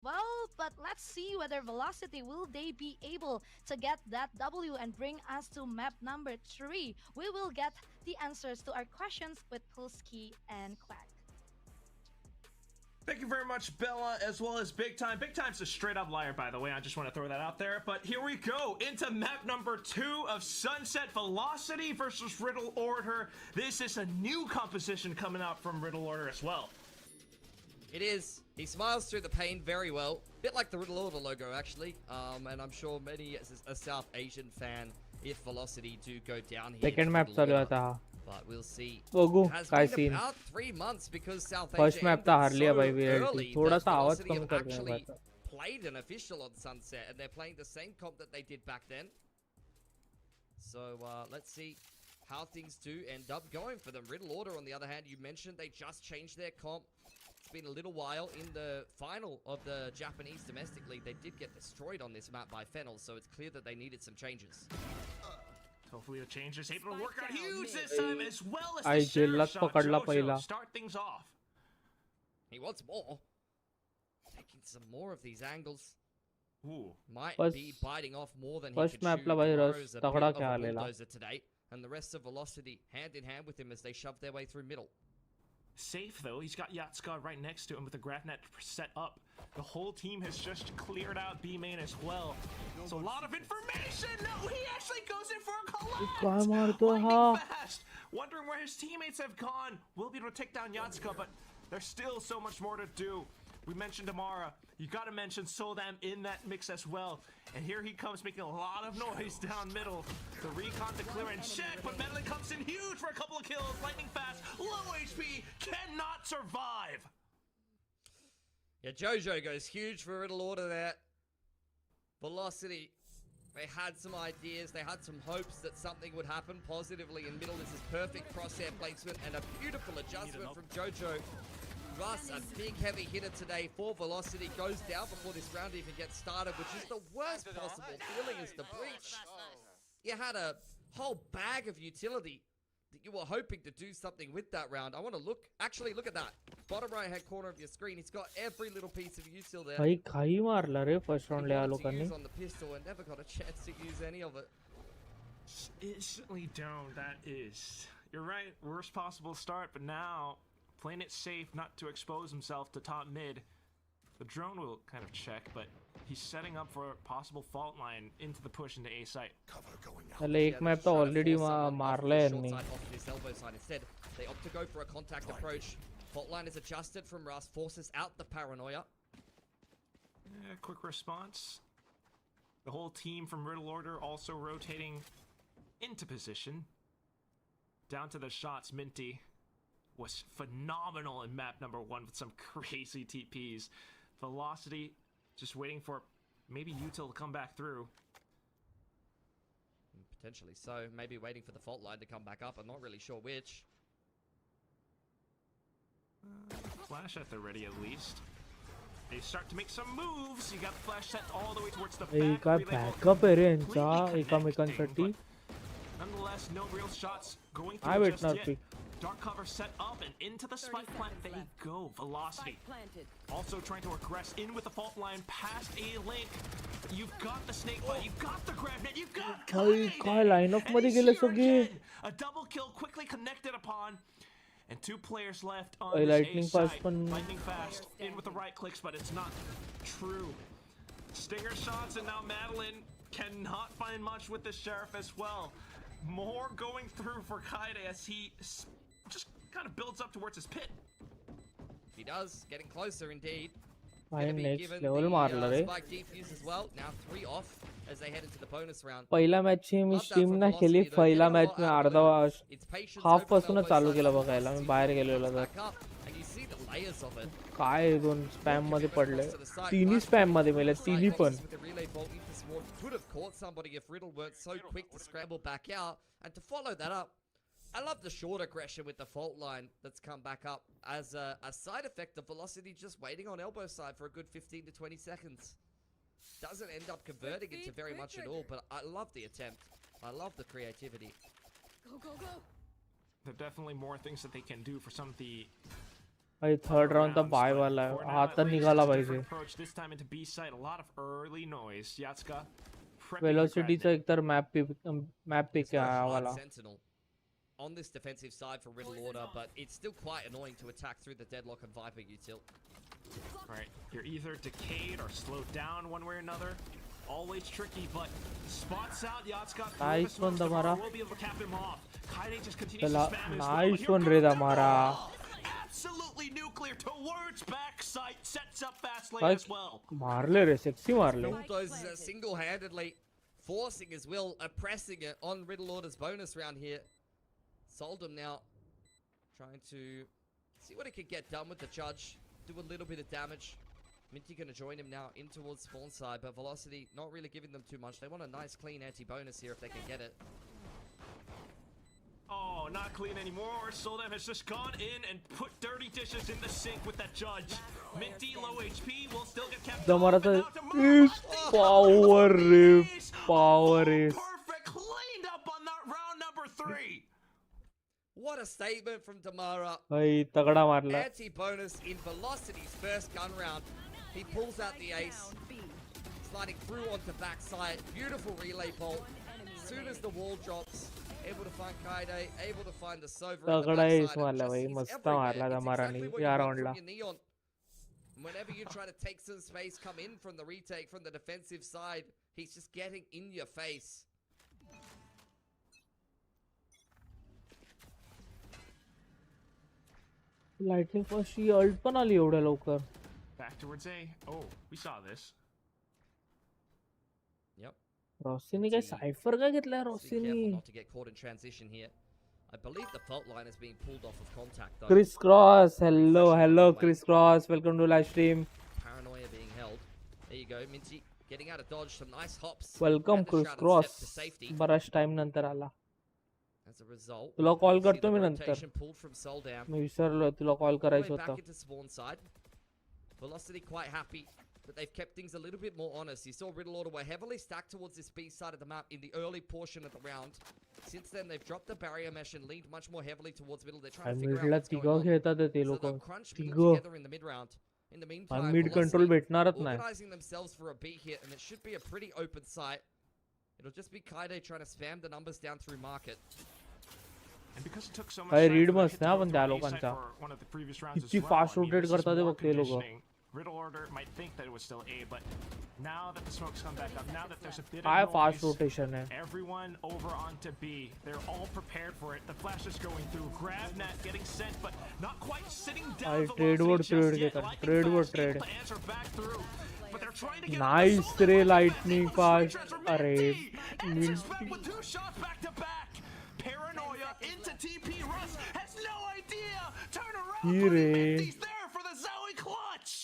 Well, but let's see whether Velocity will they be able to get that W and bring us to map number 3. We will get the answers to our questions with Pulski and Quack. Thank you very much, Bella, as well as Big Time. Big Time's a straight-up liar, by the way. I just want to throw that out there. But here we go into map number 2 of Sunset. Velocity versus Riddle Order. This is a new composition coming out from Riddle Order as well. It is. He smiles through the pain very well. Bit like the Riddle Order logo, actually. And I'm sure many as a South Asian fan, if Velocity do go down here. Second map चालू था. But we'll see. बघू It has काय been scene. about 3 months because South First Asia map था हार ended लिया so भाई VLT. early थोड़ा that सा आवाज Velocity कम have कर देना actually बस. played an official on Sunset, and they're playing the same comp that they did back then. So let's see how things do end up going for them. Riddle Order, on the other hand, you mentioned they just changed their comp. It's been a little while. In the final of the Japanese domestic league, they did get destroyed on this map by Fennel, so it's clear that they needed some changes. Hopefully the change is able to work out huge this time, as well as I the share luck shot. पकड़ला Jojo पहिला. start things off. He wants more. Taking some more of these angles. Ooh. Might First- be biting off more than he first could map chew. ला भाई Tomorrow's रस a bit तगड़ा of क्या a लेला. bulldozer today, and the rest of Velocity hand in hand with him as they shove their way through middle. Safe though, he's got Yatska right next to him with the GrabNet set up. The whole team has just cleared out B main as well. So a lot of information. No, he actually goes in for a collapse. Lightning fast. Wondering where his teammates have gone. Will be able to take down Yatska, but there's still so much more to do. We mentioned Amara. You got to mention Soldam in that mix as well. And here he comes making a lot of noise down middle. The recon to clear and check, but Medley comes in huge for a couple of kills. Lightning fast, low HP, cannot survive. Yeah, Jojo goes huge for Riddle Order there. Velocity, they had some ideas, they had some hopes that something would happen positively in middle. This is perfect crosshair placement and a beautiful adjustment from Jojo. Russ, a big heavy hitter today for Velocity, goes down before this round even gets started, which is the worst possible feeling as the breach. You had a whole bag of utility that you were hoping to do something with that round. I want to look, actually look at that. Bottom right hand corner of your screen, he's got every little piece of util there. भाई खाई मारला रे first round ले आलो He करनी. wanted to use on the pistol and never got a chance to use any of it. Instantly down, that is. You're right, worst possible start, but now playing it safe not to expose himself to top mid. The drone will kind of check, but he's setting up for a possible fault line into the push into A site. अरे एक map तो already मारला है नहीं. Instead, they opt to go for a contact approach. Fault line is adjusted from Russ, forces out the paranoia. Yeah, quick response. The whole team from Riddle Order also rotating into position. Down to the shots, Minty was phenomenal in map number 1 with some crazy TPs. Velocity just waiting for maybe util to come back through. Potentially so, maybe waiting for the fault line to come back up. I'm not really sure which. Flash at the ready at least. They start to make some moves. You got flash set all the way towards the एक back. backup है रे इनका एकामेकांसाठी. Nonetheless, no real shots going I through would just not yet. pick. Dark cover set up and into the spike plant they go. Velocity also trying to regress in with the fault line past a link. You've got the snake bite, you've got the grab net, you've got काय line of मध्ये गेले सगळे. a double kill quickly connected upon. And 2 players left on Hey, this lightning A fast side. पण- Lightning fast in with the right clicks, but it's not true. Stinger shots, and now Madeline cannot find much with the Sheriff as well. More going through for Kaide as he just kind of builds up towards his pit. He does, getting closer indeed. भाई Gonna be next given level the मारला रे spike defuse as well. Now 3 off as they head into the bonus round. पहिला match me Love that stream from ना केली Velocity though. पहिला Getting a match lot me out of अर्धा Blue. It's patience half over from पासूनच elbow चालू side केलं by बघायला मी Velocity. बाहेर Comes गेलेलो तर back up, and you see the layers of it. काय दोन स्पॅम मध्ये पडले Across to the side. तिन्ही Nice स्पॅम मध्ये मेले side तिन्ही पण boxes with the relay bolt into Sword. Could have caught somebody if Riddle weren't so quick to scramble back out. And to follow that up, I love the short aggression with the fault line that's come back up as a side effect of Velocity just waiting on elbow side for a good 15 to 20 seconds. Doesn't end up converting into very much at all, but I love the attempt. I love the creativity. Go, go, go. There are definitely more things that they can do for some of the भाई third round तर bye वाला है हाथ तर निघाला पाहिजे approach this time into B side. A lot of early noise. Yatska वेलोसिटीचा एकतर map pick आहे वाला Sentinel on this defensive side for Riddle Order, but it's still quite annoying to attack through the Deadlock and Viper util. Right, you're either decayed or slowed down one way or another. Always tricky, but spots out Yatska. Nice one, Damara. Will be able to cap him off. Kaide just continues to चला spam his nice one रे हमारा absolutely nuclear towards backside, sets up fast lane भाई as well. मारले रे sexy मारले Bulldozers single-handedly forcing his will, oppressing it on Riddle Order's bonus round here. Soldum now trying to see what he can get done with the judge, do a little bit of damage. Minty gonna join him now in towards spawn side, but Velocity not really giving them too much. They want a nice clean anti-bonus here if they can get it. Oh, not clean anymore. Soldem has just gone in and put dirty dishes in the sink with that judge. Minty, low HP, will still get kept हमारा off, तो and now to इस power रे power इस perfect, cleaned up on that round number 3. What a statement from Damara. भाई तगड़ा मारला Anti-bonus in Velocity's first gun round. He pulls out the ace, sliding through onto backside. Beautiful relay bolt. As soon as the wall drops, able to find Kaide, able to find the Sova in the तगड़ा इस backside. मारला भाई He's मस्त everywhere. मारला It's हमारा exactly नहीं what you यार want राउंडला from your Neon. Whenever you try to take some space, come in from the retake, from the defensive side, he's just getting in your face. Lightning first ही ult पण आली एवढ्या लवकर Back towards A. Oh, we saw this. Yep. रॉसीनी काय cipher काय घेतलाय Be रॉसीनी careful not to get caught in transition here. I believe the fault line is being pulled off of contact though. Chris Cross hello Chris Cross welcome to live stream Paranoia being held. There you go, Minty getting out of dodge, some nice hops. Welcome And the Chris shrouded Cross step to safety. बराच time नंतर आला As a result, तुला call see करतो the मी नंतर rotation pulled from Soldam. मी विसरलो तुला कॉल All the करायचं way back होतं into spawn side. Velocity quite happy that they've kept things a little bit more honest. You saw Riddle Order were heavily stacked towards this B side of the map in the early portion of the round. Since then, they've dropped the barrier mesh and leaned much more heavily towards middle. They're trying to figure out मिडला what's going तिघं on. खेळतात ते So लोक they'll crunch middle तिघं together in the mid round. In the meantime, mid control Velocity भेटणारच नाही organizing themselves for a B hit, and it should be a pretty open site. It'll just be Kaide trying to spam the numbers down through market. And because it took so much भाई time read for the मस्त hit to ना go पण through त्या A side लोकांचा for one of the previous rounds as किती well. Fast I mean, rotate this is करतात ते more बघ ते लोक conditioning. Riddle Order might think that it was still A, but now that the smoke's come back up, now that there's a bit काय of fast noise, rotation है everyone over onto B. They're all prepared for it. The flash is going through. GrabNet getting sent, but not quite sitting down. भाई Velocity trade वोड just trade yet. घेतात Lightning trade वोड fast, trade able to answer back through. But they're trying to get nice on the रे Soldem lightning defense. Once fast switches for अरे Minty. Answers back with 2 shots back to back. Paranoia into TP. Russ has no idea. Turn around. He But रे Minty's there for the Zoe clutch.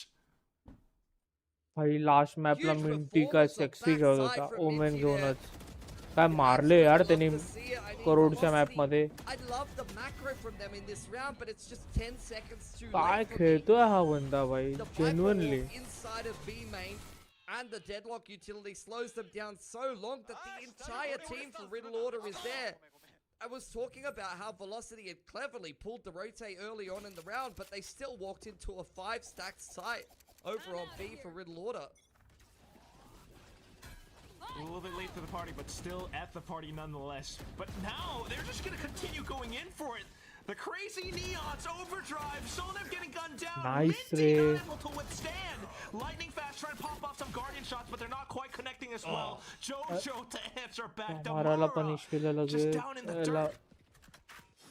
भाई last मॅपला Huge Minty काय performance on sexy खेळत backside होता from women Minty घेऊनच there. काय मारले यार Love त्यांनी to see it. I mean, करोडच्या Velocity, map मध्ये I love the macro from them in this round, but it's just 10 seconds too काय late for me. खेळतोय हा बंदा भाई The Viper genuinely Wall inside of B main and the deadlock utility slows them down so long that the entire team for Riddle Order is there. I was talking about how Velocity had cleverly pulled the rotate early on in the round, but they still walked into a 5-stacked site over on B for Riddle Order. A little bit late to the party, but still at the party nonetheless. But now they're just going to continue going in for it. The crazy Neons overdrive. Soldem getting gunned down. Nice Minty रे not able to withstand. Lightning fast trying to pop off some guardian shots, but they're not quite connecting as well. Jojo to answer back. हमाराला Damara punish केलं just लगे down in the याला dirt.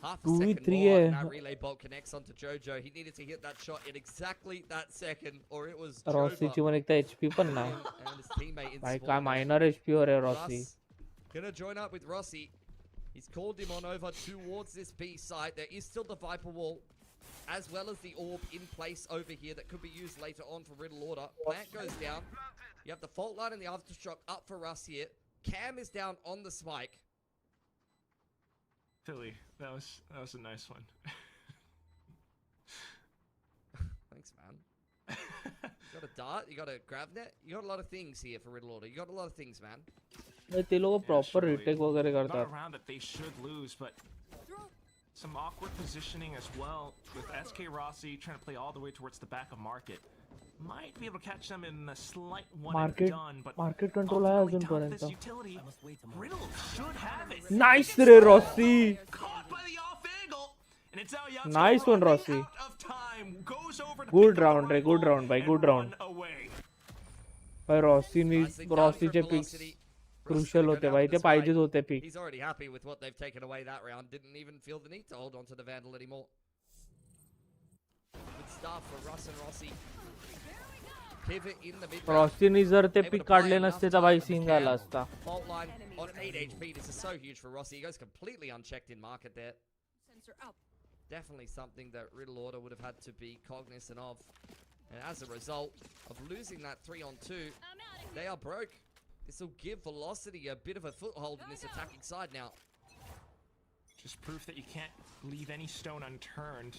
Half a 2v3 second more, and hai. that relay bolt connects onto Jojo. He needed to hit that shot in exactly that second, or it was Rossi Jova ची पण एक तर HP पण नाही. and his teammate in भाई काय spawn. Minor HP वर आहे Rossi. Russ gonna join up with Rossi. He's called him on over towards this B site. There is still the Viper wall, as well as the orb in place over here that could be used later on for Riddle Order. Plant goes down. You have the fault line and the aftershock up for Russ here. Cam is down on the spike. Philly, that was a nice one. Thanks, man. You got a dart, you got a grab net, you got a lot of things here for Riddle Order. You got a lot of things, man. ते लोग proper surely. Retake वगैरह Not करतात. a round that they should lose, but some awkward positioning as well with SK Rossi trying to play all the way towards the back of market. Might be able to catch them in a slight one Market- and done, but market control आहे ultimately अजूनपर्यंत. down this utility, Riddle should have it. Nice He gets रे caught Rossi. Caught by the off angle, and it's out. Nice one, Rossi. Out of time, goes over to Good pick up round the रे, good rifle round भाई, and good round. run away. भाई Rossi ने Nicely done Rossi for चे pics Velocity. Crucial Rossi होते go down भाई to ते the पाहिजेच spike. होते pick. He's already happy with what they've taken away that round. Didn't even feel the need to hold on to the Vandal anymore. Good start for Russ and Rossi. Pivot in the mid round. रॉसीने जर ते Able pick to buy काढले enough नसते तर time भाई with the scene cam. झाला असता. Fault line on 8 HP. This is so huge for Rossi. He goes completely unchecked in market there. Sensor out. Definitely something that Riddle Order would have had to be cognizant of. And as a result of losing that 3-on-2, they are broke. This will give Velocity a bit of a foothold in this attacking side now. Just proof that you can't leave any stone unturned.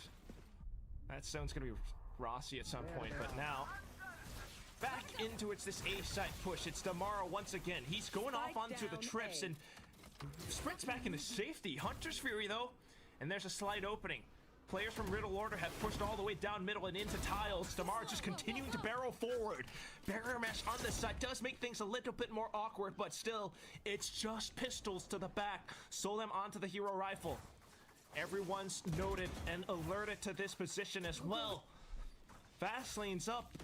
That stone's gonna be Rossi at some point, but now back into it's this A side push. It's Damara once again. He's going off onto the trips and sprints back into safety. Hunter's Fury though, and there's a slight opening. Players from Riddle Order have pushed all the way down middle and into tiles. Damara just continuing to barrel forward. Barrier mesh on this side does make things a little bit more awkward, but still, it's just pistols to the back. Solem onto the hero rifle. Everyone's noted and alerted to this position as well. Fast lane's up.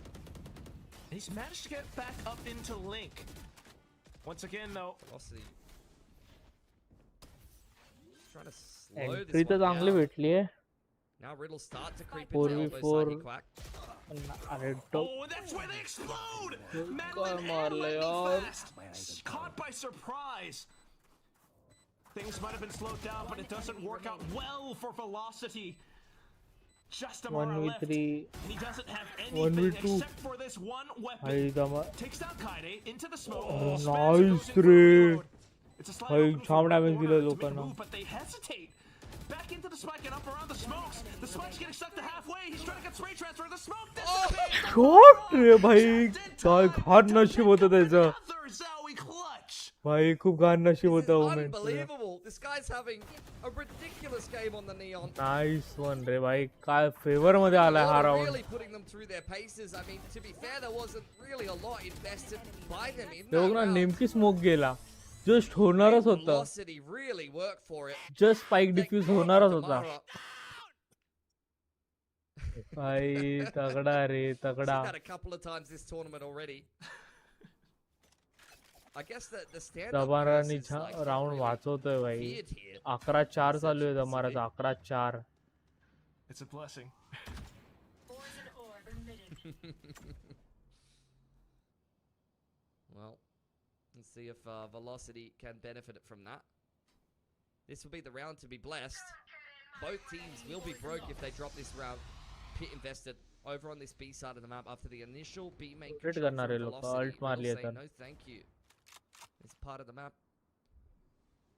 He's managed to get back up into Link. Once again, though, Velocity trying to slow entry this तर one चांगली down. भेटली आहे. Now Riddle start to creep into elbow 4v4 side. He quack. अरे तो oh, and that's where they explode! काय Madeline and मारलं Lightning यार. Fast, caught by surprise. Things might have been slowed down, but it doesn't work out well for Velocity. Just a left. 1v3 And he doesn't have anything 1v2 except for this one weapon. भाई दमा Takes down Kaide into the smoke. Oh, Spencer nice goes in for रे. reload. It's a slight भाई opening for Chham Riddle damage Order दिलं to make a लोकांना. move, but they hesitate. Back into the spike and up around the smokes. The spike's getting stuck to halfway. He's trying to get spray transfer. The smoke dissipates. Shot रे भाई काय घाण नशीब होतं त्याचं. Another Zowie clutch. भाई खूप घाण नशीब This is होतं moment. unbelievable. This guy's having a ridiculous game on the Neon. Nice one रे भाई काय फेवर मध्ये आलाय हा Order round. really putting them through their paces. I mean, to be fair, there wasn't really a lot invested by them in ते बघ that ना round. नेमकी स्मोक गेला. जस्ट होणारच होतं. Velocity really worked for it. Just spike They defuse caught होणारच होता. Damara. भाई तगडा रे तगडा. Seen that a couple of times this tournament already. I guess that the stand दमारानी राऊंड वाचवतोय भाई. feared here. 11-4 चालू आहे दमाराचा. 11-4. It's a blessing. Poison orb emitted. Well, let's see if Velocity can benefit from that. This will be the round to be blessed. Both teams will be broke if they drop this round. Pit invested over on this B side of the map after the initial B main Crit control करणार from आहे लोक. Velocity. Alt मारली Riddle आहे saying, no thank you. It's part of the map.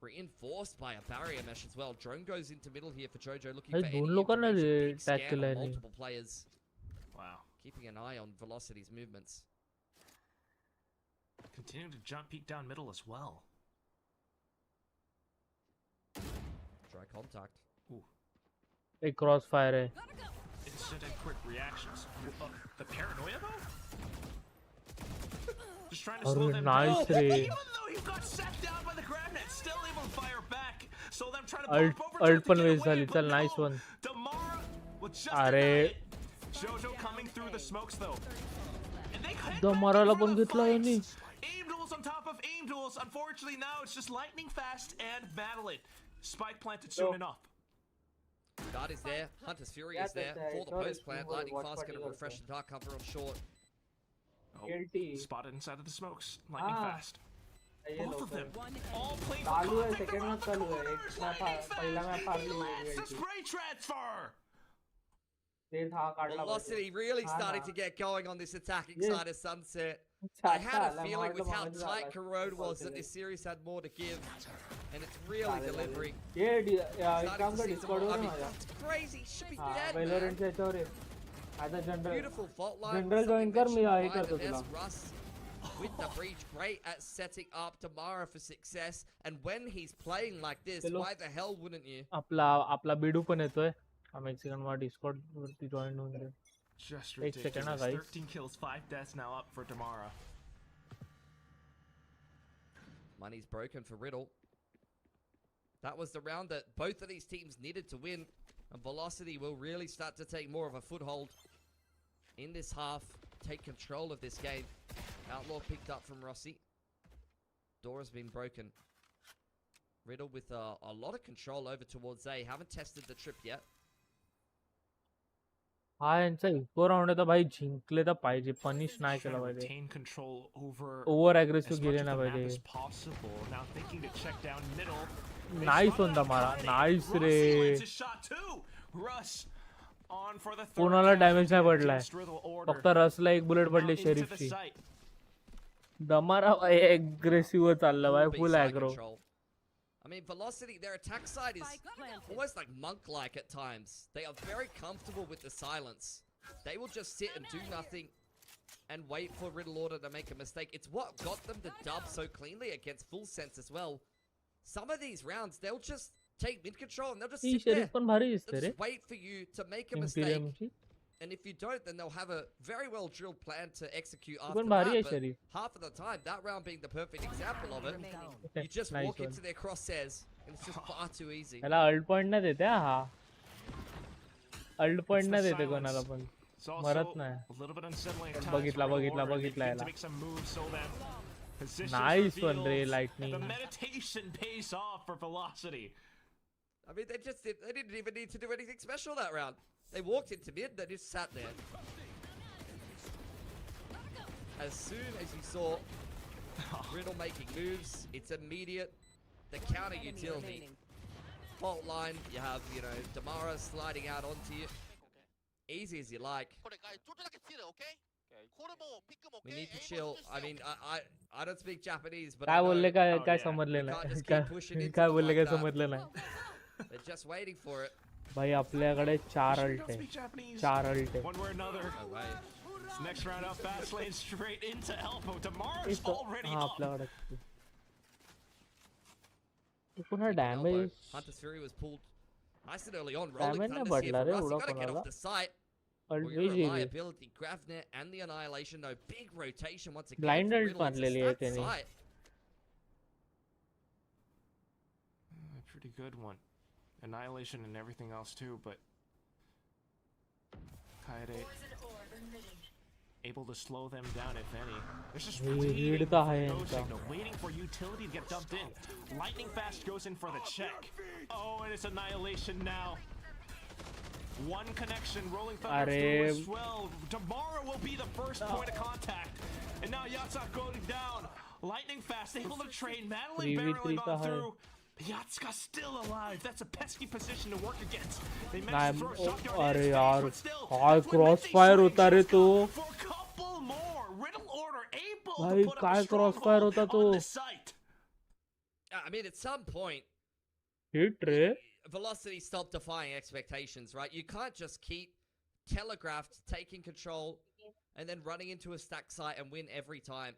Reinforced by a barrier mesh as well. Drone goes into middle here for Jojo, looking भाई for दोन any लोकांना information. Big tag scan केलंय on knee. multiple players. Wow. Keeping an eye on Velocity's movements. Continuing to jump peek down middle as well. Try contact. एक cross fire आहे. Instant and quick reactions. The paranoia though? Just trying to slow अरे them nice down. रे. Even though he got set down by the grab net, still able to fire back. So them trying to Alt bump over alt to पण get waste away, झाली. but चल no. Nice one. Damara will just अरे. deny it. Jojo coming through the smokes though. And they head दमाराला back in पण for the घेतला यांनी. fights. Aim duels on top of aim duels. Unfortunately now it's just lightning fast and Madeline. Spike planted soon enough. Guard is there. Hunter's Fury Yeah, is there. that's For the right. post plant, Sorry, Lightning watch Fast party going to refresh also. the dark cover on short. Oh, LT. spotted inside of the smokes. Lightning Ah. fast. ये Both low of them. One All enemy. playing for चालू है contact. Second They're में on चालू है corners. एक Lightning पहला मैं fast. Par Lee Lands the LT spray transfer. ते था काढला Velocity really हाँ starting ना. to get going on this attacking Yes. side of Sunset. I चालता had a आला, feeling मारलं with how मागायचं tight झाला. Corrode was that this series had more to give. And it's really चालेल, delivering. चालेल. ये एक Starting काम to कर see some Discord more. I were mean, माझ्या it's crazy. Should be हाँ dead, man. वेलोरेंटच्या याच्यावर आहे आता general Beautiful fault line. General something join कर, मी mentioned हे by करतो the तुला. best Russ with the breach, great at setting up Tamara for success. And when he's playing like this, Hello. why the hell wouldn't you? आपला बिडू पण येतोय एक second मला Discord वरती join होऊन दे Just Take second, ridiculous. guys. 13 kills, 5 deaths now up for Damara. Money's broken for Riddle. That was the round that both of these teams needed to win. And Velocity will really start to take more of a foothold in this half. Take control of this game. Outlaw picked up from Rossi. Door has been broken. Riddle with a lot of control over towards A. Haven't tested the trip yet. हा यांचा eco round आहे तर भाई जिंकले तर पाहिजे punish नाही Trying केला to पाहिजे retain control over over as aggressive much गेले of ना the map पाहिजे as possible. Now thinking to check down middle. They nice spotted होता a मारा Friday. नाईस रे Rossi lands his shot too. Russ on for the third कोणाला damage नाही casualty पडलाय against Riddle Order. फक्त रसला एक bullet Now पडली into the शेरीफची site. दमारा भाई अग्रेसिव्ह चाललं भाई Be full side agro control. I mean, Velocity, their attack side is Spike planted. almost like monk-like at times. They are very comfortable with the silence. They will just sit and do nothing and wait for Riddle Order to make a mistake. It's what got them the dub so cleanly against Full Sense as well. Some of these rounds, they'll just take mid-control and they'll just ती sit there. Sheriff पण भारी दिसते They'll रे just wait for you to make a mistake. इम्पिरियमची And if you don't, then they'll have a very well-drilled plan to execute ती after पण भारी आहे that. But sheriff half of the time, that round being the perfect example of it, you just nice walk one into their crosshairs and it's just far too easy. त्याला alt point नाही देते हा alt point It's नाही the देते silence. कोणाला पण It's also मरत नाही a little bit unsettling at times बघितला for Riddle बघितला Order. They बघितला begin to याला make some moves so that positions nice one revealed रे and lightning the meditation pays off for Velocity. I mean, they didn't even need to do anything special that round. They walked into mid, they just sat there. As soon as you saw Riddle making moves, it's immediate. The counter Enemy utility. remaining. Fault line, you have, you know, Damara sliding out onto you. Easy as you like. We need to chill. I mean, I don't speak Japanese, but काय I know बोलले काय Oh, काय yeah. समजले You can't नाही just keep pushing into काय them बोलले like काय that. समजलं नाही They're just waiting for it. भाई आपल्याकडे चार Sure, अल्ट don't आहे speak Japanese. चार अल्ट आहे One way or another. No way. This next round up, fast lane straight into elbow. Damara's इथं already हा up. आपल्याकडे पुन्हा Elbow. Damage Hunter's Fury was pulled nice and early on. Rolling Damage Thunders here नाही for पडला रे Russ. You एवढा gotta get कोणाला off the site. Ult Well, your वेज गेली reliability, Gravnet, and the Annihilation, though, big rotation once again. Blind for ult Riddle. It's a मारलेली आहे stacked त्याने. site. Pretty good one. Annihilation and everything else too, but Kaede able to slow them down if any. There's just waiting read for तर आहे no यांचा signal, waiting for utility to get dumped in. Lightning Fast goes in for the check. Oh, and it's Annihilation now. One connection, Rolling Thunder through as well. Damara will be the first point of contact. And now Yatsak going down. Lightning Fast able to train, Madeline 3v3 barreling का on है. through. Yatska still alive. That's a pesky position to work against. They नाही managed to throw a shotgun in अरे his यार face, but still, काय that's when cross Messi fire swings होता रे just तो out for a couple more. Riddle Order able भाई to put up काय a cross fire stronghold होता तो on the site. I mean, at some point, hit रे Velocity stopped defying expectations, right? You can't just keep telegraphed taking control and then running into a stack site and win every time.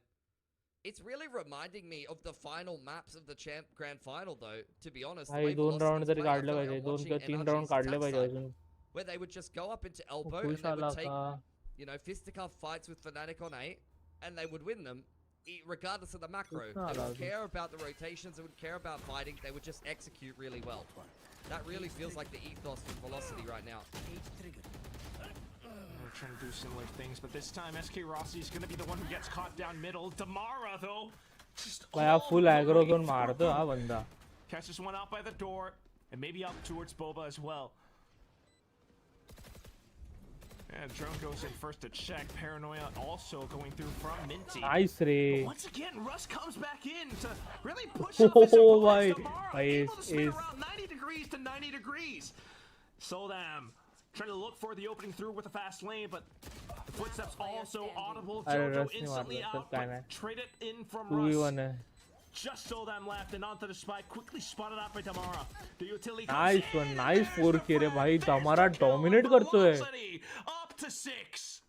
It's really reminding me of the final maps of the champ grand final, though, to be honest. the भाई way दोन round Velocity's तरी playing, I काढले feel like पाहिजे I'm दोन watching किंवा तीन NRG's round काढले attack पाहिजे side, अजून where they would just go up into elbow and खुश they आला would take, का you know, fisticuff fights with Fnatic on 8, and they would win them, regardless of the macro. It's They not wouldn't allowed. care about the rotations, they wouldn't care about fighting, they would just execute really well. That really feels like the ethos with Velocity right now. They're trying to do similar things, but this time SK Rossi is going to be the one who gets caught down middle. Damara, though, just भाई हा full all agro over घेऊन मारतो हा बंदा Catches one out by the door, and maybe up towards Boba as well. Yeah, drone goes in first to check. Paranoia also going through from Minty. Nice But ray. once again, Russ comes back in to really push up his Oh, opponents bhai. tomorrow. Bhai, Able to spin is- around 90 degrees to 90 degrees. Soldam trying to look for the opening through with a fast lane, but the footsteps also audible. Arre, Jojo Russ nahi instantly maar out, raha, but trade it in from 2v1 Russ. hai. Just Soldam left and onto the spike, quickly spotted out by Tamara. The utility Nice comes one, in, nice there's 4K the रे flag, भाई, there's Tamara the kill, dominate and करते है. Velocity up to 6.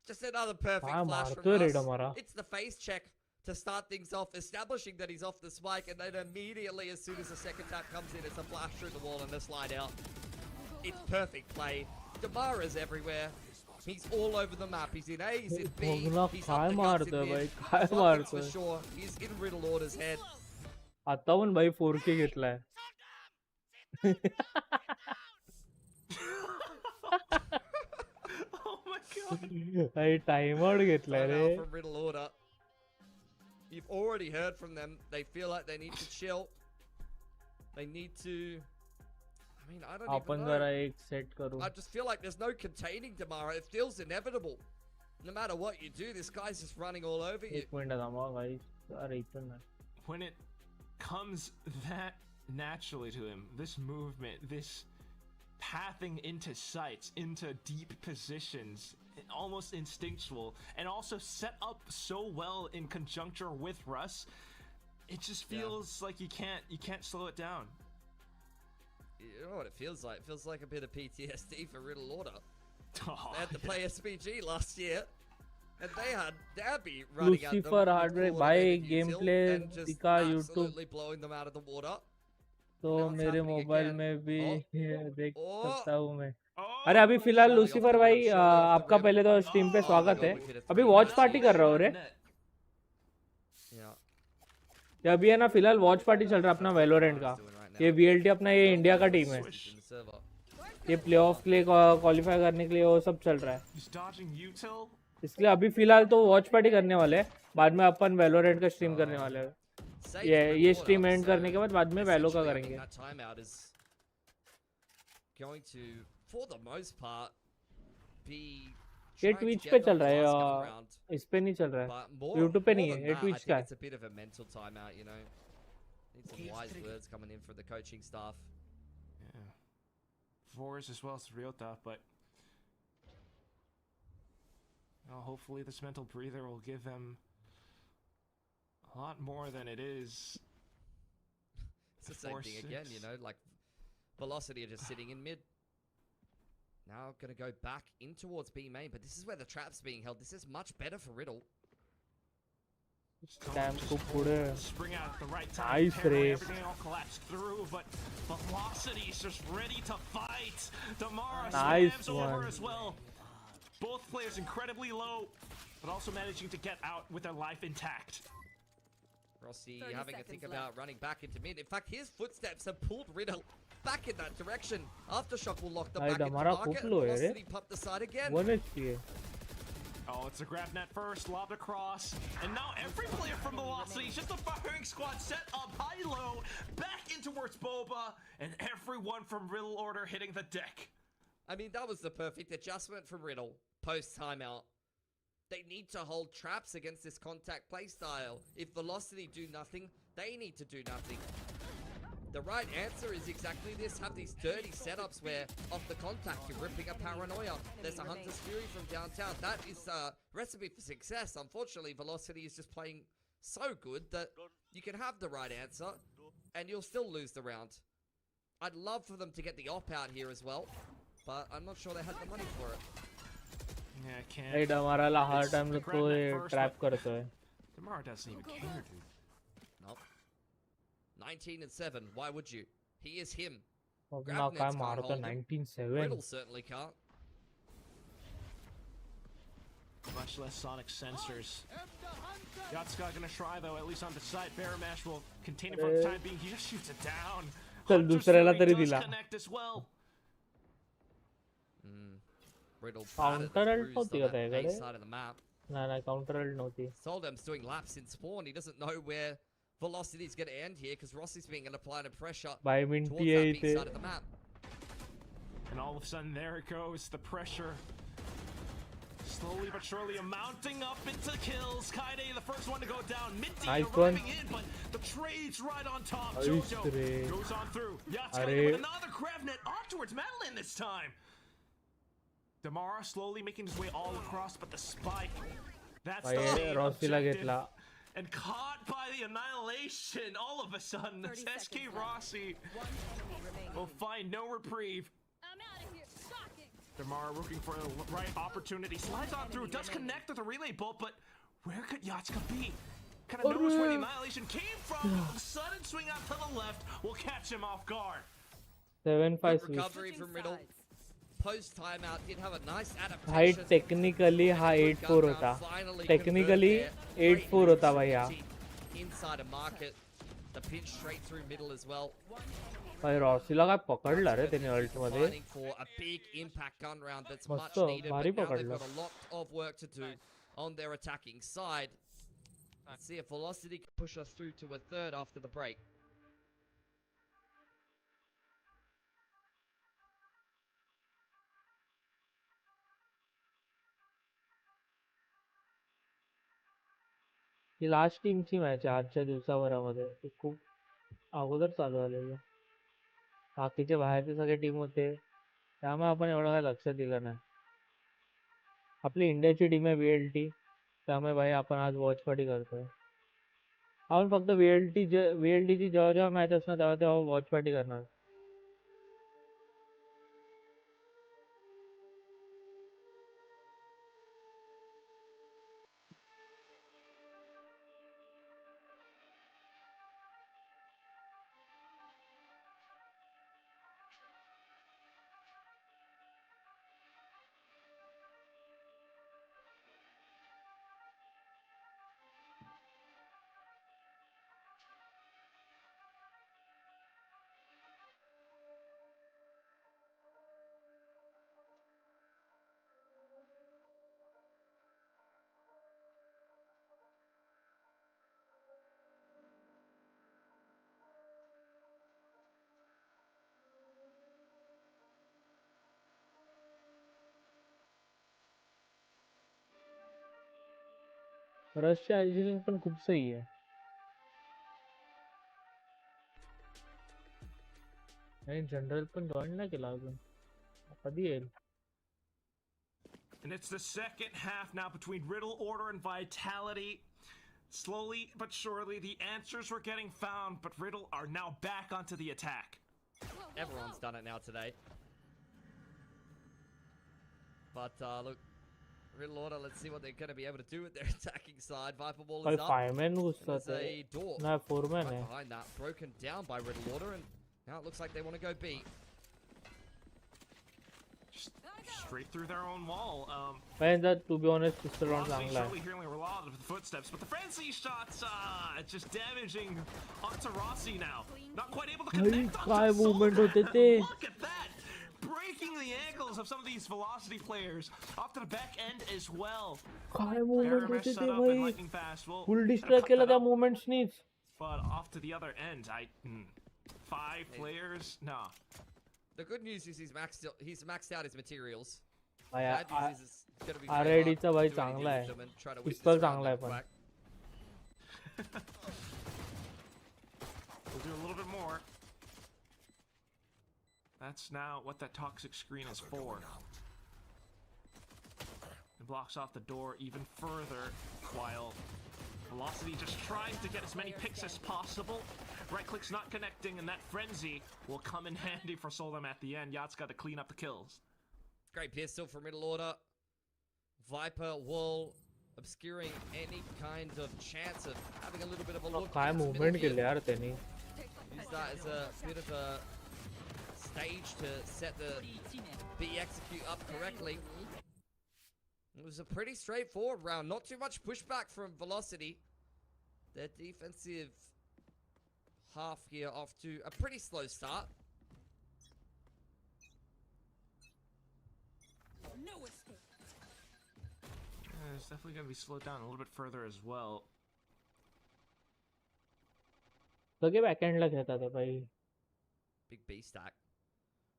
Just another perfect हाँ, flash मारते from है Russ. Red हमारा. It's the face check to start things off, establishing that he's off the spike, and then immediately, as soon as the second tap comes in, it's a flash through the wall and a slide out. It's perfect play. Damara's everywhere. He's all over the map. He's in A, he's in B, Bogla he's काय up the guts मारते in है भाई, mid. काय One thing's मारते for है. sure, he's in Riddle Order's head. आता पण भाई 4K घेतलाय. Oh my god. भाई टाइम आउट घेतलाय रे. Timeout from Riddle Order. You've already heard from them. They feel like they need to chill. They need to... I mean, I don't आपण even जरा know. एक set करू. I just feel like there's no containing Damara. It feels inevitable. No matter what you do, this guy's just running all over you. एक minute थांबा guys. अरे इतना नाही. When it comes that naturally to him, this movement, this pathing into sights, into deep positions, almost instinctual, and also set up so well in conjuncture with Russ, it just feels like you can't slow it down. You know what it feels like? It feels like a bit of PTSD for Riddle Order. Oh, They had to play SPG last year, and they had Dabby running at them. Lucifer with Hardware coordinated भाई util gameplay and just दिखा YouTube. absolutely blowing them out of the water. तो Now it's मेरे happening mobile again. में भी देख Oh. सकता हूँ मैं. Oh, अरे अभी फिलहाल Surely लूसीफर off the भाई rim, surely off the आपका rim. पहले तो स्ट्रीम पे Oh, स्वागत my है. God, we hit a अभी three. वॉच पार्टी कर रहे हो रे. Yeah. ये अभी है ना फिलहाल वॉच पार्टी चल रहा है अपना वेलोरेंट का. Doing right ये now. VLT अपना ये इंडिया का टीम है. Swish. In the server. ये प्लेऑफ के लिए क्वालिफाई करने के लिए वो सब चल रहा है. He's dodging util. इसलिए अभी फिलहाल तो वॉच पार्टी करने वाले हैं. बाद में अपन वेलोरेंट का स्ट्रीम करने वाले हैं. Safe ये Riddle stream Order, and so करने के बाद में वैलो का essentially, I करेंगे. think that timeout is going to, for the most part, be ये trying to ट्विच get पे the चल रहा है last gun round. इस पे नहीं चल रहा है. But more, YouTube पे more नहीं है, than ये that, Twitch I think का है. it's a bit of a mental timeout, you know. Need some wise words coming in from the coaching staff. Yeah. Vors as well as Ryota, but well, hopefully this mental breather will give them a lot more than it is. It's the same thing again, you know, like Velocity are just sitting in mid. Now going to go back in towards B main, but this is where the trap's being held. This is much better for Riddle. Damn, को पूरे Spring out at the right time. Nice Paranoid, race. everything all collapsed through, but Velocity's just ready to fight. Damara Nice slams over one. as well. Both players incredibly low, but also managing to get out with their life intact. Rossi 30 having a seconds think left. about running back into mid. In fact, his footsteps have pulled Riddle back in that direction. Aftershock will lock them भाई back into हमारा market. खूब low है रे. Velocity pumped the side again. 1 HP है. Oh, it's a grab net first, lobbed across, and now every player from Velocity, just a firing squad set up high-low, back in towards Boba, and everyone from Riddle Order hitting the deck. I mean, that was the perfect adjustment from Riddle post timeout. They need to hold traps against this contact playstyle. If Velocity do nothing, they need to do nothing. The right answer is exactly this. Have these dirty setups where off the contact you're ripping a Paranoia. There's a Hunter's Fury from downtown. That is a recipe for success. Unfortunately, Velocity is just playing so good that you can have the right answer and you'll still lose the round. I'd love for them to get the op out here as well, but I'm not sure they had the money for it. Yeah, can't. Right हमारा ला हर It's time the लोग grab तो net ये first, trap but करते हैं. Damara doesn't even care, dude. Nope. 19 and 7. Why would you? He is him. अपना Grab काय nets can't मारता hold him. 19-7. Riddle certainly can't. Much less sonic sensors. Yatsuka gonna try though, at least on the side. Baramash will contain it for the time being. He just shoots it down. चल Hunter's दूसऱ्याला Fury तरी does दिला. connect as well. Riddle Counter battered ult the होती bruised है on that क्या A रे? side of the map. ना ना counter ult नहोती. Soldem's doing laps in spawn. He doesn't know where Velocity's going to end here because Rossi's being applied a pressure भाई towards मिनटी that है B इथे. side of the map. And all of a sudden, there it goes. The pressure Slowly but surely mounting up into kills. Kaide, the first one to go down. Minty Nice arriving one. in, but the trade's right on top. Nice Jojo trade. goes on through. Yatska Arre. with another Grevnet off towards Madeline this time. Damara slowly making his way all across, but the spike. That's the भाई main रॉसिला objective. घेतला. And caught by the annihilation all of a sudden. 30 This SK seconds left. Rossi One enemy remaining. will find no reprieve. I'm out of here. Shocking. Damara looking for the right opportunity. Slides on through, does connect with a relay bolt, but where could Yatska be? Kind of knows where the annihilation came from. Sudden swing out to the left will catch him off guard. 7-5 Good sweep. recovery from Riddle. Sides. Post timeout did have a nice भाई adaptation. Technically हा 8-4 होता. Technically 8-4 होता भाई हा. Inside a market. The pinch straight through middle as well. भाई रॉसिला काय पकडला रे त्याने अल्ट मध्ये. Fighting for a big impact gun round that's much मस्त, needed. भारी But now they've पकडला. got a lot of work to do on their attacking side. Let's see if Velocity can push us through to a third after the break. He last टीमची match आहे आजच्या दिवसाभरामध्ये. ती खूप अगोदर चालू झालेली. बाकीचे बाहेरचे सगळे टीम होते त्यामुळे आपण एवढं काय लक्ष दिलं नाही. आपली इंडियाची टीम आहे VLT त्यामुळे भाई आपण आज वॉच पार्टी करतोय. आपण फक्त VLT ची जेव्हा जेव्हा मॅच असणार तेव्हा तेव्हा वॉच पार्टी करणार. रशच्या ॲजिटेशन पण खूप सही आहे. आणि जनरल पण जॉईन नाही केला अजून. कधी येईल? And it's the second half now between Riddle Order and Vitality. Slowly but surely, the answers were getting found, but Riddle are now back onto the attack. Everyone's done it now today. But look, Riddle Order, let's see what they're going to be able to do with their attacking side. Viper Ball भाई is up. 5-man घुसतात There's आहे. a door नाही 4-man right आहे. behind that, broken down by Riddle Order, and now it looks like they want to go B. Just straight through their own wall. भाई to be honest pistol round Rossi चांगला surely आहे. hearing a lot of the footsteps, but the frenzy shots, just damaging onto Rossi now. Not quite able to भाई connect काय onto movement Soldier. होते ते. Look at that! Breaking the ankles of some of these velocity players off to the back end as well. काय movement Paramesh होते set ते up and भाई. lightning fast. Well, full gotta distract cut केलं that त्या up. मोमेंट्सनीच. But off to the other end, 5 players? No. The good news is he's maxed out his materials. भाई Bad news is it's going to be RID very hard चा to भाई do चांगला anything आहे. with them and try to win this पिस्तल round चांगला आहे back पण. to back. We'll do a little bit more. That's now what that toxic screen is for. It blocks off the door even further while Velocity just trying to get as many picks as possible. Right click's not connecting, and that frenzy will come in handy for Solom at the end. Yacht's got to clean up the kills. Great pistol from Middle Order. Viper wall obscuring any kind of chance of having a little bit of a look. काय into middle movement here. केले यार त्यांनी. Use that as a bit of a stage to set the B execute up correctly. It was a pretty straightforward round. Not too much pushback from Velocity. Their defensive half here off to a pretty slow start. No escape. It's definitely going to be slowed down a little bit further as well. सगळे बॅकएंडला खेळतात आहे भाई. Big B stack.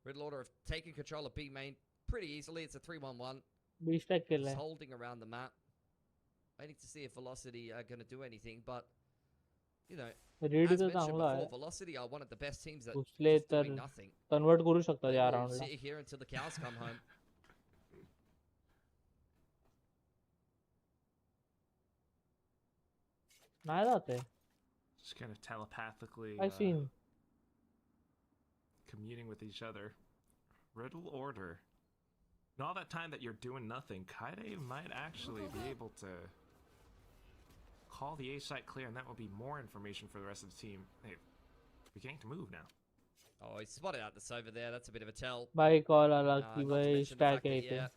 Riddle Order have taken control of B main pretty easily. It's a 3-1-1. 20 tag Just केलाय. holding around the map, waiting to see if Velocity are going to do anything. But you know, read as तर mentioned चांगला आहे. before, Velocity are one of the best teams at घुसले just तर doing nothing. Convert करू शकतात They या will राऊंडला. sit here until the cows come home. नाही जात आहे. Just kind of telepathically I seen. communing with each other. Riddle order. And all that time that you're doing nothing, Kaide might actually be able to call the A site clear, and that will be more information for the rest of the team. Hey, beginning to move now. Oh, he spotted out the Sova there. That's a bit of a tell. भाई call आला Not की to भाई mention the stack fact है that, इथे. yeah,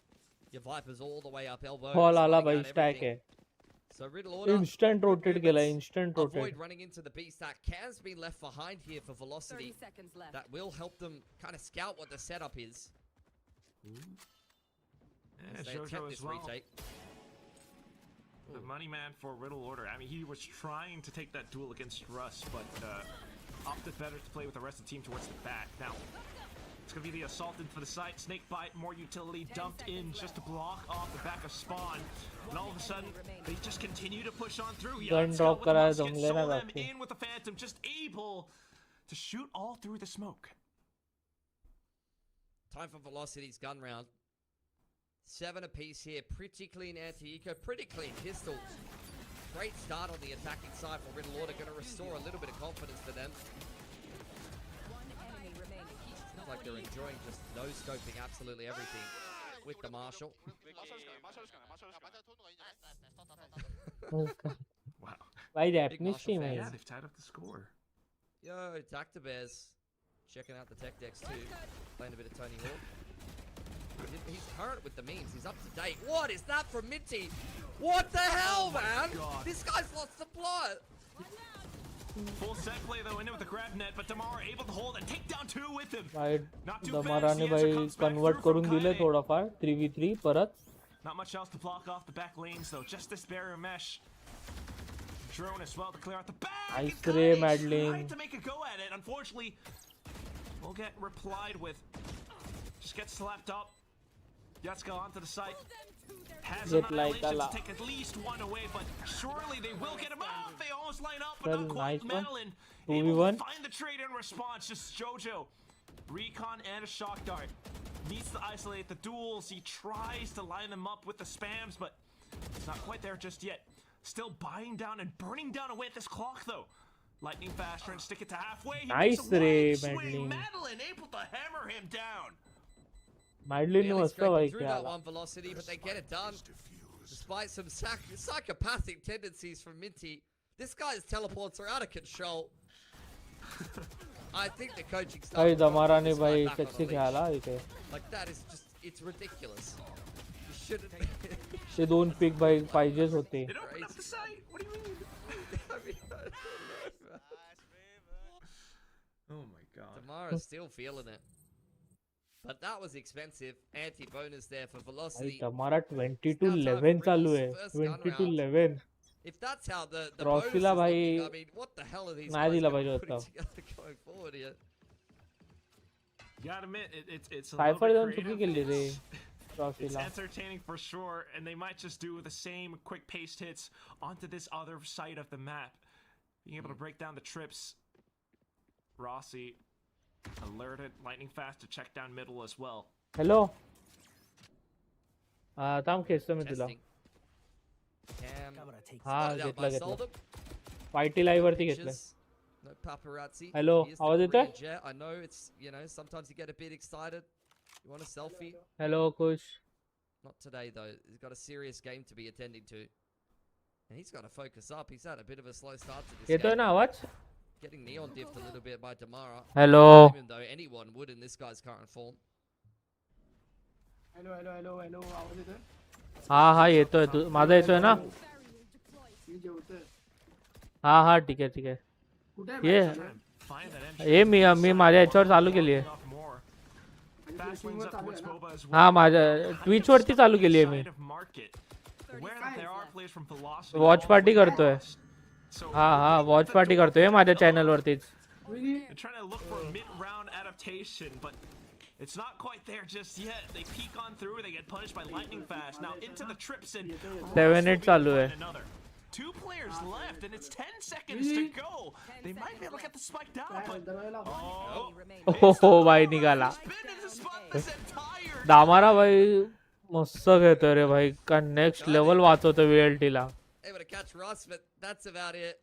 your Viper's all the way up elbow. Call आला spotting भाई out stack everything. है. So Riddle order. Instant good rotate केला. movements. Instant Avoid rotate. running into the B stack. Cam's been left behind here for 30 Velocity. seconds left. That will help them kind of scout what the setup is. Ooh. As Yeah, they Jojo attempt as this well. retake. The money man for Riddle Order. I mean, he was trying to take that duel against Russ, but opted better to play with the rest of the team towards the back. Now, it's going to be the assault into the site. Snakebite, more utility dumped in just to block off the back of spawn. And all of a sudden, they just continue to push on through. Gun drop with कराया muskets, तुम लेना sold them बाकी. in with the Phantom, just able to shoot all through the smoke. Time for Velocity's gun round. 7 apiece here. Pretty clean anti-eco. Pretty clean pistol. Great start on the attacking side for Riddle Order. Going to restore a little bit of confidence to them. One enemy remaining. Seems like they're enjoying just no-scoping absolutely everything with the Marshal. Wow. भाई Big Japanese Marshal team fan. है. Yeah, they've tied up the score. Yo, Dr. Bears. Checking out the tech decks too. Playing a bit of Tony Hawk. He's current with the memes. He's up to date. What is that from Minty? What the hell, man? God. This guy's lost the plot. Full set play though, in it with the grab net, but Damar able to hold and take down two with him. भाई Not too दमाराने fast, the answer भाई comes back convert through करून from दिले Kaide. थोडाफार 3v3 परत. Not much else to block off the back lanes though, just this barrier mesh. Drone as well to clear out the back. Nice and ray, Kaide Madeline. tried to make a go at it. Unfortunately, we'll get replied with. Just gets slapped up. Yatsuka onto the site. Has Get an like annihilation a to take at least one away, but surely they will get him off. They almost line up, but Well, not quite. nice one. Madeline 2v1. able to find the trade in response. Just Jojo, recon and a shock dart. Needs to isolate the duels. He tries to line them up with the spams, but it's not quite there just yet. Still buying down and burning down away at this clock though. Lightning fast, trying to stick it to halfway. He Nice makes a wide ray, swing. Madeline. Madeline able to hammer him down. मॅडलिन Barely मस्त scraping भाई through that खेळाला. one Velocity, but they get it done. Despite some psychopathic tendencies from Minty, this guy's teleports are out of control. I think the coaching staff भाई have got to put दमाराने this guy भाई back on a sexy leash. खेळाला इथे. Like that is just, it's ridiculous. You shouldn't. ते 2 pick भाई पाहिजेच होते. It opened up the site. What do you mean? I mean, Oh my god. Tamara's still feeling it. But that was expensive. Anti-bonus there for भाई Velocity. दमारा It's now time 22-11 for चालू Riddle's आहे. first gun 22-11. If that's how the Trophy bonus is ला looking, भाई I mean, what the hell are these नाही guys दिला gonna पाहिजे put होता. together going forward here? You gotta admit, it's a cipher little जाऊन bit चुकी creative. केली रे It's ट्रॉफीला. entertaining for sure, and they might just do the same quick paced hits onto this other side of the map. Being able to break down the trips. Rossi alerted, lightning fast to check down middle as well. Hello थांब खेचतो मी तुला. Testing. Cam. हा spotted out घेतला by घेतला. Soldem. Party live वरती घेतलं. Pictures. No paparazzi. Hello, Here's the आवाज येतोय? Korean jet. I know it's, you know, sometimes you get a bit excited. You want a selfie? Hello खुश. Not today though. He's got a serious game to be attending to. And he's got to focus up. He's had a bit of a slow start to this येतोय game. ना आवाज? Getting neon diffed a little bit by Damara. Hello. Even though anyone would in this guy's current form. Hello hello hello hello आवाज येतोय? हा हा येतोय. माझा येतोय ना? Barrier deployed. मी जेवतोय. हा हा ठीक आहे ठीक आहे. कुठे आहे ये. match चालू आहे? Find that हे मी माझ्या याच्यावर चालू केली आहे. Off more. आणि Fast flashing wings वर up चालू towards आहे ना? Boba as हा well. माझ्या ट्विच वरती चालू केली आहे मी. Side of market. Aware that there are players from Velocity watch all party the way करतोय. across. So हा हा वॉच पार्टी करतोय माझ्या चॅनल वरतीच. Really? they're trying to look for a mid-round adaptation, but It's not quite there just yet. They peek on through, they get punished by lightning fast. Now into the trips and 7-8 चालू है. another. 2 players left and it's 10 seconds to go. They might be able to get the spike down, but Enemy remaining. हो भाई निकाला. spin into spot this entire दामारा भाई मस्त घेतोय रे भाई. का नेक्स्ट लेवल वाचवतो VLT ला. Able to catch Ross, but that's about it.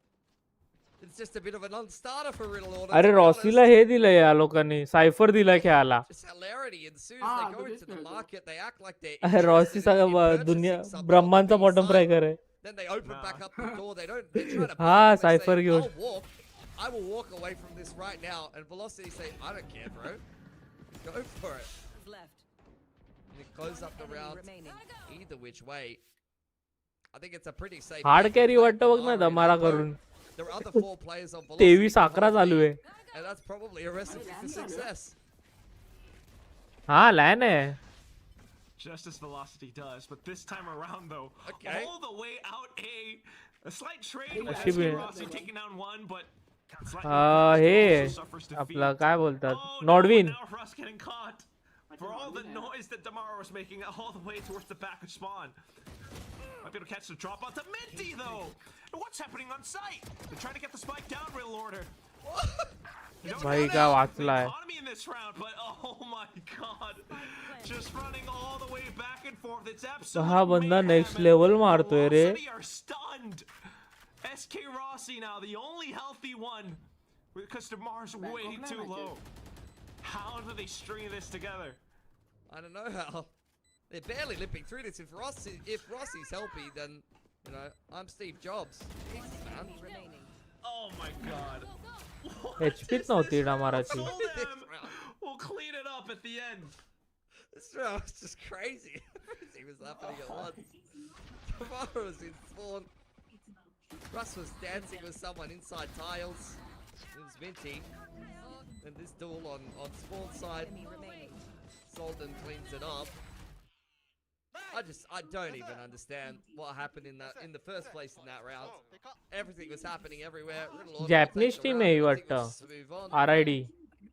It's just a bit of a non-starter for Riddle Order. अरे रॉसीला हे दिलंय या लोकांनी. सायफर दिलाय खेळायला. Just hilarity, and as soon as they go into the market, they act like they're अरे Rossi सगळं दुनिया ब्रह्मांचा bottom fry करे. Then they open back up the door. They don't. They're trying to. हाँ, they say, Cypher घेऊन. "I'll walk. I will walk away from this right now." And Velocity say, "I don't care, bro. Go for it." Left. And it close up the Enemy round remaining. either which way. I think it's a pretty safe. Hard bet. Carry वाटतं बघ ना Tomorrow, दमारा though, करून. there are other 4 players on Velocity. 23-11 चालू आहे. And that's probably a recipe for success. हाँ लैन है. just as Velocity does, but this time around though, Okay. all the way out a slight trade with Actually, SK Rossi taking down one, but it's like hey also suffers defeat. आपला काय बोलतात Oh, Nodwin. no, now Russ getting caught for all the noise that Damara was making all the way towards the back of spawn. Might be able to catch the drop onto Minty though. And what's happening on site? They're trying to get the spike down, Riddle Order. You don't भाई know क्या the वाचला है. economy in this round, but oh my god, just running all the way back and forth. It's absolutely हा बंदा next level मारतोय रे. Velocity are stunned. SK Rossi now the only healthy one because Damar's way too low. How do they string this together? I don't know how. They're barely limping through this. If Rossi's healthy, then you know I'm Steve Jobs. Jesus, man. Enemy remaining. Oh my god. HP नव्हती डामाराची. We'll clean it up at the end. This round was just crazy. Everything was happening at once. Tomorrow was in spawn. Russ was dancing with someone inside tiles. It was Minty. And this duel on spawn side. Enemy remaining. Solden cleans it up. I don't even understand what happened in the first place in that round. Everything was happening everywhere. Riddle Order Japanese takes the team round. है ये I think वाटतं. let's move on. RID.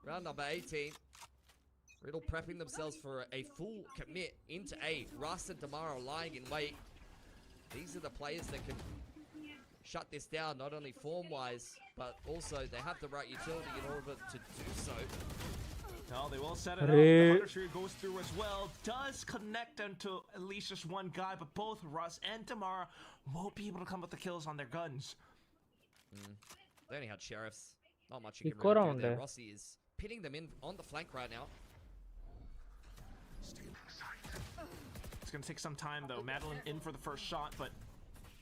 Round number 18. Riddle prepping themselves for a full commit into A. Russ and Damara lying in wait. These are the players that can shut this down, not only form-wise, but also they have the right utility in order to do so. No, they will set it up. Re- The Hunter Tree goes through as well. Does connect into at least just one guy, but both Russ and Damara won't be able to come with the kills on their guns. They only had sheriffs. Not much you can Eco really round do there. है. Rossi is pinning them in on the flank right now. It's going to take some time, though. Madeline in for the first shot, but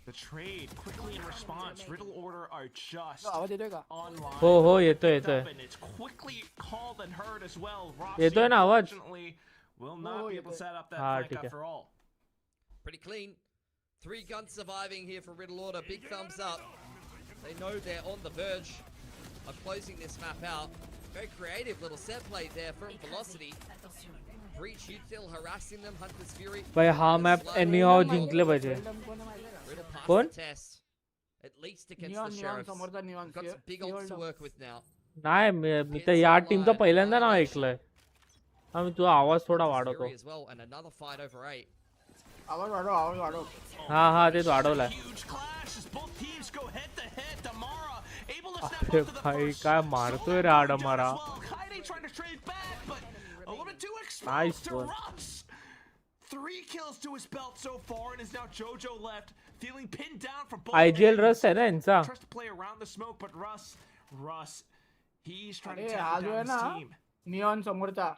the trade quickly in response. Riddle Order are just आवाज येतोय का? online. हो हो येतोय Picked up, येतोय. and it's quickly called and heard as well. येतोय ना आवाज? unfortunately, will not be able to set up that हाँ, flank ठीक है. after all. Pretty clean. 3 guns surviving here for Riddle Order. Big thumbs up. They know they're on the verge of closing this map out. Very creative little set play there from Velocity. Breach util harassing them. Hunter's Fury. भाई हा map anyhow जिंकले पाहिजे. Riddle passed कोण? the test. At least against Neon, the neon, Sheriffs. समोरचा neon. Got some big odds to work with now. नाही मी तर या टीमचं पहिल्यांदा नाव ऐकलंय. हा मी तुझा आवाज थोडा Hunter's वाढवतो. Fury as well, and another fight over 8. आवाज वाढव. हा हा तेच वाढवलाय. Huge clash as both teams go head to head. Damara able to snap अरे up to the भाई first. काय मारतोय रे हा डमारा. Kaide trying to trade back, but a little bit too exposed Nice to one. Russ. 3 kills to his belt so far, and is now JoJo left, feeling pinned down from both IGL ends. रस है ना इनचा. Tries to play around the smoke, but Russ, he's trying to अरे take हा जो down आहे his ना team. Neon समोरचा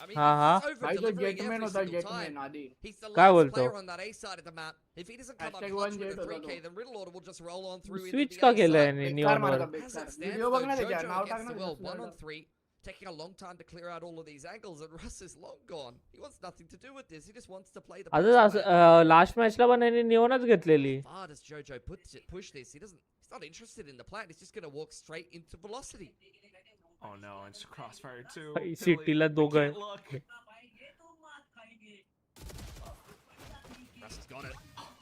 I mean, हाँ, he's भाई जो over-delivering जेटमैन every होता है single जेटमैन time. आदि He's the क्या last बोलते player हो? on that A side of the map. If he doesn't come up Hashtag clutch one with a jet 3K, होता then Riddle Order will just roll on through into switch the का A केलंय side. यांनी बेकार neon मारता वर. As it बेकार stands, video though, बघ ना त्याच्या JoJo now against torque the ना world, त्याचं 1 on 3, taking a long time to clear out all of these angles, and Russ is long gone. He wants nothing to do with this. He just wants to play the आता post play. Last मॅचला पण यांनी नियॉनच घेतलेली. Far does JoJo push this? He's not interested in the plan. He's just going to walk straight into Velocity. Oh no, and it's Crossfire too. भाई, Philly, सिटीला they दोघं can't आहे. look. Russ has got it.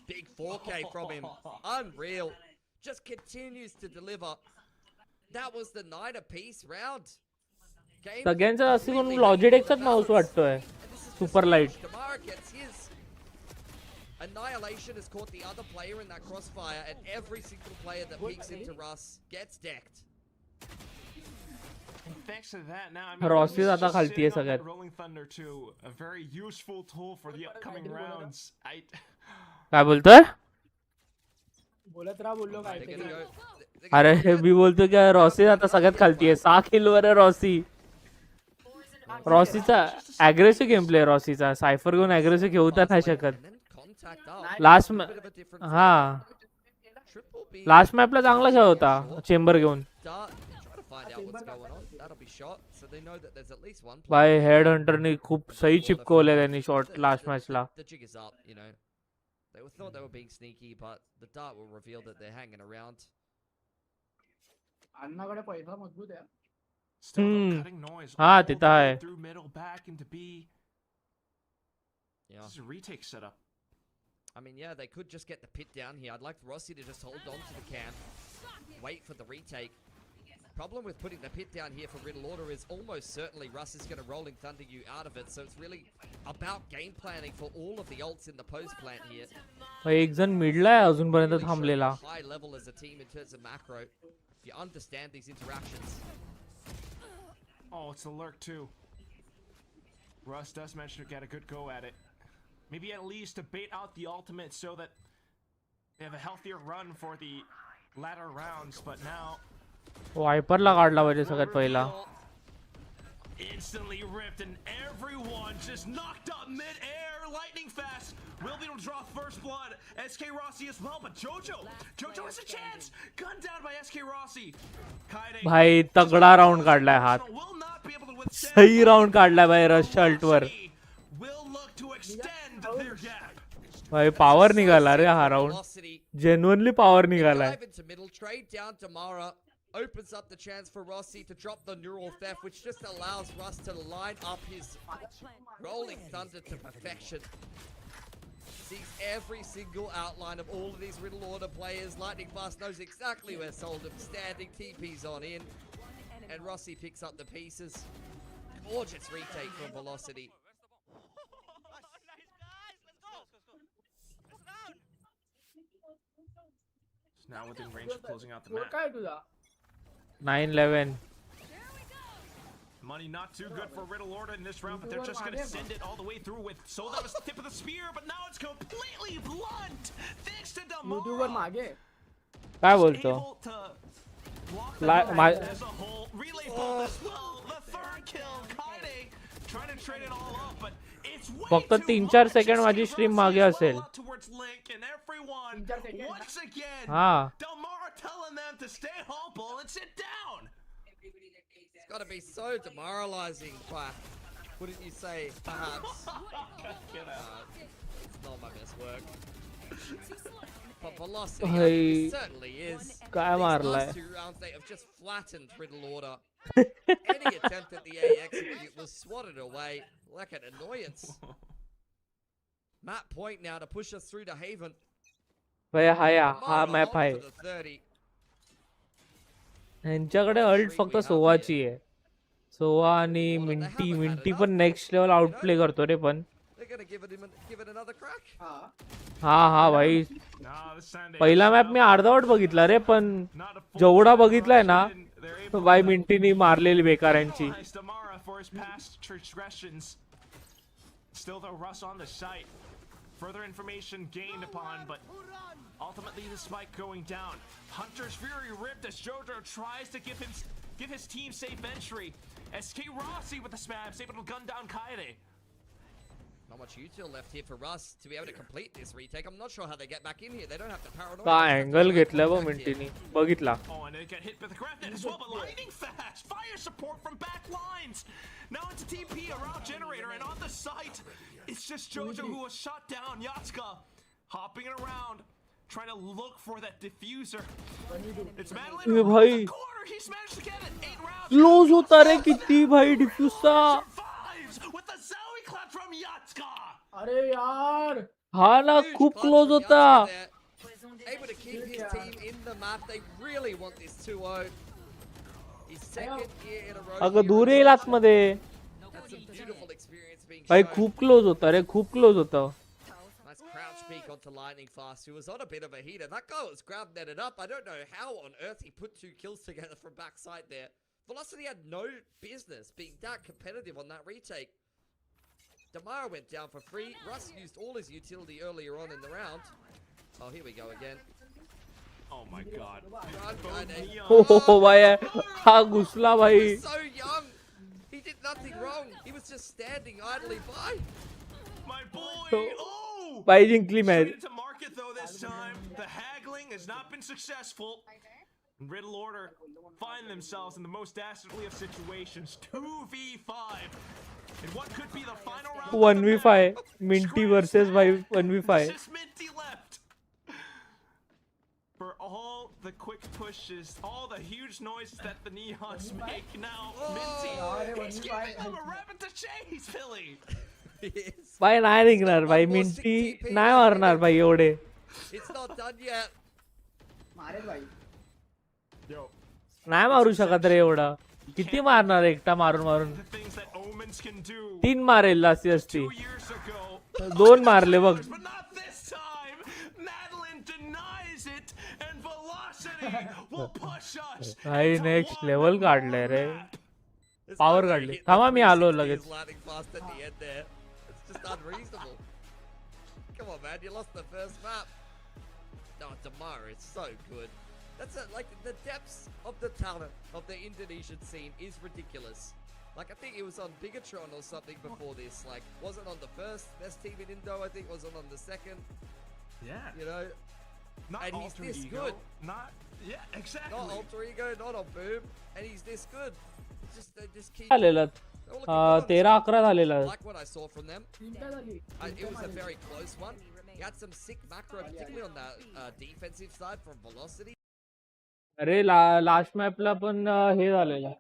Big 4K from him. Unreal. Just continues to deliver. That was the 9 apiece round. Game सगळ्यांचं असं करून completely लॉजिटेकचाच the Mouse balance. वाटतोय And this is super just light huge. Damara gets his. Annihilation has caught the other player in that crossfire, and every single player that peeks into Russ gets decked. And thanks to that, now I mean, Rossi he's आता just खालती आहे sitting on that सगळ्यात. Rolling Thunder too, a very useful tool for the upcoming rounds. काय बोलतोय बोलत राहा बोललो They're काहीतरी gonna go. अरे मी बोलतोय की रॉसी आता सगळ्यात खालती आहे 6 किलवर आहे रॉसी रॉसीचा अग्रेसिव्ह गेम प्ले रॉसीचा सायफर घेऊन अग्रेसिव्ह घेऊ तर नाही शकत And then contact up. Last Bit of a difference हा Triple B. लास्ट मॅपला चांगला खेळ होता चेंबर घेऊन Dart. Try to find out what's going on. That'll be shot, so they know that there's at least one player. बाय हेड हंटरनी खूप सही चिपकवले त्यांनी शॉट लास्ट मॅचला The jig is up, you know. They thought they were being sneaky, but the dart will reveal that they're hanging around. अण्णाकडे पैसा मजबूत आहे Still no Hmm. cutting noise. Ah, all the तिथं way आहे. through middle, back into B. Yeah. This is a retake setup. I mean, yeah, they could just get the pit down here. I'd like Rossi to just hold on to the camp, wait for the retake. Problem with putting the pit down here for Riddle Order is almost certainly Russ is going to Rolling Thunder you out of it. So it's really about game planning for all of the ults in the post plant here. एक जण मिडला आहे अजूनपर्यंत Really showing थांबलेला a high level as a team in terms of macro. If you understand these interactions. Oh, it's a lurk too. Russ does manage to get a good go at it. Maybe at least to bait out the ultimate so that they have a healthier run for the latter rounds. But now वायपरला काढला पाहिजे सगळ्यात पहिला instantly ripped and everyone just knocked up mid-air, lightning fast. Will be able to draw first blood. SK Rossi as well, but Jojo has a chance. Gunned down by SK Rossi. Kaide भाई तगडा round काढलाय हात will not be able to withstand. सही round काढलाय भाई rush अल्टवर Will look to extend their gap. भाई power निघाला रे हा राऊंड Velocity. जेन्युइनली पॉवर निघालाय Dive into middle, trade down to Mara. Opens up the chance for Rossi to drop the neural theft, which just allows Russ to line up his Rolling Thunder to perfection. Sees every single outline of all of these Riddle Order players. Lightning Fast knows exactly where Soldum standing. TP's on in. And Rossi picks up the pieces. Gorgeous retake from Velocity. It's now within range of closing out the score map. काय तुझा 9-11 Money not too good for Riddle Order in this round, but they're just going to send it all the way through with Solda's tip of the spear, but now it's completely blunt thanks to YouTube were Damara. मागे काय बोलतो Able to block the La- round my- as a whole. Relay bolt as well. The third kill. Kaide trying to trade it all up, but it's way फक्त too 3-4 much. Second माझी SK stream Rossi मागे as well असेल out towards Link and everyone 3-4 second once again. हा Damara telling them to stay humble and sit down. It's got to be so demoralizing, wouldn't you say, perhaps? It's not my best work. But Velocity, I mean, भाई it certainly is. काय These मारलाय last 2 rounds, they have just flattened Riddle Order. Any attempt at the A execute was swatted away like an annoyance. Map point now to push us through to Haven. भाई हा Mara map on आहे for the 30. यांच्याकडे alt फक्त सोवाची आहे सोवा आणि Minty पण next level Outplay करतो रे पण They're going to give it another crack. हा हा भाई Nah, this time they पहिला मॅप मी अर्धवट बघितला रे पण not a full जेवढा बघितलाय ना they're able बाई मिंटीनी मारलेली बेकारांची penalize Damara for his past transgressions. Still though, Russ on the site. Further information gained upon, but ultimately the spike going down. Hunter's Fury ripped as Jojo tries to give his team safe entry. SK Rossi with the SMPS able to gun down Kaede. Not much util left here for Russ to be able to complete this retake. I'm not sure how they get back in here. They don't have the paranoia. का angle घेतला बघ मिंटीनी बघितला Oh, and they get hit with the grab net as well, but lightning fast! Fire support from back lines! Now it's a TP around Generator, and on the site, it's just Jojo who was shot down. Yatsuka hopping around, trying to look for that diffuser. It's Madeline A around भाई the corner. He's managed to get it. 8 rounds. Close होता रे किती भाई डिफ्यूजचा Survives with the Zoe clap from Yatsuka. अरे यार हा ना Huge खूप clutch क्लोज from होता Yatsuka there. Able to keep his team in the map. They really want this 2-0. He's second year in a row अगं here दूर at येईल Ascension. आतमध्ये. That's some beautiful experience being भाई shown. खूप close होता रे, खूप क्लोज होता. Nice crouch peek onto Lightning Fast, who was on a bit of a heater. That guy was grab netted up. I don't know how on earth he put 2 kills together from backside there. Velocity had no business being that competitive on that retake. Damara went down for free. Russ used all his utility earlier on in the round. Oh, here we go again. Oh my god. Run, Grenade. हो भाई हा घुसला He भाई. was so young. He did nothing wrong. He was just standing idly by. My boy! Oh! भाई जिंकली Straight match. into market though this time. The haggling has not been successful. Riddle Order find themselves in the most dastardly of situations. 2v5. In what could be the final round. 1v5 Minty versus भाई 1v5. Just Minty left. For all the quick pushes, all the huge noises that the neons make now, Minty, he's giving them a rabbit to chase, Philly. Yes. भाई नाही निघणार भाई, Minty नाही मारणार भाई एवढे. It's not done yet. मारेल भाई. Yo, नाही मारू शकत रे एवढा. किती मारणार एकटा मारून मारून. the things that omens can do. 3 मारेल लास्ट 2 years ago. 2 मारले बघ. But not this time. Madeline denies it, and Velocity will push us. भाई नेक्स्ट लेवल काढलंय रे. This Power guy काढली. hit थांबा the मी आलो 360 लगेच. is landing fast at the end there. It's just unreasonable. Come on, man. You lost the first map. Oh, Damara is so good. That's like the depths of the talent of the Indonesian scene is ridiculous. Like I think it was on Bigatron or something before this. Like wasn't on the first best team in Indo. I think wasn't on the second. Yeah. You know, Not and he's alter this ego. good. Not. Yeah, exactly. Not alter ego, not on boom, and he's this good. It's just they just keep. झालेला they're all looking good on this 13-11 झालेला. one. Like what I saw from them. तीनटा झाली. It was a very close one. He had some sick macro, particularly on that defensive side from Velocity. अरे last मॅपला पण हे झालेलं.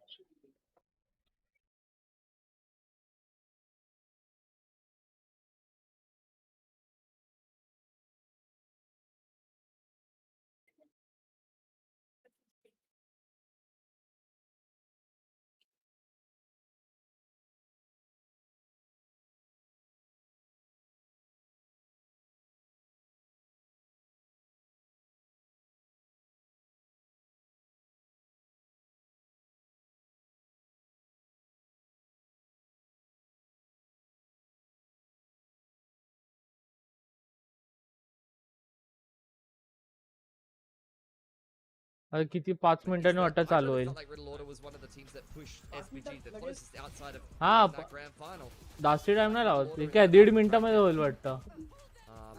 अरे किती 5 मिनिटांनी वाटत I चालू really होईल. felt like Riddle Order was one of the teams that pushed SBG the closest outside of हा that grand final. जास्ती टाइम नाही लावत. ते काय 1.5 मिनिटामध्ये होईल वाटतं.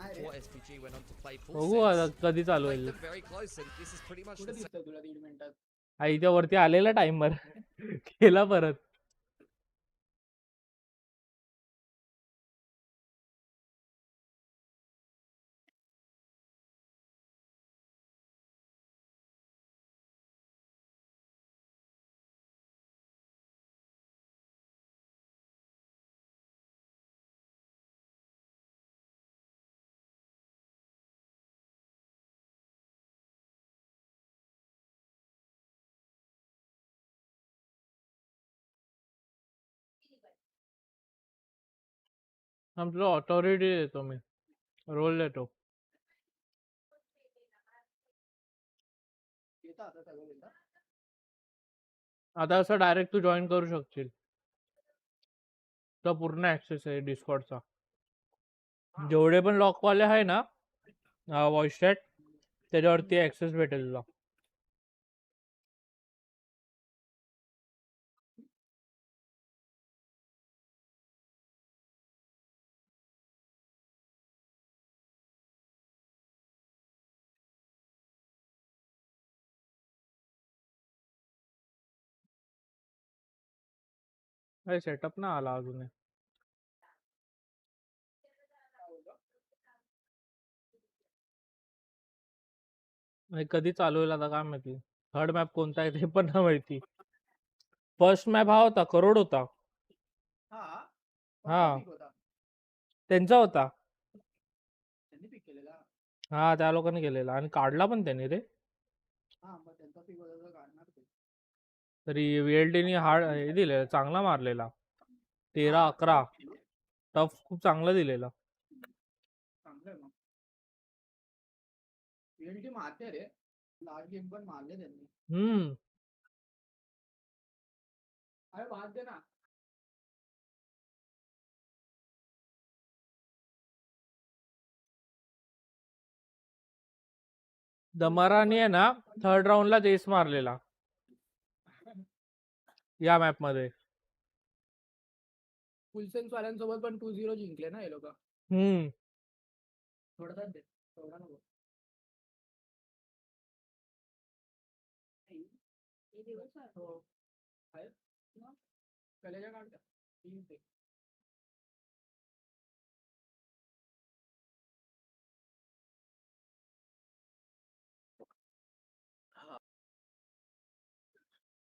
Before SPG went on to play full बघू आता sets. कधी चालू Played होईल. them very close, and this is pretty much कुठे the same. दिसतंय तुला 1.5 मिनिटात? हा इथे वरती आलेला टाइमर केला परत. तुला ऑथॉरिटी देतो मी. रोल देतो. येतं आता सगळं येतं. आता असं डायरेक्ट तू जॉईन करू शकशील. तो पूर्ण ऍक्सेस आहे डिस्कॉर्डचा. जेवढे पण लॉकवाले आहे ना व्हॉइस चॅट त्याच्यावरती ऍक्सेस भेटेल तुला. सेटअप ना आला अजून. कधी चालू होईल आता काय माहिती. थर्ड मॅप कोणता आहे ते पण नाही माहिती. फर्स्ट मॅप हा होता करोड होता. हा हा. pick होता. त्यांचा होता. त्यांनी पिक केलेला. हा त्या लोकांनी केलेला आणि काढला पण त्यांनी रे. हा मग त्यांचा पिक होता तर काढणार ते. तरी VLT हार्ड हे दिलेला चांगला मारलेला 13-11 टफ खूप चांगलं दिलेलं. चांगलं आहे मग. VLT मारते रे, लास्ट गेम पण मारले त्यांनी. अरे वाद दे ना. दमाराने आहे ना 3rd राऊंडला एस मारलेला या मॅप मध्ये. फुलसेन्स वाल्यांसोबत पण 2-0 जिंकले ना हे लोक. हम्म थोडंसं दे, थोडा नको. हो. आहे? मग? कलेजा काढता. ठीक आहे.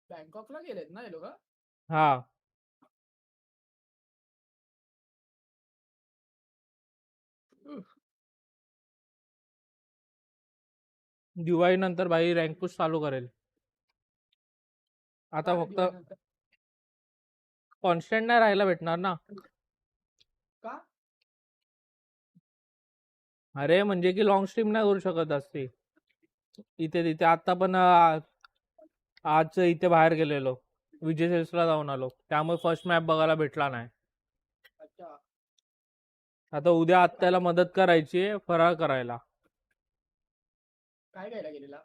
बँकॉकला गेलेत ना हे लोक. हा दिवाळी नंतर भाई रँक पुश चालू करेल. आता फक्त दिवाळीनंतर कॉन्स्टंट नाही राहायला भेटणार ना. का? अरे म्हणजे की लॉंग स्ट्रीम नाही करू शकत असते इथे तिथे. आता पण आज इथे बाहेर गेलेलो विजय सेल्सला जाऊन आलो त्यामुळे फर्स्ट मॅप बघायला भेटला नाही. अच्छा. आता उद्या आत्याला मदत करायची फराळ करायला. काय घ्यायला गेलेला?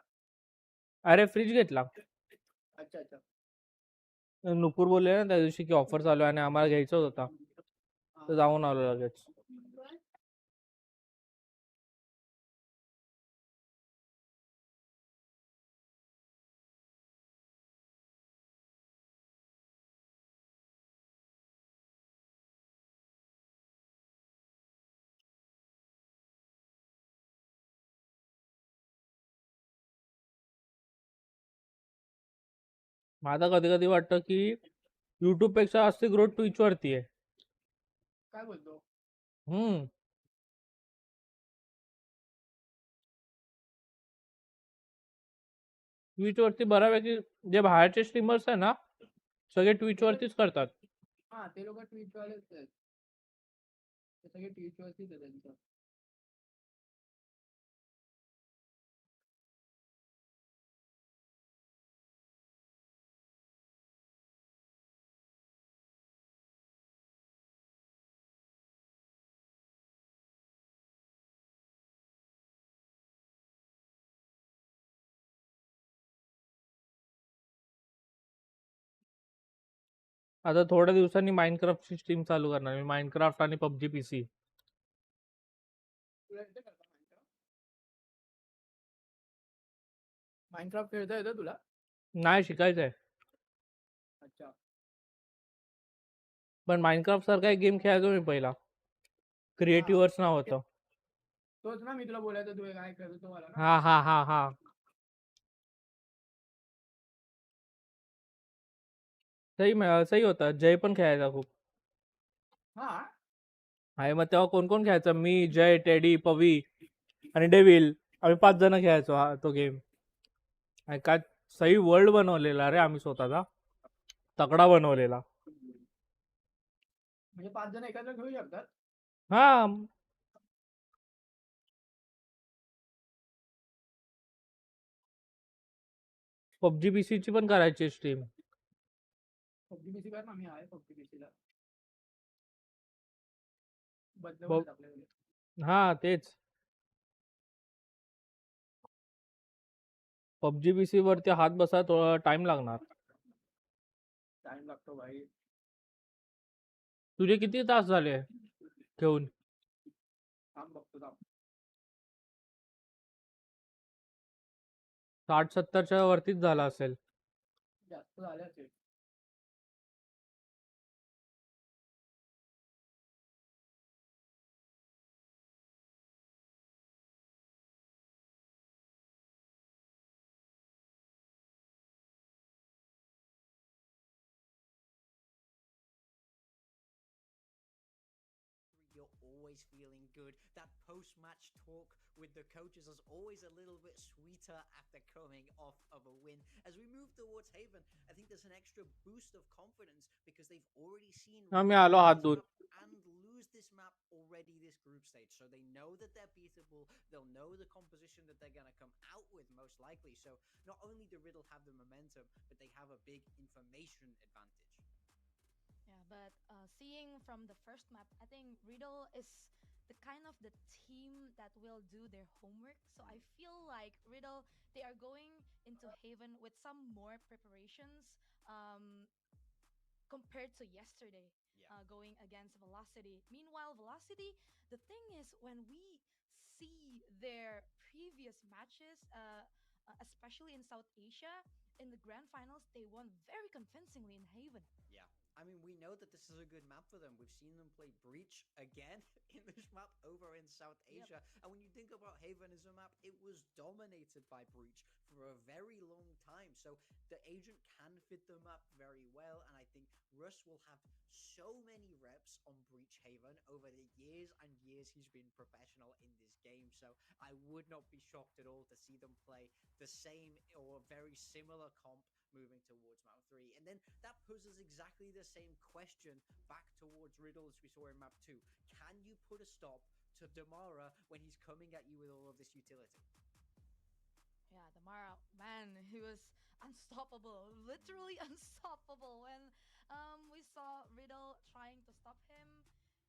अरे फ्रीज घेतला. अच्छा अच्छा. नुपूर बोलले ना त्या दिवशी की ऑफर चालू आहे आणि आम्हाला घ्यायचा होता तर जाऊन आलो लगेच. माझा कधी कधी वाटतं की युट्यूब पेक्षा जास्त ग्रोथ ट्विच वरती आहे. काय बोलतो? हम्म ट्विच वरती बऱ्यापैकी जे बाहेरचे स्ट्रीमर्स आहे ना सगळे ट्विच वरतीच करतात. हा ते लोक ट्विच वालेच आहेत. ते सगळे ट्विच वरतीच आहे त्यांचं. आता थोड्या दिवसांनी माइनक्राफ्टची स्ट्रीम चालू करणार मी. माइनक्राफ्ट आणि पबजी पीसी. तुला येते का माइनक्राफ्ट खेळता येतं तुला? नाही शिकायचंय अच्छा. पण माइनक्राफ्ट सारखा एक गेम खेळायचो मी पहिला. क्रिएटिव्हर्स नाव होतं. तोच ना मी तुला बोलायचं तू काय खेळतो मला ना. हा हा हा हा सही होता. जय पण खेळायचा खूप. हा आहे मग तेव्हा कोण कोण खेळायचं? मी, जय, टेडी, पवी आणि डेव्हिल. आम्ही 5 जण खेळायचो तो गेम. आणि काय सही वर्ल्ड बनवलेला रे आम्ही स्वतःचा. तगडा बनवलेला. म्हणजे 5 जण एकत्र खेळू शकतात. हा पबजी पीसी ची पण करायची स्ट्रीम. पबजी पीसी कर ना. मी आहे पबजी पीसी ला. बदलवलं आपल्याकडे. हा तेच पबजी पीसी वरती हात बसा थोडा टाइम लागणार. टाइम लागतो भाई. तुझे किती तास झाले घेऊन? थांब बघतो थांब. 60-70च्या वरतीच झाला असेल. जास्त झाले असेल. always feeling good. That post-match talk with the coaches is always a little bit sweeter after coming off of a win. As we move towards Haven, I think there's an extra boost of confidence because they've already seen आम्ही Riddle आलो win हात this धुत. map and lose this map already this group stage. So they know that they're beatable. They'll know the composition that they're going to come out with most likely. So not only do Riddle have the momentum, but they have a big information advantage. Yeah, but seeing from the first map, I think Riddle is the kind of the team that will do their homework. So I feel like Riddle, they are going into Haven with some more preparations compared to yesterday, Yeah. going against Velocity. Meanwhile, Velocity, the thing is, when we see their previous matches, especially in South Asia, in the grand finals, they won very convincingly in Haven. Yeah. I mean, we know that this is a good map for them. We've seen them play Breach again in this map over in South Asia. And when you think about Haven as a map, it was dominated by Breach for a very long time. So the agent can fit the map very well. And I think Russ will have so many reps on Breach Haven over the years and years he's been professional in this game. So I would not be shocked at all to see them play the same or very similar comp moving towards map 3. And then that poses exactly the same question back towards Riddle as we saw in map 2. Can you put a stop to Damara when he's coming at you with all of this utility? Yeah, Damara, man, he was unstoppable, literally unstoppable. When we saw Riddle trying to stop him,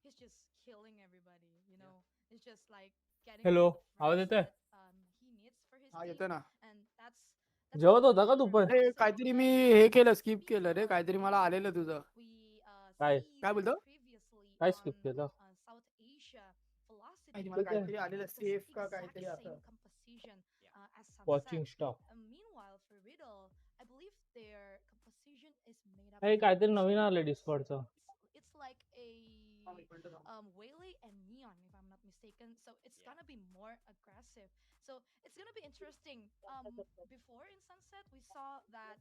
he's just killing everybody, you know. It's just like getting Hello, all the आवाज frags येतोय? that he needs for his हा team, येतोय ना. and that's जेवत होता का तू पण? अरे काहीतरी मी हे केलं स्किप केलं रे काहीतरी मला आलेलं तुझं. काय? काय बोलतो? काय स्किप केलं? South Asia velocity. माहिती मला काहीतरी आलेलं the सेफ का exact काहीतरी same असं. composition as Watching Sunset. stop. Meanwhile, for Riddle, I believe their composition is made up. हे of काहीतरी नवीन two आलं maps. डिस्कॉर्डचं. It's like a Waylay and Neon, if I'm not mistaken. So it's gonna be more aggressive. So it's gonna be interesting. Before in Sunset, we saw that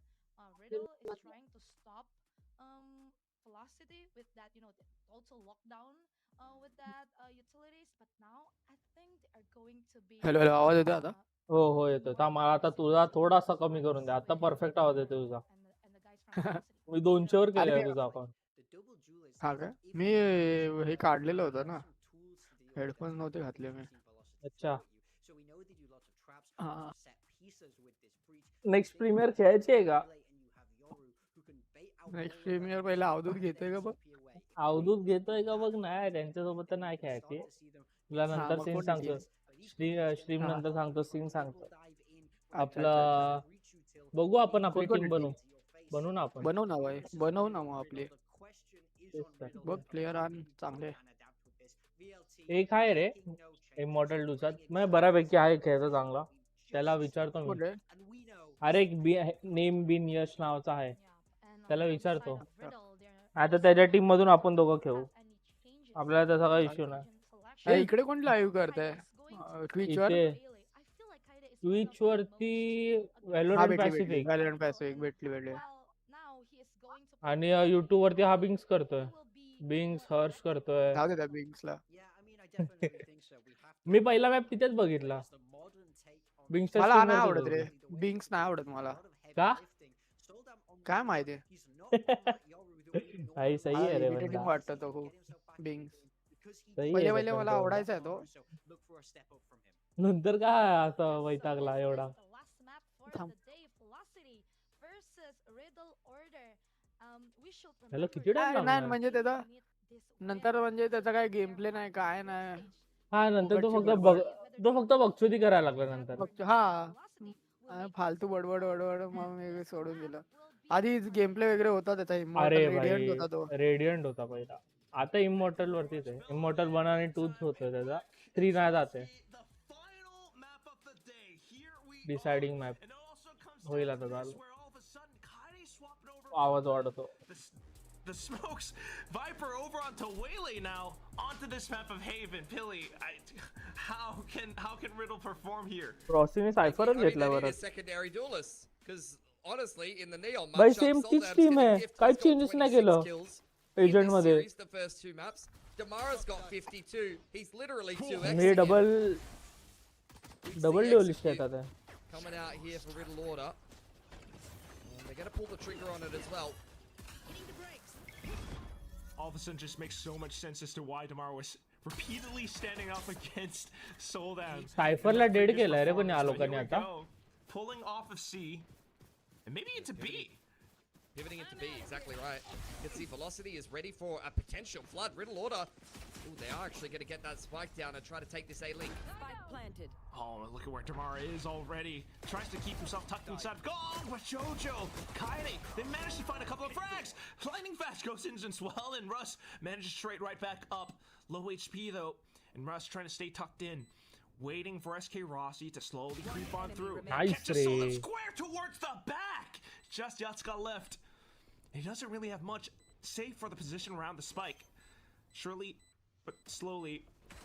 Riddle is trying to stop Velocity with that, you know, the total lockdown with that utilities. But now I think they are going to be. Hello hello आवाज येतोय आता? हो हो येतो. तर मला आता तुझा थोडासा कमी करून दे. आता परफेक्ट आवाज येतो तुझा. And the guys from Velocity. मी 200 वर अरे केलंय मी तुझा अकाउंट. हा काय मी हे काढलेलं होतं ना हेडफोन नव्हते घातले मी. अच्छा. हा नेक्स्ट प्रीमियर खेळायची आहे का? नेक्स्ट प्रीमियर पहिला अवधूत घेतोय का बघ. अवधूत घेतोय का बघ. नाही त्यांच्यासोबत तर नाही खेळायची. तुला नंतर सीन सांगतो. स्ट्रीम नंतर सांगतो. सीन सांगतो. आपलं बघू आपण आपली टीम बनवू ना आपण. बनवू ना भाई बनवू ना मग आपली. बघ प्लेयर आण चांगले. एक आहे रे इमॉर्टल दुसरा मैं बऱ्यापैकी आहे खेळतो चांगला. त्याला विचारतो मी. अरे एक नेम बिन यश नावाचा आहे. त्याला विचारतो. आता त्याच्या टीम मधून आपण दोघं खेळू. आपल्याला तसा काही इश्यू नाही. इकडे कोण लाईव्ह करताय ट्विच वर? ट्विच वरती व्हॅलोरंट पॅसिफिक भेटली. आणि युट्यूब वरती हा बिंग्स करतोय. बिंग्स हर्ष करतोय. जाऊ दे त्या बिंग्सला. मी पहिला मॅप तिथेच बघितला. बिंग्सच्या मला नाही स्क्रीनवरती आवडत रे. बघितला. बिंग्स नाही आवडत मला. का? काय माहिती काही सही आहे रे बंदा. वाटतं तो खूप बिंग्स. सही पहिले आहे पहिले मला तो. आवडायचा आहे तो. नंतर काय असं वैतागला एवढा. हॅलो किती टाइम नाही लागणार? म्हणजे त्याचा नंतर म्हणजे त्याचा काय गेम प्ले नाही काय नाही. हा नंतर तो फक्त बक्षुदी करायला लागला नंतर. हा फालतू बडबड बडबड मग मी सोडून दिलं. आधी गेम प्ले वगैरे होता त्याचा. अरे रेडियंट होता तो. रेडियंट होता पहिला. आता इमॉर्टल वरतीच आहे. इमॉर्टल 1 आणि 2 होतोय त्याचा. 3 नाही जाते. डिसाइडिंग मॅप होईल आता चालू. आवाज वाढतो. The smokes Viper over onto Waylay now onto this map of Haven. Pilly, how can Riddle perform here? Crossing सायफरच घेतला बरं. secondary duelist because honestly in the Neon भाई matchup सेम तीच Soldad's टीम getting आहे. gifted. काही He's got changes नाही 26 केलं kills in agent this मध्ये. series, the first two maps. Damara's got 52. He's literally 2x. Hey again. Double We've double seen ड्युअलिस्ट execute येतात आहे. coming out here for Riddle Order. And they're going to pull the trigger on it as well. All of a sudden just makes so much sense as to why Damar was repeatedly standing up against Soldan. सायफरला dead केलाय रे पण या लोकांनी आता. Pulling off of C and maybe into B. Pivoting into B, exactly right. You can see Velocity is ready for a potential flood. Riddle Order. Ooh, they are actually going to get that spike down and try to take this A-Link. Spike planted. Oh, look at where Damar is already. Tries to keep himself tucked inside. Gone with Jojo. Kaede, they managed to find a couple of frags. Lightning Fast goes in as well, and Russ manages to trade right back up. Low HP though, and Russ trying to stay tucked in. Waiting for SK Rossi to slowly creep on through. Nice Catches Soldan trade. square towards the back. Just Yatska left. He doesn't really have much safe for the position around the spike. Surely, but slowly,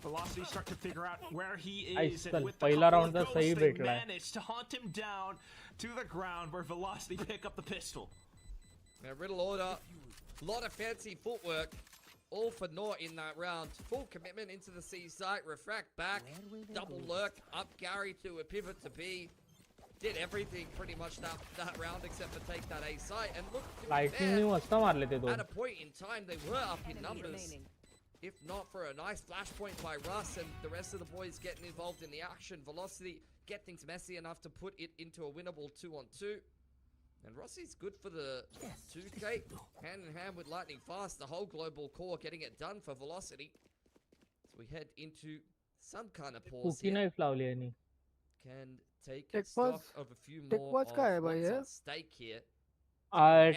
Velocity start to figure out where he is. And with the पहिला couple round of तर सही ghosts, they भेटलाय. manage to hunt him down to the ground where Velocity pick up the pistol. Now, Riddle Order, lot of fancy footwork. All for naught in that round. Full commitment into the C site. Refract back. Double lurk. Up Gary to a pivot to B. Did everything pretty much that round except for take that A site. And look, to be lightning fair, नी मस्त मारले ते at दोन. a point in time, they were up in Enemy numbers. remaining. If not for a nice flashpoint by Russ and the rest of the boys getting involved in the action, Velocity get things messy enough to put it into a winnable 2-on-2. And Rossi's good for the 2K, hand in hand with Lightning Fast, the whole global core getting it done for Velocity. So we head into some kind of pause कुकी here. Knife लावली यांनी. Can take Tech stock pause- of a few Tech more pause of काय आहे भाई what's हे? at stake here.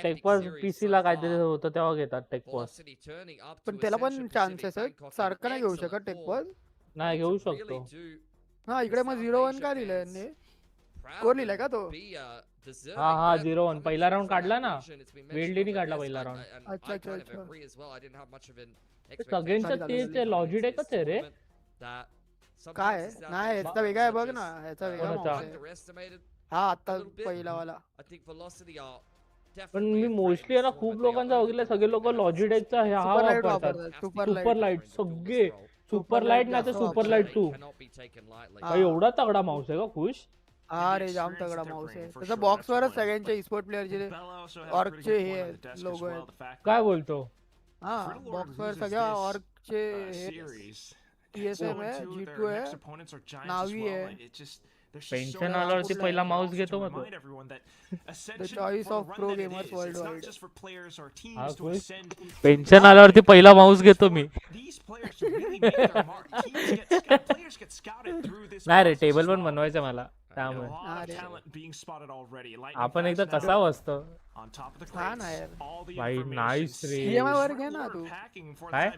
Tech pause PC ला काहीतरी होतं तेव्हा घेतात tech pause. Velocity turning up पण to त्याला पण Ascension चान्सेस Pacific आहेत. Bangkok. सारखं नाही घेऊ Excellent शकत टेक form. पॉज. नाही घेऊ To शकतो. really do हा इकडे मग 0-1 का लिहिलंय यांनी? स्कोर लिहिलाय का तो? हा हा 0-1 पहिला राऊंड काढला ना. वेल्डीनी काढला पहिला राऊंड. अच्छा, अच्छा, अच्छा. सगळ्यांचं तेच लॉजिटेकच आहे रे. काय आहे? नाही ह्याचा वेगळा आहे बघ ना. ह्याचा वेगळा कोणाचा? mouse आहे. हा आता पहिला वाला. पण मी मोस्टली आहे ना खूप लोकांचा बघितलं सगळे लोक लॉजिटेकचा हा सुपर लाईट वापरतात. वापरतात. Super super light. लाईट सगळे सुपर लाईट नाही तर सुपर लाईट 2. एवढा तगडा माऊस आहे का खुश. हा रे जाम तगडा माऊस आहे. त्याचा बॉक्स वरच सगळ्यांचे स्पोर्ट प्लेअरचे ऑर्कचे हे लोगो आहेत. काय बोलतो. हा बॉक्स वर सगळ्या ऑर्कचे TSM आहे, G2 आहे, नावी आहे. पेन्शन आल्यावरती पहिला माऊस घेतो मग तो. The choice of pro gamers worldwide. हा खुश. पेन्शन आल्यावरती पहिला माऊस घेतो मी. नाही रे टेबल पण बनवायचं मला त्यामुळे. आपण एकदा कसा बसतो. छान आहे यार. भाई नाईस रे. EMI वर घे ना तू. काय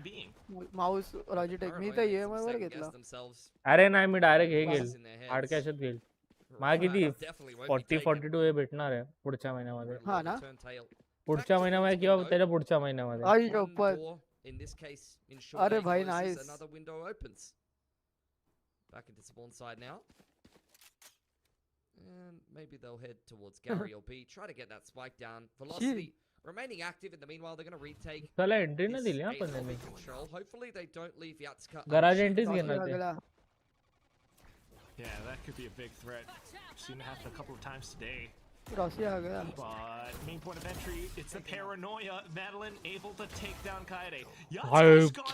माऊस लॉजिटेक मी तर EMI वर घेतला. अरे नाही मी डायरेक्ट हे घेईल हार्ड कॅशत घेईल. मला किती 40-42 हे भेटणार आहे पुढच्या महिन्यामध्ये. हा ना. पुढच्या महिन्यामध्ये किंवा त्याच्या पुढच्या महिन्यामध्ये. आई शपथ. अरे भाई nice. Back into spawn side now. And maybe they'll head towards Gary or B. Try to get that spike down. Velocity remaining active in the meanwhile. They're going to retake. त्याला एंट्री नाही दिली हा this पण A त्यांनी. control. Hopefully they don't leave Yatska. Garage entries घेणार ते. Yeah, that could be a big threat. Seen it happen a couple of times today. Rossi आ गया. But main point of entry, it's the paranoia. Madeline able to take down Kaede.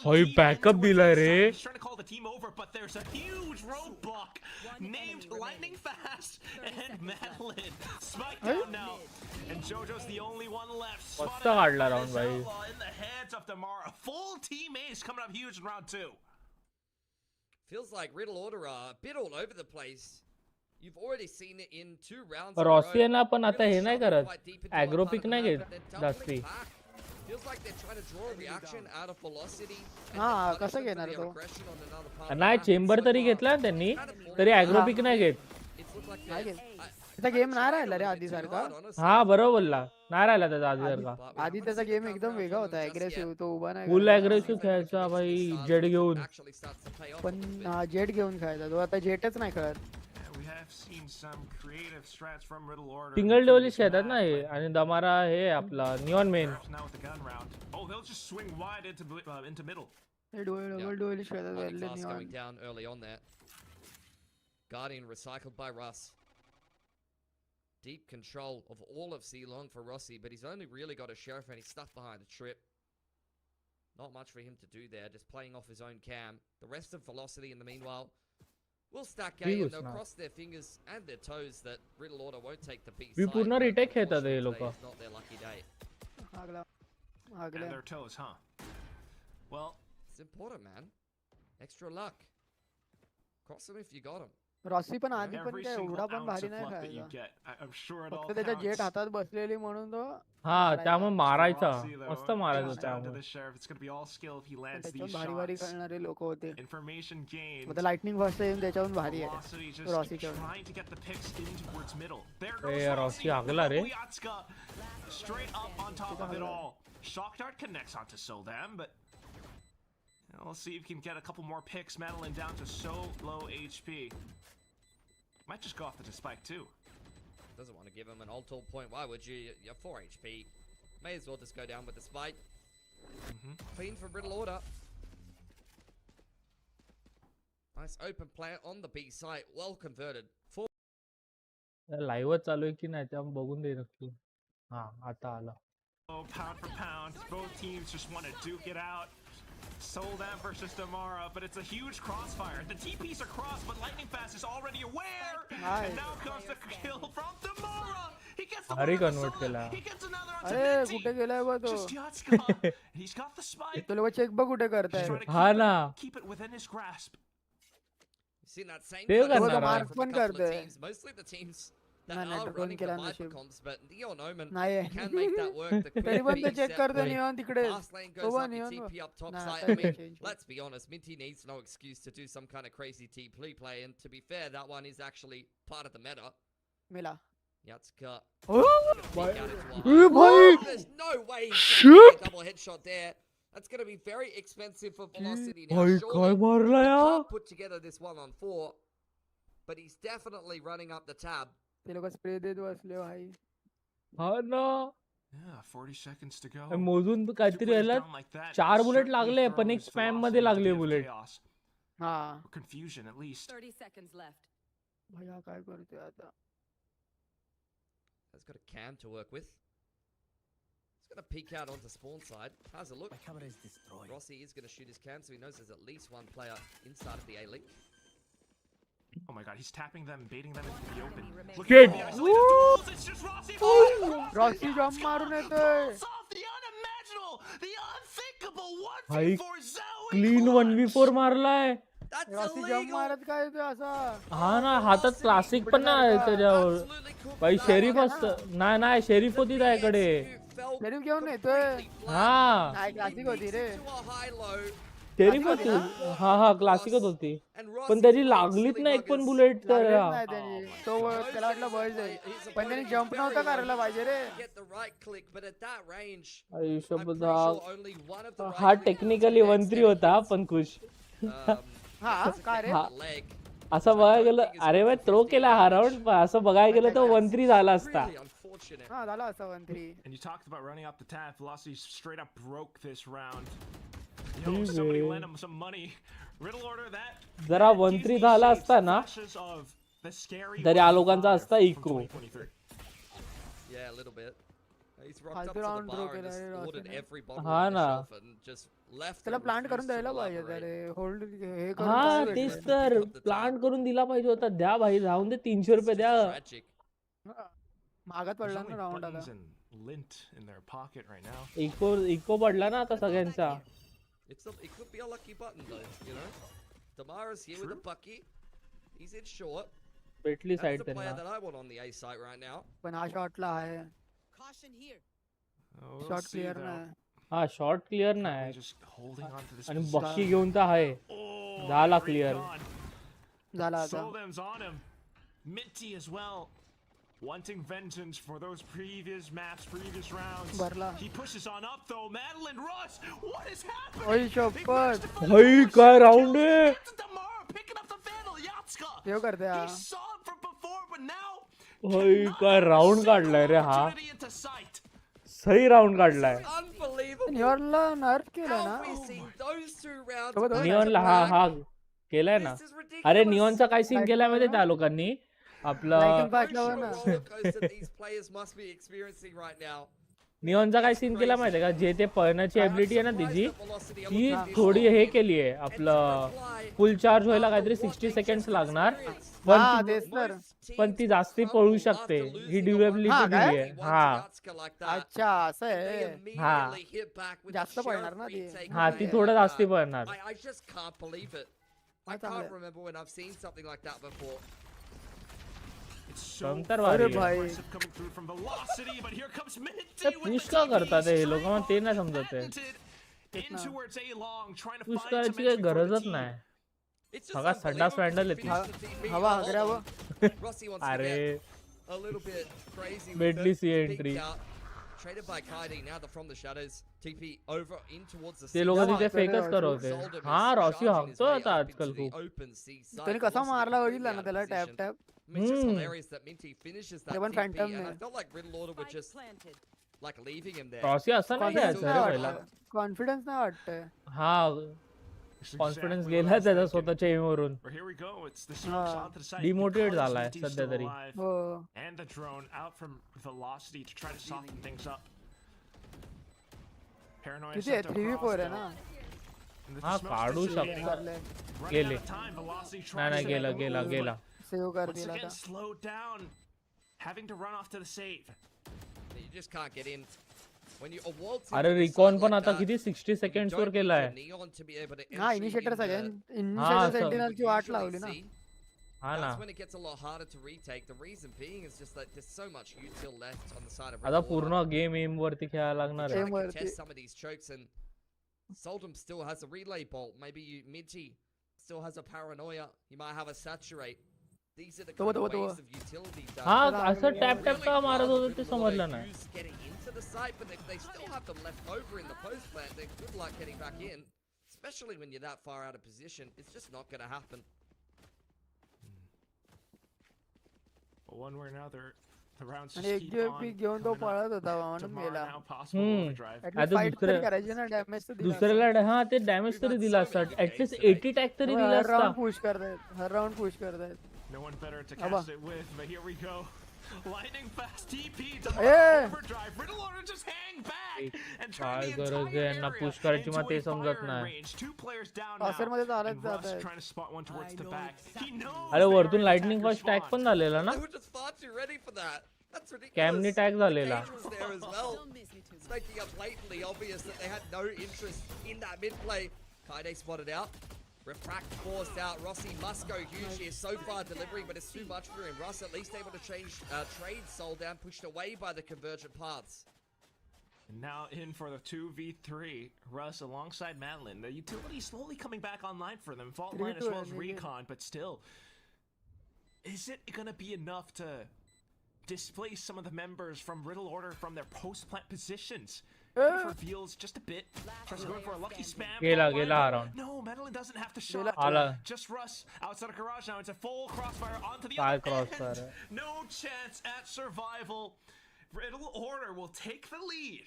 भाई backup दिलाय रे. He's trying to call the team over, but there's a huge roadblock named Lightning Fast and Madeline. Spike down now, and Jojo's the only one left. मस्त काढला round भाई. In the hands of Damara. Full team ace coming up huge in round 2. Feels like Riddle Order are a bit all over the place. You've already seen it in 2 rounds. रॉसियन पण आता हे नाही करत. Agro pick नाही घेत जास्ती. Feels like they're trying to draw a reaction out of Velocity. हा कसं घेणार तो. नाही चेंबर तरी घेतला त्यांनी तरी ॲग्रो पिक नाही घेत. नाही घेत. त्याचा गेम नाही राहिला रे आधी सारखा. हा बरोबर बोलला. नाही राहिला त्याचा आधी सारखा. आधी त्याचा गेम एकदम वेगळा होता. अग्रेसिव्ह तो उभा नाही. फुल ॲग्रेसिव्ह खेळायचा भाई जेट घेऊन. पण जेट घेऊन खेळायचा तो. आता जेटच नाही खेळत. सिंगल डेवलिश खेळतात ना हे आणि दमारा हे आपला निऑन मेन. डबल डुएल खेळतात Lightning वेल्ले fast going neon. down early on there. Guardian recycled by Russ. Deep control of all of C-Long for Rossi, but he's only really got a Sheriff and he's stuck behind a trip. Not much for him to do there, just playing off his own cam. The rest of Velocity in the meanwhile will stack A and they'll cross their fingers and their toes that Riddle Order won't take the B side. पूर्ण but retake खेळतात हे unfortunately लोक. today is not their lucky day. आगला And आगला their toes, huh? Well, It's important, man. Extra luck. Cross them if you got them. Rossi पण आधी पण every काय single एवढा पण ounce भारी of नाही luck that you खायचा. get, I'm sure it all फक्त त्याच्या जेट counts. हातात बसलेली म्हणून तो हा त्यामुळे मारायचा Rossi, though, मस्त goes मारायचा down to त्यामुळे. the Sheriff. It's going to be all skill if he lands त्याच्याहून these भारी भारी shots. खेळणारे लोक होते. Information gained. आता लाइटनिंग फर्स्ट टाइम त्याच्याहून भारी आहे. Velocity just रॉसीच्या trying to get the picks in towards middle. There Hey, goes Rossi Rossi. आगला रे. Yatska straight up on top of it all. Shock Dart connects onto Soldam, but we'll see if he can get a couple more picks. Madeline down to so low HP. Might just go off the spike too. Doesn't want to give him an ult point. Why would you? You're 4 HP. May as well just go down with the spike. Clean from Riddle Order. Nice open play on the B site. Well converted. लाईव्हच चालू आहे की नाही ते बघून दे नक्की. हा आता आला. Oh, pound for pound, both teams just want to duke it out. Soldam versus Damara, but it's a huge crossfire. The TP's across, but Lightning Fast is already aware. Nice. And now comes the kill from Damara. He gets the भारी one on the convert solo. केला. He gets another onto अरे Minty. कुठे गेलाय बा तो. Just Yatska. He's got the spike. ते लोक check बघ कुठे He's करताय. trying to हा ना. keep it within his grasp. You've seen that same They kind of करणार stuff आहे. from a couple of करते. teams. Mostly the teams that नाही, are नाही, running the केला Viper नशीब. comps, but Neon Omen नाही can make that work. The तरी quick पण ते peek चेक set करते play. निऑन तिकडे. Fast lane तो goes बा up, you neon TP up top Nah, side. आता I mean, change. let's be honest, Minty needs no excuse to do some kind of crazy TP play, and to be fair, that one is actually part of the meta. मिला. Yatska. ओ Peek out into a ए high. भाई There's no way he's gonna get a double headshot there. That's going to be very expensive for Velocity now. भाई Surely काय मारला they यार. can't put together this 1-on-4, but he's definitely running up the tab. ते लोक spray देत बसले भाई. हा ना. Yeah, 40 seconds to go. मोजून Two काहीतरी plays याला down like that 4 bullet certainly लागले पण एक throws स्पॅम Velocity मध्ये into a लागले bit of बुलेट. chaos. हा Or confusion at least. 30 seconds left. भैया काय करते आता. Has got a cam to work with. He's going to peek out onto spawn side. How's it look? My camera is destroyed. Rossi is going to shoot his cam, so he knows there's at least one player inside of the A-Link. Oh my god, he's tapping them, baiting them into the open. Enemy remaining. Looking Shit. for the isolated duels, it's just Rossi. Rossi jump मारून येतोय. Pulls off the unimaginable, the unthinkable भाई, 1v4 Zoe clean clutch. 1v4 मारलाय. That's Rossi jump illegal! मारत काय येतोय असा. हा ना हातात classic पण नाही त्याच्यावर. Absolutely cool. भाई शेरीफ असत नाही नाही शेरीफ होती त्याकडे. शेरीफ घेऊन येतोय. हा नाही क्लासिक होती रे. To a high-low. शेरीफ होती. हा हा क्लासिकच होती. पण त्याची लागलीच नाही एक पण बुलेट तर. लागलेच नाही त्यांनी. तो त्याला वाटलं बस आहे. पण त्यांनी जंप नव्हता करायला पाहिजे रे. Get the right click, but at that range, I'm आयुष्य pretty बघा. sure only one of the हा right clicks टेक्निकली connects 1-3 होता पण खुश. हा का रे. हा. leg. असं बघायला गेलं अरे भाई थ्रो केला हा राऊंड असं बघायला गेलं तर 1-3 झाला असता. Really unfortunate. हा झाला असं 1-3. And you talked about running up the tab. Velocity straight up broke this round. Yo, somebody lend him some money. Riddle Order that. जरा 1-3 झाला असता ना Flashes of the scary तर या 1v5 लोकांचा असता from eco. 2023. Yeah, a little bit. He's rocked up फालतू to the round bar draw and केला just रे ordered रॉसीने. every bottle हा on the ना. shelf and just left. त्याला and प्लांट करून refused to द्यायला पाहिजे elaborate. रे. होल्ड हे करून हा काय तेच भेटलंय? तर प्लांट करून दिला पाहिजे होता. द्या भाई राहून दे 300 रुपये द्या. Tragic. हा. मागात There's पडला only ना राऊंड buttons आला. and lint in their pocket right now. Eco पडला ना आता सगळ्यांचा. It could be a lucky button though, you know. Damara's here with a bucky. He's in short. भेटली That's साईड the player त्यांना. that I want on the A site right now. पण हा शॉटला आहे. Caution here. Oh, we'll shot see, clear though. नाही. हा short clear They're नाही just holding on to this आणि position. बक्की घेऊन तर आहे. Oh, झाला great clear. con. झाला आता. Soldem's on him. Minty as well. Wanting vengeance for those previous maps, previous rounds. भरला. He pushes on up though. Madeline Russ, what is happening? ओय They शपथ. managed to find भाई Russ. काय round आहे. It's Damara picking up the Vandal. Yatska. देव करते हा. He saw it from before, but now भाई काय राऊंड काढलाय रे हा. opportunity into sight. सही राऊंड काढलाय. Unbelievable. निऑनला नर्फ केलं How ना have we seen those two rounds तेव्हा back to निऑनला back? हा केलाय ना. This is अरे ridiculous. निऑनचा काय सीन Lighting केलाय माहिती पाहिलं? त्या लोकांनी आपलं लाइटिंग पाहिलं Emotional ना roller coaster these players must be experiencing right now. निऑनचा काय सीन केला माहितीये का जे ते पळण्याची I'm एबिलिटी आहे ना surprised तिची at velocity. I'm ती looking at this थोडी shot हे in. केली आहे And to आपलं reply, फुल चार्ज व्हायला after काहीतरी what 60 they सेकंड्स just लागणार experienced, पण हा ती तेच तर most पण ती teams जास्ती will पळू crumble शकते after he losing a durability हा काय? दिली आहे. हा one-to-Yatska like that. अच्छा असं They आहे immediately hit back with जास्त the sheer पळणार ना ती. retake हा of ती their, थोडं जास्ती uh, पळणार. I just can't believe it. I हा, चांगलं can't आहे. remember when I've seen something like that before. It's so नंतर अरे वारी आहे. भाई aggressive coming through from velocity, but here comes ते Minty with पुश the का TP, करतात हे लोक straight मला ते नाही ball समजत आहे. patented in towards A long, trying to push find करायची some काही entry for the गरजच team. नाही. It's just बघा संडास unbelievable पॅन्डल because he येते. finished the TP. हवा Oh, आग्रा hold वो on. Rossi wants to अरे get a little bit crazy with Medley it. सी Peeked entry out. Traded by Kaidi, now they're from the shadows. TP over in towards the ते sea. लोक हा, तिथे तर फेकच रॉशी- करवते. Soldem is हा रॉशी charging his हाकतो way आता up आजकाल into the खूप. open sea side. त्याने कसा Velocity मारला completely बघितला out ना of त्याला tap position. Tap I mean, it's just Hmm. hilarious that Minty finishes that ते पण TP, Phantom and I ने. felt like Riddle Order were just planted. like leaving him there. रॉशी असं नाही confidence घ्यायचं नाही रे पहिला. वाटत कॉन्फिडन्स नाही वाटत हा It's कॉन्फिडन्स exactly what गेला I was त्याच्या thinking. स्वतःच्या एमवरून. But here we go. It's the Ah. Sharks onto the side. Demotivated because झालाय Minty's सध्या still तरी. alive. हो And the drone out from velocity to try to soften things up. Paranoia किती आहे sent 3v4 across आहे ना though. And the हा smoke's काढू dissipating. शकता. चाललंय Running out गेले. of time. Velocity नाही tries नाही to गेला make a गेला move, गेला. but सेव्ह कर once दिला again आता slowed down. Having to run off to the save. You just can't get in. When you waltz अरे into the रिकॉन side पण like आता that, किती 60 you seconds don't were use केलाय. your neon to be able to हा entry initiator in the- सगळ्यां हा, initiator असं. सेंटिनलची you watt usually लावली ना see. हा ना That's when it gets a lot harder to retake. The reason being is just that there's so much util left on the side of आता Riddle पूर्ण Order. Game M वरती खेळायला लागणार Trying आहे. to Team contest worthy. some of these chokes, and Soldem still has a relay bolt. Maybe Minty still has a paranoia. He might have a saturate. These are the kind of तो- ways of utility that हा चला, असं आम्ही tap tap really का मारत rather होतं ते Riddle Order समजलं नाही. use getting into the site, but if they still have them left over in the post plant, then good luck getting back in. Especially when you're that far out of position, it's just not going to happen. But one way or another, the rounds आणि just एक keep दिवस on peak घेऊन तो coming up. पळत होता म्हणून Tomorrow गेला now possible overdrive. At least आता फाईट तरी दुसऱ्या- करायची ना डॅमेज तर दिला दुसऱ्याला हा ते डॅमेज तरी दिला असता. ऍटलीस्ट 80 टॅग तरी दिला हर असता. राऊंड पुश करतायत हर राऊंड पुश करतायत No one better to Abba. cast it with, but here we go. Lightning fast TP to Eh. overdrive. Riddle Order just hang back and turn काय the गरज आहे entire यांना area push करायची into मग ते a समजत firing नाही. range. Two players down टॉसर now. मध्ये चालत And Russ जात trying to spot one towards the back. He knows अरे they वरतून are lightning attacker first tag spawn. पण झालेला ना. They were just far too ready for that. That's ridiculous. कॅमनी tag झालेला. Cage was there as well. Don't miss me too It's much. making it blatantly obvious that they had no interest in that mid play. Kaide spotted out. Refract forced out. Rossi must go huge here. So far delivering, but it's too much for him. Russ at least able to trade Soul down, pushed away by the convergent paths. And now in for the 2v3. Russ alongside Madeline. The utility slowly coming back online for them. Fault line as well as 3v2 Recon, but still. Is it going to be enough to displace some of the members from Riddle Order from their post-plant positions? Reveals just a bit. Tries to go for a lucky spam. गेला fault गेला line, हा but round. No, Madeline doesn't have the shot. आला. Just Russ outside of garage now. It's a full crossfire onto the काय other crossfire end. आहे. No chance at survival. Riddle Order will take the lead.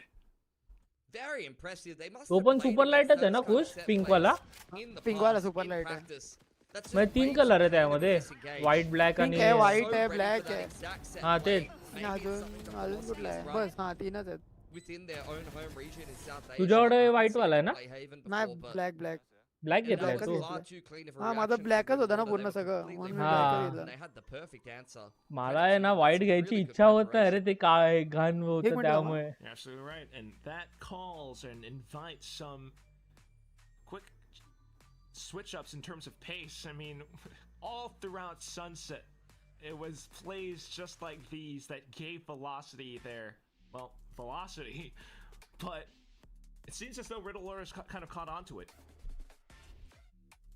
Very impressive. They must तो have पण played super against लाइटच आहे those ना kind of कुछ set pink plays वाला. in the Pink वाला past, super in light है. practice. That's mug just 3 way colour आहे too त्यामध्ये. disengaged. व्हाईट ब्लॅक Pink आणि आहे, So white आहे, ready for black that आहे. exact set हा play. तेच. Maybe it's अजून something that अजून Velocity कुठला has आहे run बस हा तीनच आहेत within their own home region in South Asia. तुझ्याकडे I haven't white seen वाला आहे them ना? play Haven नाही before, but black black black it घेतलाय black was तू. च far too clean of a हा माझं reaction from ब्लॅकच Riddle होता ना Order. पूर्ण They were सगळं completely म्हणून मी हा. black च ready, घेतलं. and they had the perfect answer. मला आहे ना वाईट घ्यायची इच्छा होत नाही रे ते काय घाण होतं मिनिट थांबा. त्यामुळे. You're absolutely right, and that calls and invites some quick switch ups in terms of pace. I mean, all throughout Sunset, it was plays just like these that gave velocity their, well, velocity, but it seems as though Riddle Order's kind of caught on to it.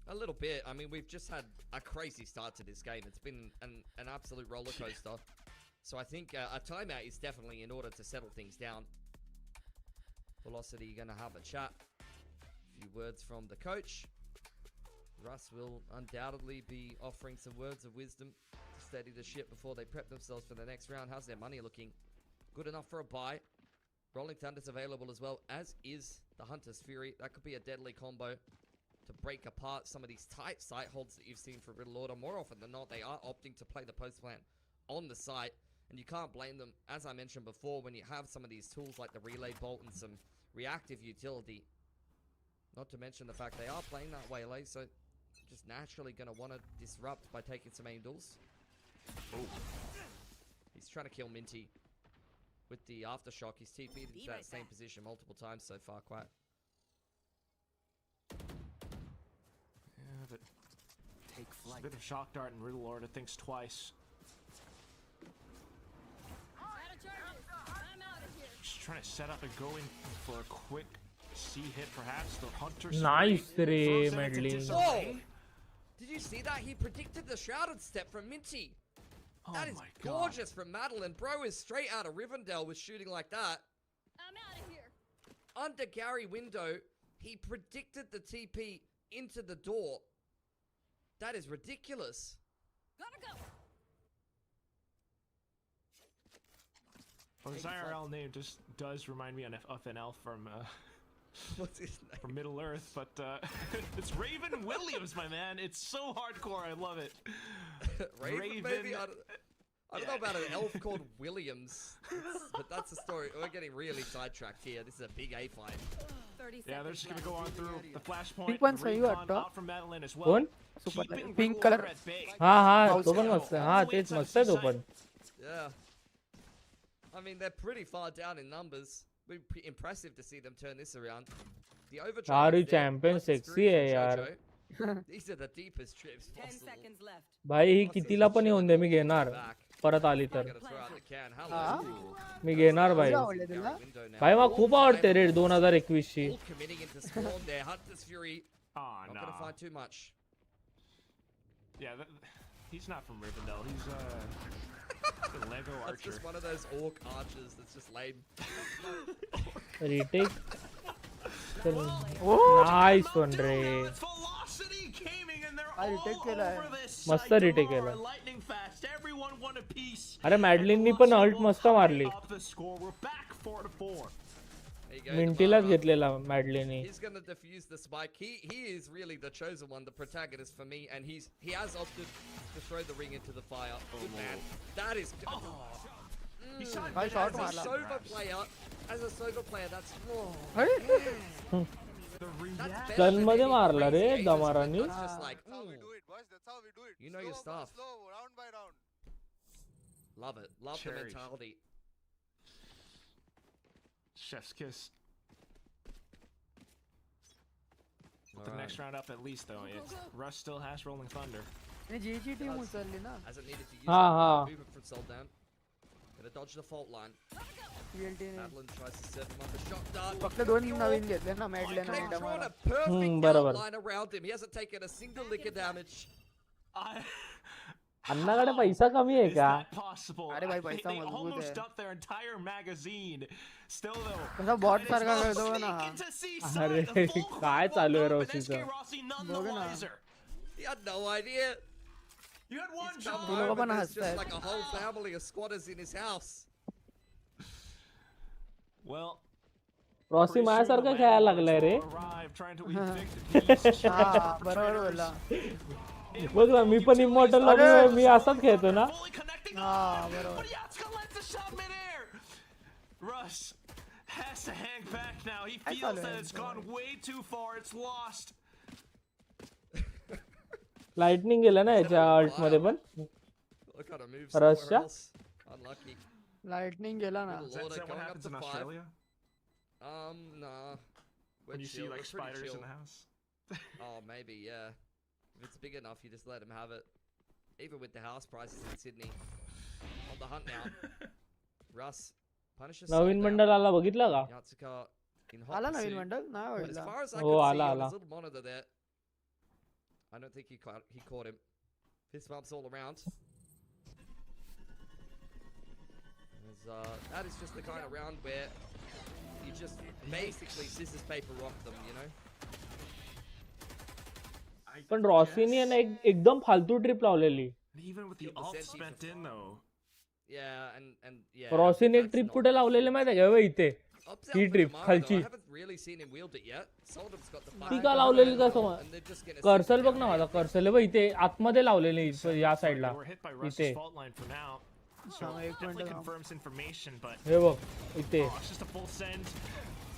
A little bit. I mean, we've just had a crazy start to this game. It's been an absolute roller coaster. So I think a timeout is definitely in order to settle things down. Velocity going to have a chat. A few words from the coach. Russ will undoubtedly be offering some words of wisdom to steady the ship before they prep themselves for the next round. How's their money looking? Good enough for a buy. Rolling Thunder's available as well, as is the Hunter's Fury. That could be a deadly combo to break apart some of these tight site holds that you've seen for Riddle Order. More often than not, they are opting to play the post plan on the site, and you can't blame them, as I mentioned before, when you have some of these tools like the Relay Bolt and some reactive utility. Not to mention the fact they are playing that waylay, so just naturally going to want to disrupt by taking some angles. Oh. He's trying to kill Minty with the aftershock. He's TP'd into that same position multiple times so far, quite. Yeah, but take flight. A bit of shock dart and Riddle Order thinks twice. Just trying to set up and go in for a quick C hit, perhaps. The Hunter's Nice ray, Madeline. Whoa! Did you see that? He predicted the Shrouded Step from Minty. Oh That is my God. gorgeous from Madeline. Bro is straight out of Rivendell with shooting like that. I'm out of here. Under Gary window, he predicted the TP into the door. That is ridiculous. Gotta go. Well, his IRL name just does remind me of FNL from What's his name? from Middle Earth, but it's Raven Williams, my man. It's so hardcore. I love it. Raven, maybe? I don't know about an elf called Williams, but that's a story. We're getting really sidetracked here. This is a big A fight. 30 Yeah, they're seconds just gonna left. go on through the flashpoint. Pink one the सही recon वाटतं. out from Madeline as well. कोण? Super Keeping pink Riddle color. Order at bay. हा तो पण मस्त आहे. हा तेच मस्त आहे तो पण. Yeah. I mean, they're pretty far down in numbers. It'd be impressive to see them turn this around. The overdrive. यार is there, champion plus it's sexy आहे through from यार. JoJo. These are the deepest trips 10 possible. seconds left. भाई ही कितीला पण येऊन दे मी घेणार. Back. परत आली तर Gonna throw out the can. Ah. Hello. मी घेणार भाई. आवडले तुला? Window now. भाई मला खूप आवडते रेड 2021 ची. All committing into spawn there. Hunter's Fury. Oh, Not gonna find too much. Yeah, he's not from Rivendell. He's the Lego That's archer. just one of those orc archers that's just lame. Retake. Oh, nice one रे. It's Velocity Gaming, and they're I retake all केला over है. this मस्त site retake tomorrow. केला. Lightning fast. Everyone one apiece. अरे मॅडलिननी पण alt मस्त मारली. Up the score. We're back 4-4. There you go. मिंटीलाच Damara. घेतलेला मॅडलिननी. He's gonna defuse the spike. He is really the chosen one, the protagonist for me, and he has opted to throw the ring into the fire. Good man. That is. He shot भाई mid shot as a मारला. Sova player, as a Sova player, that's. Oh, अरे The that's react. better gun than मध्ये any मारला रे crazy aces, but दमारानी. That's just like. That's how we do it, boys. That's how we do it. You know your Slow, stuff. Slow, round by round. Love it. Love the Cherish. mentality. Chef's kiss. With the Alright. next round up at least, though. Russ still has Rolling Thunder. आणि जीची team उचलली ना. Hasn't needed to use Ha, it. ha. Movement from Soldan. Gonna dodge the fault line. VLT ने Madeline tries to set him up a shot dart. फक्त दोन नवीन घेतले ना मॅडलेन आणि They've drawn डमारा. a perfect बरोबर. outline around him. He hasn't taken a single lick of damage. अन्नाकडे पैसा कमी आहे Is का? that possible? अरे भाई, They पैसा मजबूत almost है. dumped their entire magazine. Still though. कसा बॉट It's सारखा not खेळतो ना. sneak into C अरे, side. The full काय crowd चालू आहे woke up, and रॉसीचं? SK Rossi none the बघ ना. wiser. He had no idea. You had one He's job. come लोगों home को and ना there's हंसता है. just like a whole family of squatters in his house. Well, Rossi pretty soon the माझ्यासारखं खेळायला landlords लागलाय रे. will arrive trying to evict these हा बरोबर बोलला. बघ ना मी पण इमॉर्टल लॉबी मी असाच खेळतो ना. fully connecting हा up. बरोबर. But Yatsuka lets the shot midair. Russ has to hang back now. He I feels thought that it it's was gone way too far. It's lost. Lightning गेलं ना याच्या alt मध्ये पण. I gotta move Russia? somewhere else. Unlucky. Lightning गेला ना. Is that Order what going up happens to in 5. Australia? Nah. We're When you see chill. like We're pretty spiders chill. in the house? Oh, maybe, yeah. If it's big enough, you just let him have it. Even with the house prices in Sydney. On the hunt now. Russ punishes Naveen Soldan. मंडळ आला बघितला का? Yatsuka in आला hot नवीन pursuit. मंडळ नाही But as होईल. far as I Oh, could see ala, on ala. his little monitor there, I don't think he caught him. Fist bumps all around. That is just the kind of round where you just basically scissors paper rock them, you know. पण रॉसीनी याने एकदम फालतू trip लावलेली. And even with the Feel the ult sense spent of- in though. Yeah, and yeah. रॉसीने एक that's trip not कुठे good. लावलेली माहिती आहे का? इथे Ops out he for trip Damara, though. I खालची haven't really seen him wield it yet. Soldom's got the ती fire का power लावलेली and का all, समज and they're just gonna sit cursor बघ down ना here. माझा कर्सल आहे बघ इथे आतमध्ये लावलेली या They साईडला were hit by Russ's इथे fault line for now. So हाँ, एक definitely मिनट का। confirms information, but हे बघ इथे oh, it's just a full send.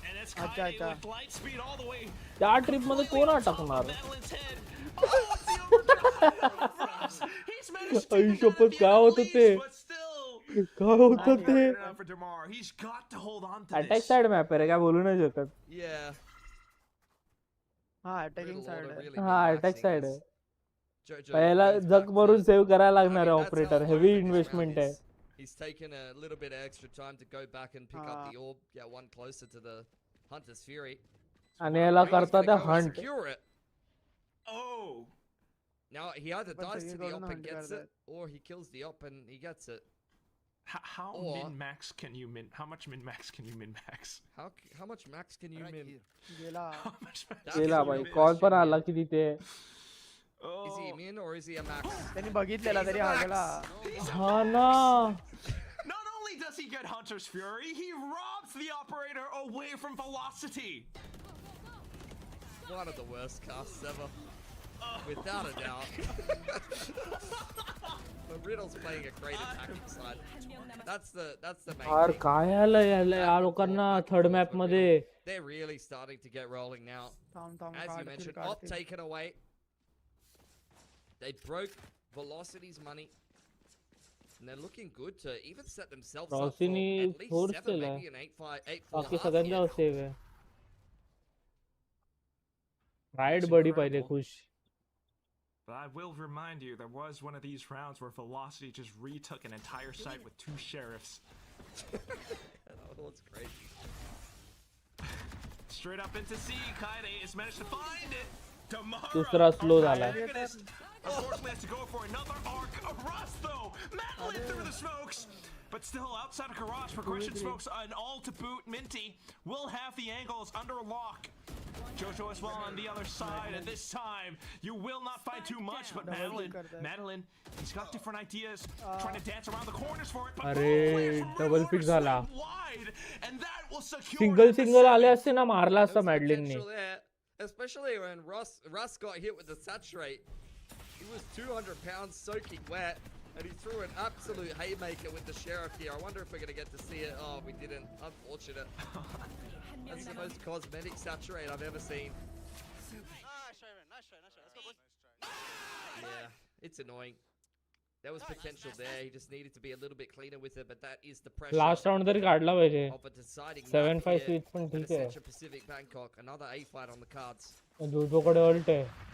And it's अच्छा, Kaide अच्छा। with light speed all the way. त्या ट्रिप मध्ये completely कोण on top of अटकणार Madeline's head. Oh, it's the overdrive for us. He's managed to I take him down शपथ at the काय होतं ते unleash, but still. काय होतं Not ते good enough for Damar. He's got to hold on to attack this. Side map आहे रे काय बोलू नाही शकत Yeah. हाँ अटैकिंग Riddle साइड order है really हा अटॅक min-maxing साइड as आहे Jojo पहिला goes जग back भरून to- सेव्ह करायला I लागणार mean, आहे that's how operator low heavy this round investment आहे is. He's taken a little bit of extra time to go back and pick up the orb, get one closer to the Hunter's Fury. आणि याला He's gonna करतात go and Hunt secure it. Oh. Now he either But dies so to you the gotta op and hunt gets कर it, or he kills the op and he gets it. How Or- min-max can you how much min-max can you min-max? How much max can you min? गेला How much max That's गेला the भाई real call पण question आला here. की तिथे Is he a min or is he a max? त्यांनी बघितलेला He's a तरी हा max. गेला हा ना Not only does he get Hunter's Fury, he robs the operator away from velocity. One of the worst casts ever. Without a doubt. But Riddle's playing a great attacking side. That's the main यार thing. काय आलं या लोकांना third map मध्ये They're really starting to get rolling now. थांब थांब As you काढतील mentioned, op काढतील taken away. They broke Velocity's money. And they're looking good to even set themselves up for Rossini at least forced 7, केला. maybe an 8-4 बाकी half सगळ्यांचा here. Save आहे ride It's बडी पहिले incredible. खुश But I will remind you, there was one of these rounds where Velocity just retook an entire site with 2 sheriffs. That was crazy. Straight up into C, Kaide has managed to find it. Damara, दूसरा slow our झाला. protagonist, unfortunately has to go for another arc. A rust though, Madeline through the smokes. But still outside of garage, progression smokes an all to boot. Minty will have the angles under lock. Jojo as well on the other side, and this time you will not find too much. But Madeline, he's got different ideas, trying to dance around the corners for it. But अरे double pick झाला wide, and that will secure single the single आले seven. असते ना मारला असता There's मॅडलिनने potential there, especially when Russ got hit with the saturate. He was 200 pounds soaking wet, and he threw an absolute haymaker with the sheriff here. I wonder if we're going to get to see it. Oh, we didn't. Unfortunate. That's the most cosmetic saturate I've ever seen. Nice try, man. Nice try. Let's go, boys. Yeah, it's annoying. There was potential there. He just needed to be a little bit cleaner with it, but that is the pressure last round तरी काढला पाहिजे of a deciding 7-5 map here switch पण at ठीक आहे Ascension Pacific Bangkok. Another A fight on the cards. जोजोकडे ult आहे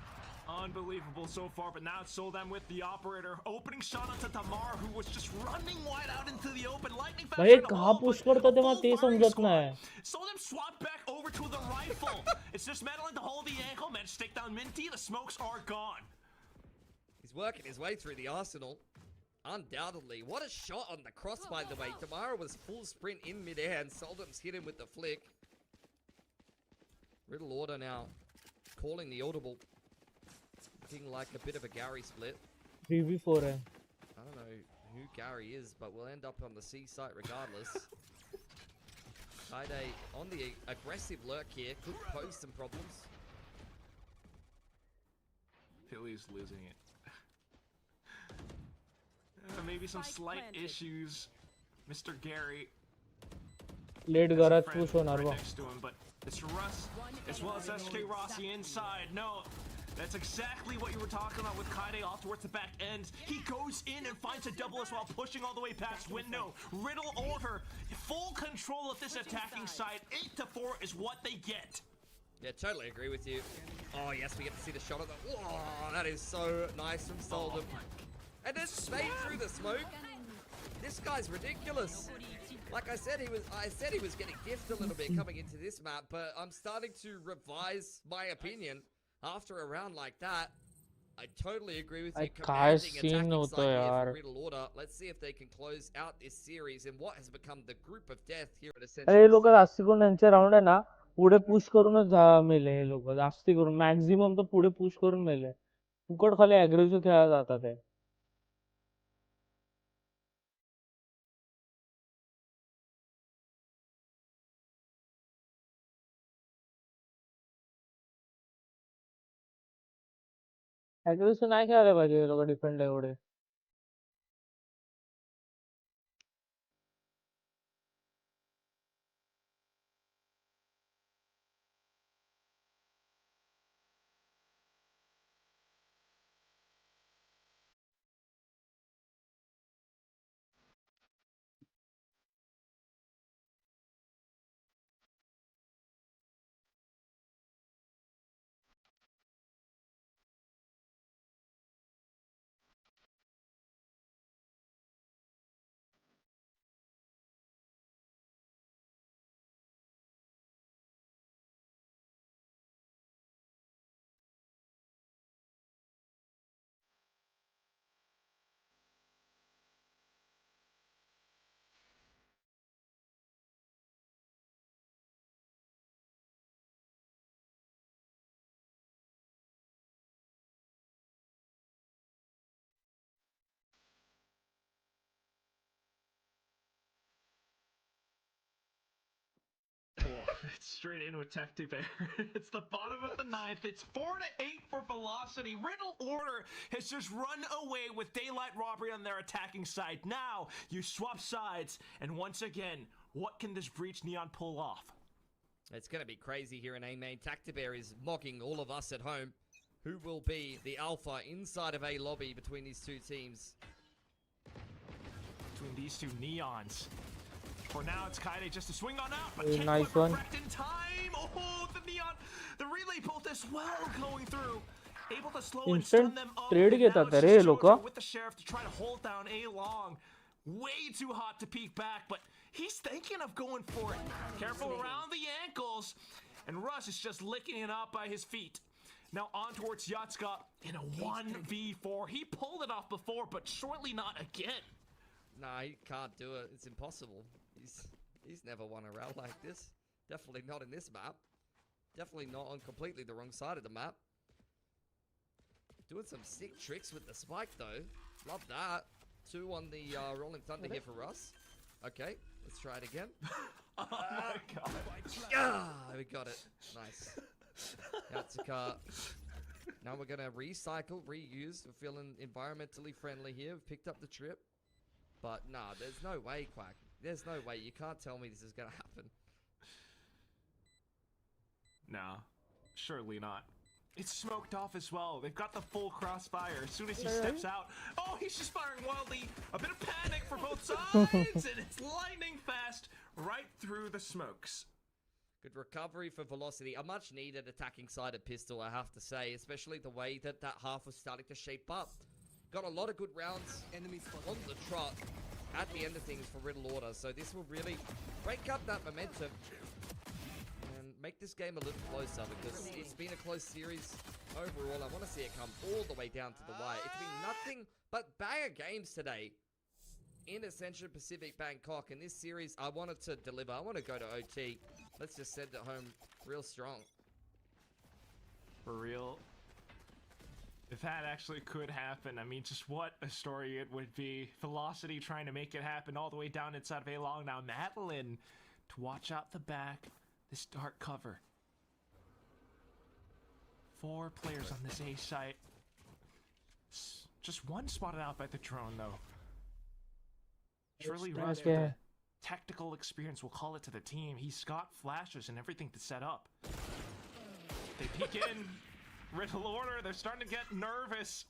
Unbelievable so far, but now it's Soldam with the operator. Opening shot onto Damar, who was just running wide out into the open. Lightning fast भाई trying to कहाँ hold, push but करता a तेव्हा full ते firing समजत squad. नाही Soldam swapped back over to the rifle. It's just Madeline to hold the ankle. Managed to take down Minty. The smokes are gone. He's working his way through the arsenal. Undoubtedly. What a shot on the cross, by the way. Damara was full sprint in midair, and Soldam's hit him with the flick. Riddle order now. Calling the audible. Looking like a bit of a Gary split. 3v4 है I don't know who Gary is, but we'll end up on the C site regardless. Kaide on the aggressive lurk here could pose some problems. Philly's losing it. Maybe some slight issues. Mr. Gary लेट has a गरज friend push होणार right बघ next to him, but it's Russ as well as SK Rossi inside. No, that's exactly what you were talking about with Kaide off towards the back end. He goes in and finds a double as well, pushing all the way past window. Riddle order, full control of this attacking side. 8-4 is what they get. Yeah, totally agree with you. Oh yes, we get to see the shot of the. Whoa, that is so nice from Soldam. And then stayed through the smoke. This guy's ridiculous. Like I said, he was getting gift a little bit coming into this map, but I'm starting to revise my opinion after a round like that. I totally agree with you. काय Commanding scene attacking होतं side here यार. for Riddle Order. Let's see if they can close out this series in what has become the group of death here at Ascension. अरे हे लोक जास्ती करून यांचे round आहे ना पुढे पुश करूनच मेले हे लोक जास्ती करून मॅक्झिमम तर पुढे पुश करून मेले फुकट खाली अग्रेसिव्ह खेळायला जातात हे ऍक्युरेसी नाही खेळायला पाहिजे लोक डिफेंडला एवढे. It's straight in with Tech Bear. It's the bottom of the ninth. It's 4-8 for Velocity. Riddle Order has just run away with Daylight Robbery on their attacking side. Now you swap sides, and once again, what can this Breach Neon pull off? It's going to be crazy here in A main. Tactibear is mocking all of us at home. Who will be the alpha inside of A lobby between these two teams? Between these two Neons. For now, it's Kaide just to swing on out, but Hey, nice one. in time. Oh, the Neon, the relay bolt as well going through. Able to slow and stun Instant them up. trade And now घेतात it's रे just लोक. Jojo with the Sheriff to try to hold down A long. Way too hot to peek back, but he's thinking of going for it. Careful around the ankles. And Russ is just licking it up by his feet. Now on towards Yatska in a 1v4. He pulled it off before, but surely not again. Nah, he can't do it. It's impossible. He's never won a round like this. Definitely not in this map. Definitely not on completely the wrong side of the map. Doing some sick tricks with the spike though. Love that. 2 on the Rolling Thunder here for Russ. Okay, let's try it again. Oh my god. Yeah, we got it. Nice. Yatsuka. Now we're gonna recycle, reuse. We're feeling environmentally friendly here. We've picked up the trip. But nah, there's no way, Quack. There's no way. You can't tell me this is gonna happen. No, surely not. It's smoked off as well. They've got the full crossfire. As soon as he steps out, oh, he's just firing wildly. A bit of panic for both sides, and it's lightning fast right through the smokes. Good recovery for Velocity. A much needed attacking side of Pistol, I have to say, especially the way that that half was starting to shape up. Got a lot of good rounds on the trot at the end of things for Riddle Order, so this will really break up that momentum and make this game a little closer, because it's been a close series overall. I want to see it come all the way down to the wire. It's been nothing but banger games today in Ascension Pacific Bangkok, and this series I wanted to deliver. I want to go to OT. Let's just send it home real strong. For real. If that actually could happen, I mean, just what a story it would be. Velocity trying to make it happen all the way down inside of A-Long. Now Madeline to watch out the back. This dark cover. 4 players on this A site. Just one spotted out by the drone, though. Surely Russ, with the tactical experience, will call it to the team. He's got flashes and everything to set up. They peek in. Riddle Order, they're starting to get nervous.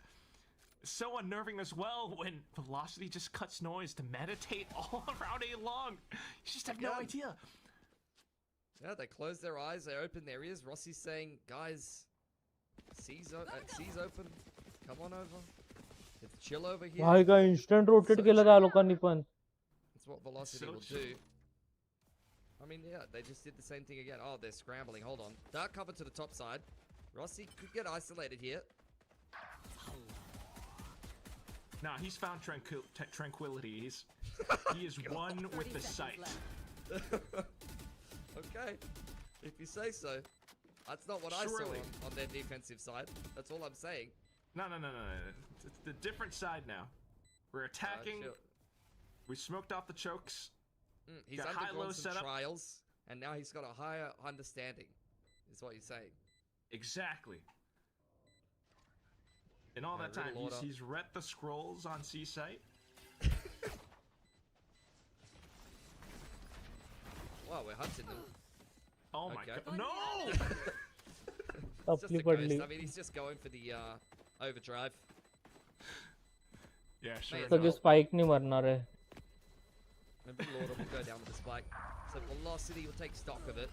So unnerving as well when Velocity just cuts noise to meditate all around A-Long. You just have no idea. Yeah, they close their eyes, they open their ears. Rossi's saying, guys, C's open, come on over. It's chill over here. भाई का instant rotate केलं त्या लोकांनी पण. That's what Velocity will do. I mean, yeah, they just did the same thing again. Oh, they're scrambling. Hold on. Dark cover to the top side. Rossi could get isolated here. Nah, he's found tranquility. He is one with the sight. Okay, if you say so. That's not what I saw on their defensive side. That's all I'm saying. No. It's the different side now. We're attacking. We smoked off the chokes. He's undergone some trials, and now he's got a higher understanding, is what you're saying. Exactly. In all that time, Riddle order. he's read the scrolls on C site. Wow, we're hunting them. Oh my Okay. god. No! It's just a ghost. I mean, he's just going for the overdrive. Yeah, sure. May as सगळे well. Spike नहीं मरणार आहे. And Riddle Order will go down with the spike. So Velocity will take stock of it.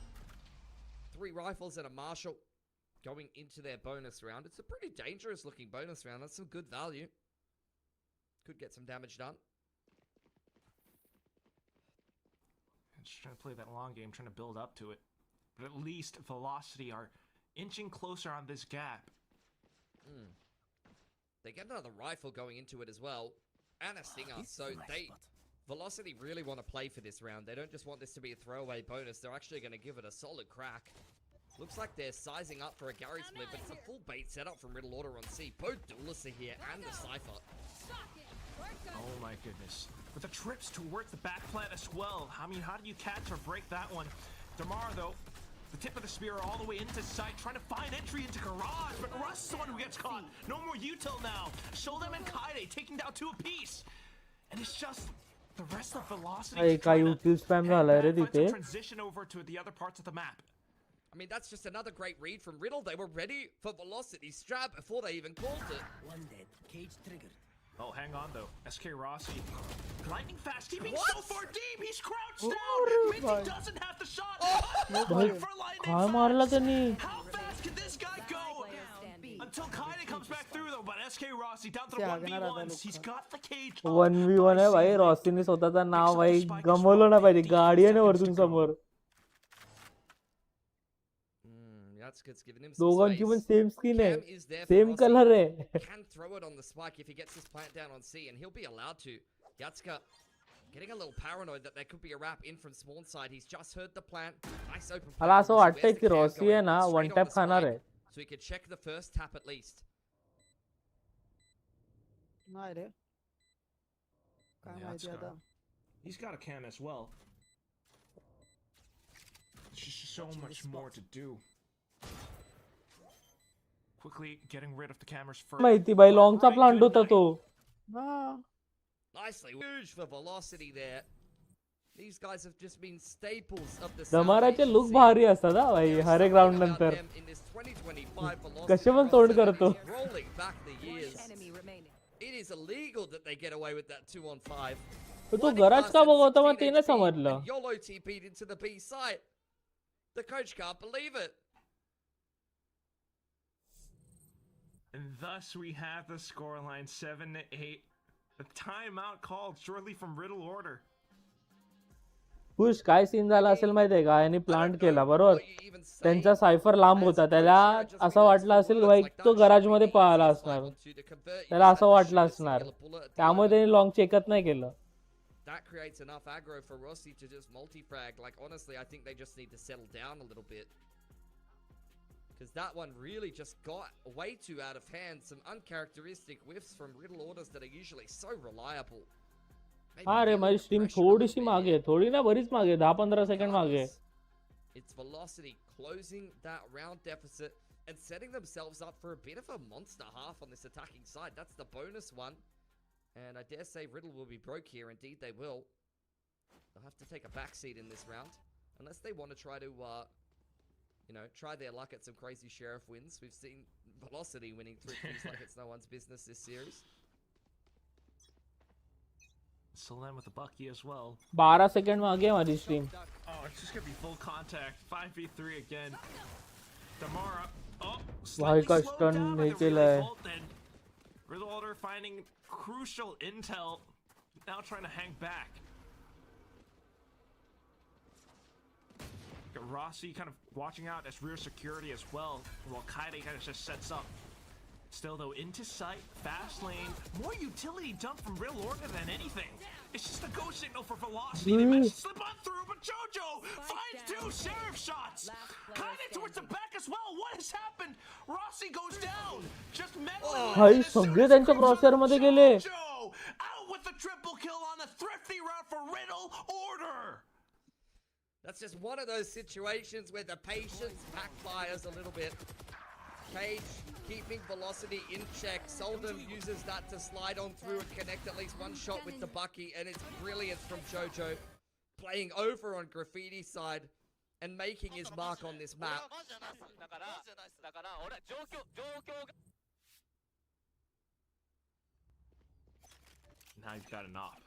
3 rifles and a Marshal going into their bonus round. It's a pretty dangerous looking bonus round. That's some good value. Could get some damage done. Just trying to play that long game, trying to build up to it. But at least Velocity are inching closer on this gap. They get another rifle going into it as well. And a stinger. So Velocity really want to play for this round. They don't just want this to be a throwaway bonus. They're actually going to give it a solid crack. Looks like they're sizing up for a Gary split, but it's a full bait setup from Riddle Order on C. Both duelists are here and the Cypher. Oh my goodness. With the trips towards the back plant as well. I mean, how do you catch or break that one? Damar, though, the tip of the spear all the way into sight, trying to find entry into garage, but Russ is the one who gets caught. No more util now. Sholdem and Kaide taking down 2 apiece. And it's just the rest of Velocity काय काय util spam झालाय रे तिथे. transition over to the other parts of the map. I mean, that's just another great read from Riddle. They were ready for Velocity strap before they even called it. One dead. Cage triggered. Oh, hang on though. SK Rossi. Lightning fast, keeping What? so far deep. He's crouched Oh, down. Minty भाई. doesn't have the shot. भाई For lightning काय मारला fast. त्यांनी. How fast can this guy go? Until Kaide comes back through though, but SK Rossi down to the से आगे ना रहता 1v1s. He's got the cage. 1v1 आहे भाई. रॉसीने स्वतःचं नाव भाई गमवलं ना पाहिजे. गाडी आहे ना वरतून समोर. Yatsuka's given him some दोघांची पण space. सेम स्किन आहे. Cam is there for same Rossi. Colour आहे. Can throw it on the spike if he gets his plant down on C, and he'll be allowed to. Yatsuka getting a little paranoid that there could be a wrap in from spawn side. He's just heard the plant. Nice open plant. मला असं Rossi. वाटतंय Where's की the cam Rossi going? आहे ना Straight one on tap the खाणार spike, आहे. So he could check the first tap at least. नाही रे काय Yeah, माहिती that's आता. He's got a can as well. There's just so much more to do. Quickly getting rid of the cameras first. माहिती भाई लॉंगचा plant होता तो. हा Nicely. Huge for Velocity there. These guys have just been staples of the दमाराचे South look Asian भारी असतात हा भाई scene. हर एक There's राउंड something about नंतर. them in this 2025 Velocity कसे पण roster तोड that करतो. is rolling back the years. Enemy remaining. It is illegal that they get away with that 2-on-5. तो गराज का बघवता मग ते नाही समजलं. And YOLO TP'd into the B site. The coach can't believe it. And thus we have the scoreline 7-8. The timeout called shortly from Riddle Order. Push काय scene झाला असेल माहितीये का. यांनी प्लांट केला बरोबर. What you even say. त्यांचा cipher लांब होता. त्याला असं वाटलं असेल की भाई तो गराज मध्ये पळाला असणार. त्याला असं वाटलं असणार. त्यामुळे त्यांनी लॉंग चेकच नाही केलं. That creates enough aggro for Rossi to just multi-frag. Like, honestly, I think they just need to settle down a little bit. Because that one really just got way too out of hand. Some uncharacteristic whiffs from Riddle Orders that are usually so reliable. Maybe हा रे feeling माझी the stream pressure a little थोडीशी bit मागे here. आहे. थोडी ना बरीच मागे आहे. 10-15 सेकंड मागे आहे. It's Velocity closing that round deficit and setting themselves up for a bit of a monster half on this attacking side. That's the bonus one. And I dare say Riddle will be broke here. Indeed, they will. They'll have to take a backseat in this round. Unless they want to try to, try their luck at some crazy Sheriff wins. We've seen Velocity winning 3-3s like it's no one's business this series. Solen with the Bucky as well. 12 second मागे आहे माझी stream. Oh, it's just gonna be full contact. 5v3 again. Damara. Oh, भाई slightly का slowed stun down by नहीं the खेला है. result then. Riddle Order finding crucial intel. Now trying to hang back. Got Rossi kind of watching out as rear security as well. While Kaide kind of just sets up. Still though, into sight, fast lane. More utility dump from Riddle Order than anything. It's just a go signal for Velocity. They managed to slip on through, but Jojo finds 2 Sheriff shots. Kaide towards the back as well. What has happened? Rossi goes down. Just meddling. भाई सगळे त्यांच्या क्रॉसर मध्ये गेले. Jojo out with the triple kill on a thrifty route for Riddle Order. That's just one of those situations where the patience backfires a little bit. Cage keeping velocity in check. Solden uses that to slide on through and connect at least one shot with the Bucky, and it's brilliant from Jojo, playing over on Graffiti side and making his mark on this map. Now you've got an op.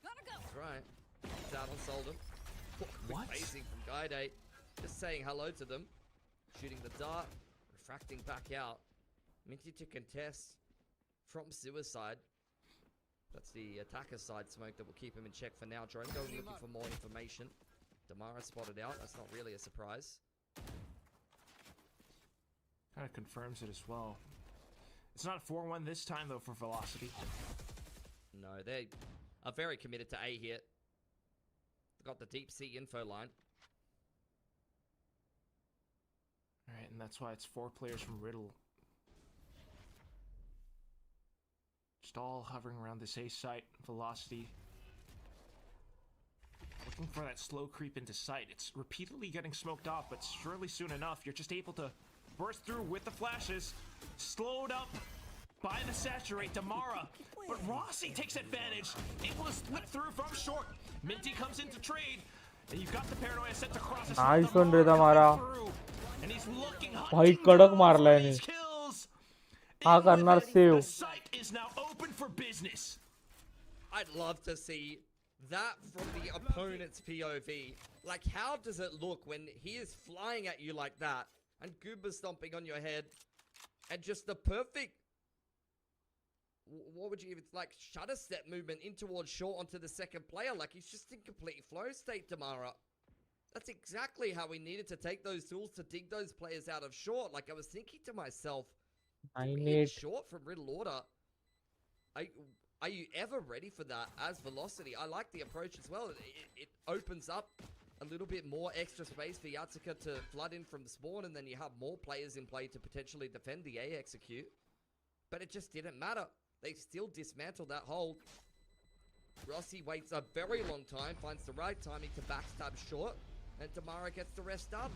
That's right. It's out on Solden. What? Facing from GIGABYTE. Just saying hello to them. Shooting the dart. Refracting back out. Minty to contest from Suicide. That's the attacker side smoke that will keep him in check for now. Drone going looking for more information. Damara spotted out. That's not really a surprise. Kind of confirms it as well. It's not 4-1 this time, though, for Velocity. No, they are very committed to A here. Got the deep sea info line. Alright, and that's why it's 4 players from Riddle. Just all hovering around this A site. Velocity. Looking for that slow creep into sight. It's repeatedly getting smoked off, but surely soon enough, you're just able to burst through with the flashes. Slowed up by the Saturate, Damara. But Rossi takes advantage. Able to slip through from short. Minty comes into trade. And you've got the Paranoia sent across the Nice one रे Damara. And he's looking भाई कडक मारला है kills. हाँ करणार save. The site is now open for business. I'd love to see that from the opponent's POV. Like, how does it look when he is flying at you like that and Gooba stomping on your head and just the perfect, what would you even, like, shutter step movement in towards short onto the second player? Like, he's just in complete flow state, Damara. That's exactly how we needed to take those tools to dig those players out of short. Like, I was thinking to myself, short from Riddle Order. Are you ever ready for that as Velocity? I like the approach as well. It opens up a little bit more extra space for Yatsuka to flood in from the spawn, and then you have more players in play to potentially defend the A execute. But it just didn't matter. They still dismantled that hold. Rossi waits a very long time, finds the right timing to backstab short, and Damara gets the rest done.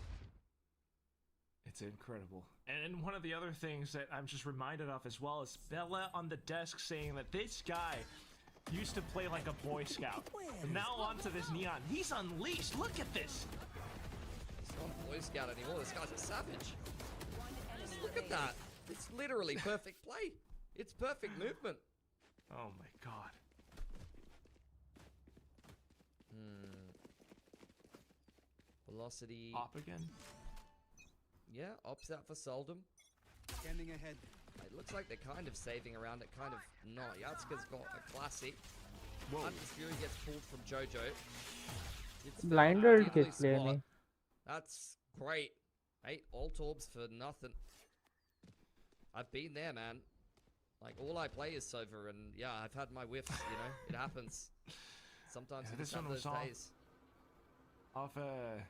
It's incredible. And one of the other things that I'm just reminded of as well is Bella on the desk saying that this guy used to play like a Boy Scout. From now on to this Neon, he's unleashed. Look at this. He's not a Boy Scout anymore. This guy's a savage. Just look at that. It's literally perfect play. It's perfect movement. Oh my god. Velocity. Op again? Yeah, ops out for Soldum. Scanning ahead. It looks like they're kind of saving around it, kind of not. Yatsuka's got a classic. Hunter's Fury gets pulled from Jojo. It's Blinded kids playing. That's great. 8 alt orbs for nothing. I've been there, man. Like, all I play is Sova, and yeah, I've had my whiffs, you know? It happens. Sometimes you just have those days. Off a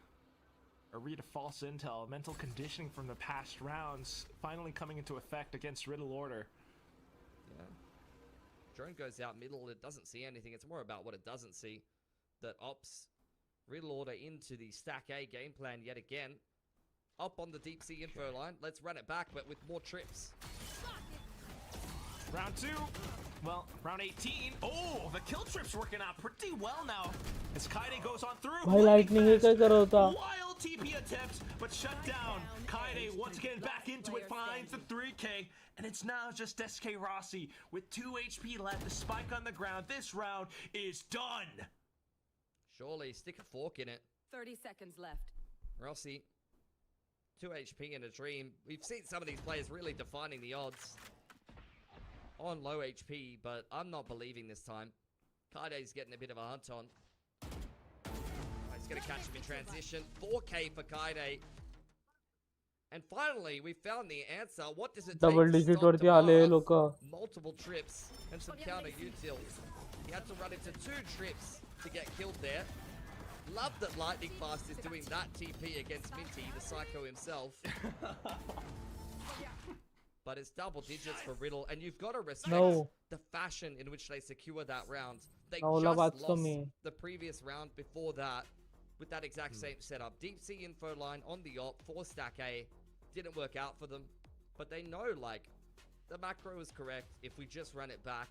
read of false intel, mental conditioning from the past rounds finally coming into effect against Riddle Order. Yeah. Drone goes out middle, it doesn't see anything. It's more about what it doesn't see. That ops Riddle Order into the stack A game plan yet again. Up on the deep sea info line. Let's run it back, but with more trips. Round 2. Well, round 18. Oh, the kill trip's working out pretty well now. As Kaide goes on through. भाई lightning ही क्या करो था? Wild TP attempt, but shut down. Kaide once again back into it, finds the 3K. And it's now just SK Rossi with 2 HP left. The spike on the ground. This round is done. Surely, stick a fork in it. 30 seconds left. Rossi, 2 HP in a dream. We've seen some of these players really defining the odds on low HP, but I'm not believing this time. Kaide's getting a bit of a hunt on. He's going to catch him in transition. 4K for Kaide. And finally, we found the answer. What does it take Double to digit stop वरती आले Damara? लोक. Multiple trips and some counter utils. He had to run into 2 trips to get killed there. Love that Lightning Fast is doing that TP against Minty, the psycho himself. But it's double digits for Riddle, and you've got to respect the fashion in which they secure that round. They just lost the previous round before that with that exact same setup. Deep sea info line on the op, 4 stack A, didn't work out for them. But they know, like, the macro is correct. If we just run it back,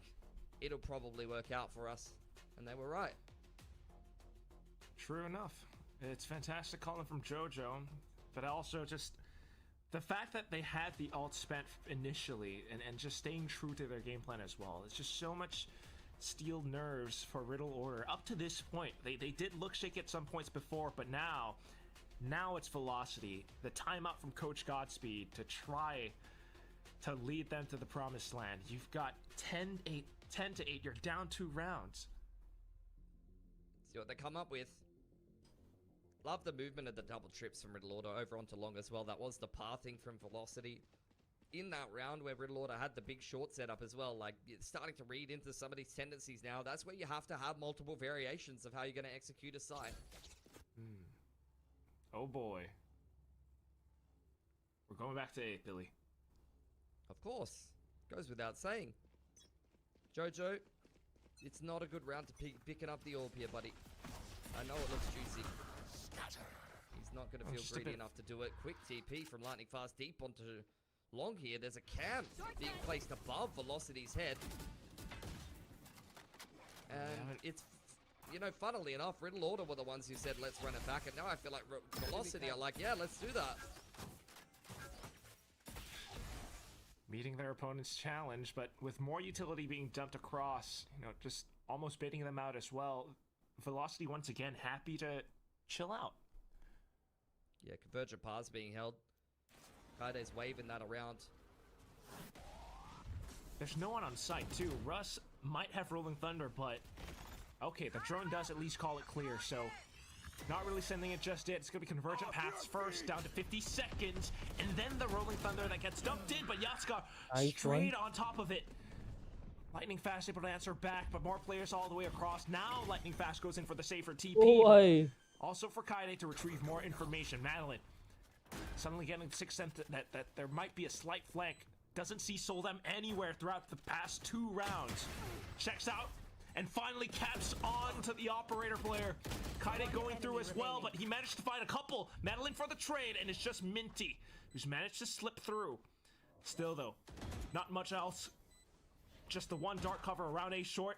it'll probably work out for us. And they were right. True enough. It's fantastic calling from JoJo, but also just the fact that they had the ult spent initially and just staying true to their game plan as well. It's just so much steel nerves for Riddle Order. Up to this point, they did look shaky at some points before, but now it's Velocity. The timeout from Coach Godspeed to try to lead them to the promised land. You've got 10-8. You're down 2 rounds. See what they come up with. Love the movement of the double trips from Riddle Order over onto long as well. That was the pathing from Velocity in that round where Riddle Order had the big short setup as well. Like, it's starting to read into some of these tendencies now. That's where you have to have multiple variations of how you're going to execute a side. Oh boy. We're going back to 8, Billy. Of course. Goes without saying. Jojo, it's not a good round to picking up the orb here, buddy. I know it looks juicy. He's not going to feel greedy enough to do it. Quick TP from Lightning Fast deep onto long here. There's a cam being placed above Velocity's head. And it's, you know, funnily enough, Riddle Order were the ones who said, let's run it back. And now I feel like Velocity are like, yeah, let's do that. Meeting their opponent's challenge, but with more utility being dumped across, you know, just almost baiting them out as well. Velocity once again happy to chill out. Yeah, Convergent paths being held. Kaide's waving that around. There's no one on site too. Russ might have Rolling Thunder, but okay, the drone does at least call it clear, so not really sending it just yet. It's going to be Convergent paths first, down to 50 seconds, and then the Rolling Thunder that gets dumped in, but Yatska straight on top of it. Lightning Fast able to answer back, but more players all the way across. Now Lightning Fast goes in for the safer TP. Oh, also for Kaide to retrieve more information. Madeline suddenly getting the sixth sense that there might be a slight flank. Doesn't see Soldem anywhere throughout the past 2 rounds. Checks out and finally caps on to the operator player. Kaide going through as well, but he managed to find a couple. Madeline for the trade, and it's just Minty who's managed to slip through. Still though, not much else. Just the one dart cover around A short.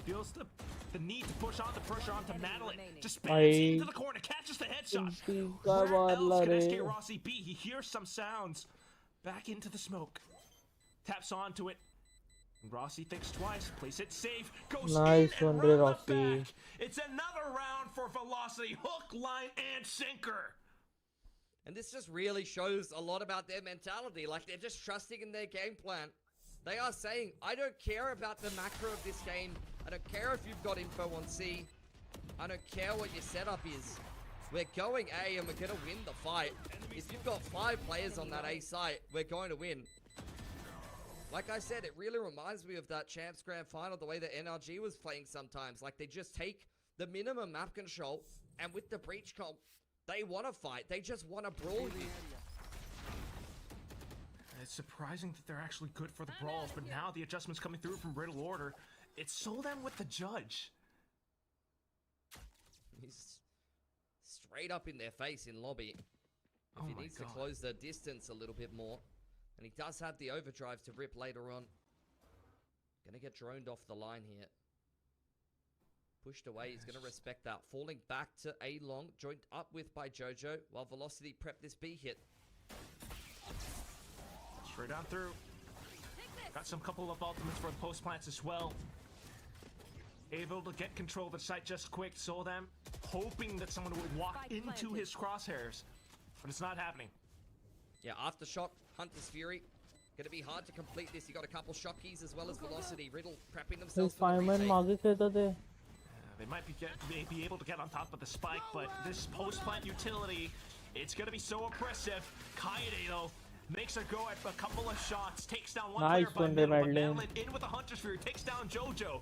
Feels the need to push on the pressure onto Madeline. Just spams into the corner, catches the headshot. Where else can SK Rossi be? He hears some sounds. Back into the smoke. Taps onto it. Rossi thinks twice, plays it safe, goes nice in one, and runs Rossi. back. It's another round for Velocity. Hook, line, and sinker. And this just really shows a lot about their mentality. Like, they're just trusting in their game plan. They are saying, I don't care about the macro of this game. I don't care if you've got info on C. I don't care what your setup is. We're going A and we're going to win the fight. If you've got 5 players on that A site, we're going to win. Like I said, it really reminds me of that Champs Grand Final, the way that NRG was playing sometimes. Like, they just take the minimum map control, and with the breach comp, they want to fight. They just want to brawl you. It's surprising that they're actually good for the brawls, but now the adjustments coming through from Riddle Order. It's Soldem with the judge. He's straight up in their face in lobby. If he needs to close the distance a little bit more. And he does have the overdrive to rip later on. Gonna get droned off the line here. Pushed away, he's gonna respect that. Falling back to A long, joined up with by Jojo, while Velocity prep this B hit. Straight on through. Got some couple of ultimates for the post plants as well. Able to get control of the site just quick. Soldem hoping that someone would walk into his crosshairs, but it's not happening. Yeah, Aftershock, Hunter's Fury. Gonna be hard to complete this. You got a couple shock keys as well as Velocity. Riddle prepping themselves for the retake. They might be able to get on top of the spike, but this post plant utility, it's gonna be so oppressive. Kaede though makes a go at a couple of shots, takes down one player by middle, but Madeline in with a Hunter's Fury, takes down Jojo.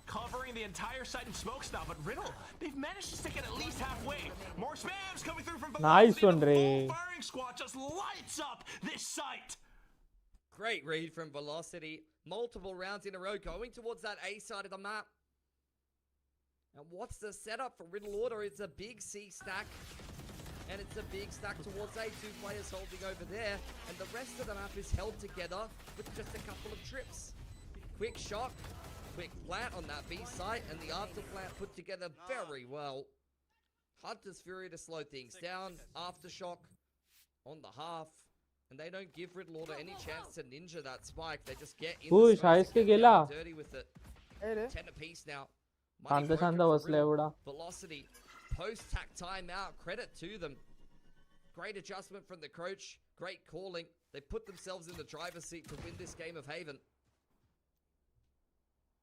Covering the entire site in smokes now, but Riddle, they've managed to stick it at least halfway. More spams coming through from Velocity. Nice one, Ray. The full firing squad just lights up this site. Great read from Velocity. Multiple rounds in a row going towards that A side of the map. And what's the setup for Riddle Order? It's a big C stack. And it's a big stack towards A. 2 players holding over there. And the rest of the map is held together with just a couple of trips. Quick shot, quick plant on that B site, and the after plant put together very well. Hunter's Fury to slow things down. Aftershock on the half. And they don't give RIDDLEORDER any chance to ninja that spike. They just get in the CHASIS के smoke and गेला. get dirty with it. ए रे 10 apiece now. शांत शांत बसलाय एवढा. Velocity, post-tack timeout, credit to them. Great adjustment from the coach, great calling. They put themselves in the driver's seat to win this game of Haven.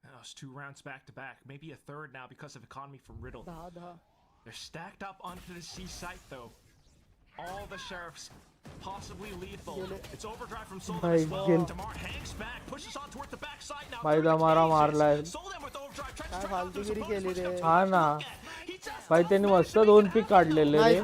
Oh, it's 2 rounds back to back, maybe a third now because of economy from Riddle. They're stacked up onto the C site though. All the sheriffs, possibly lethal. It's overdrive from Soldan as well. Damar hangs back, pushes on towards the back side now. भाई दमारा मारलाय. Soldan with overdrive, tries to काय strike out through some फालतूगिरी bonus, केली which रे. comes हा ना. भाई त्यांनी मस्त 2 pick काढलेले रे.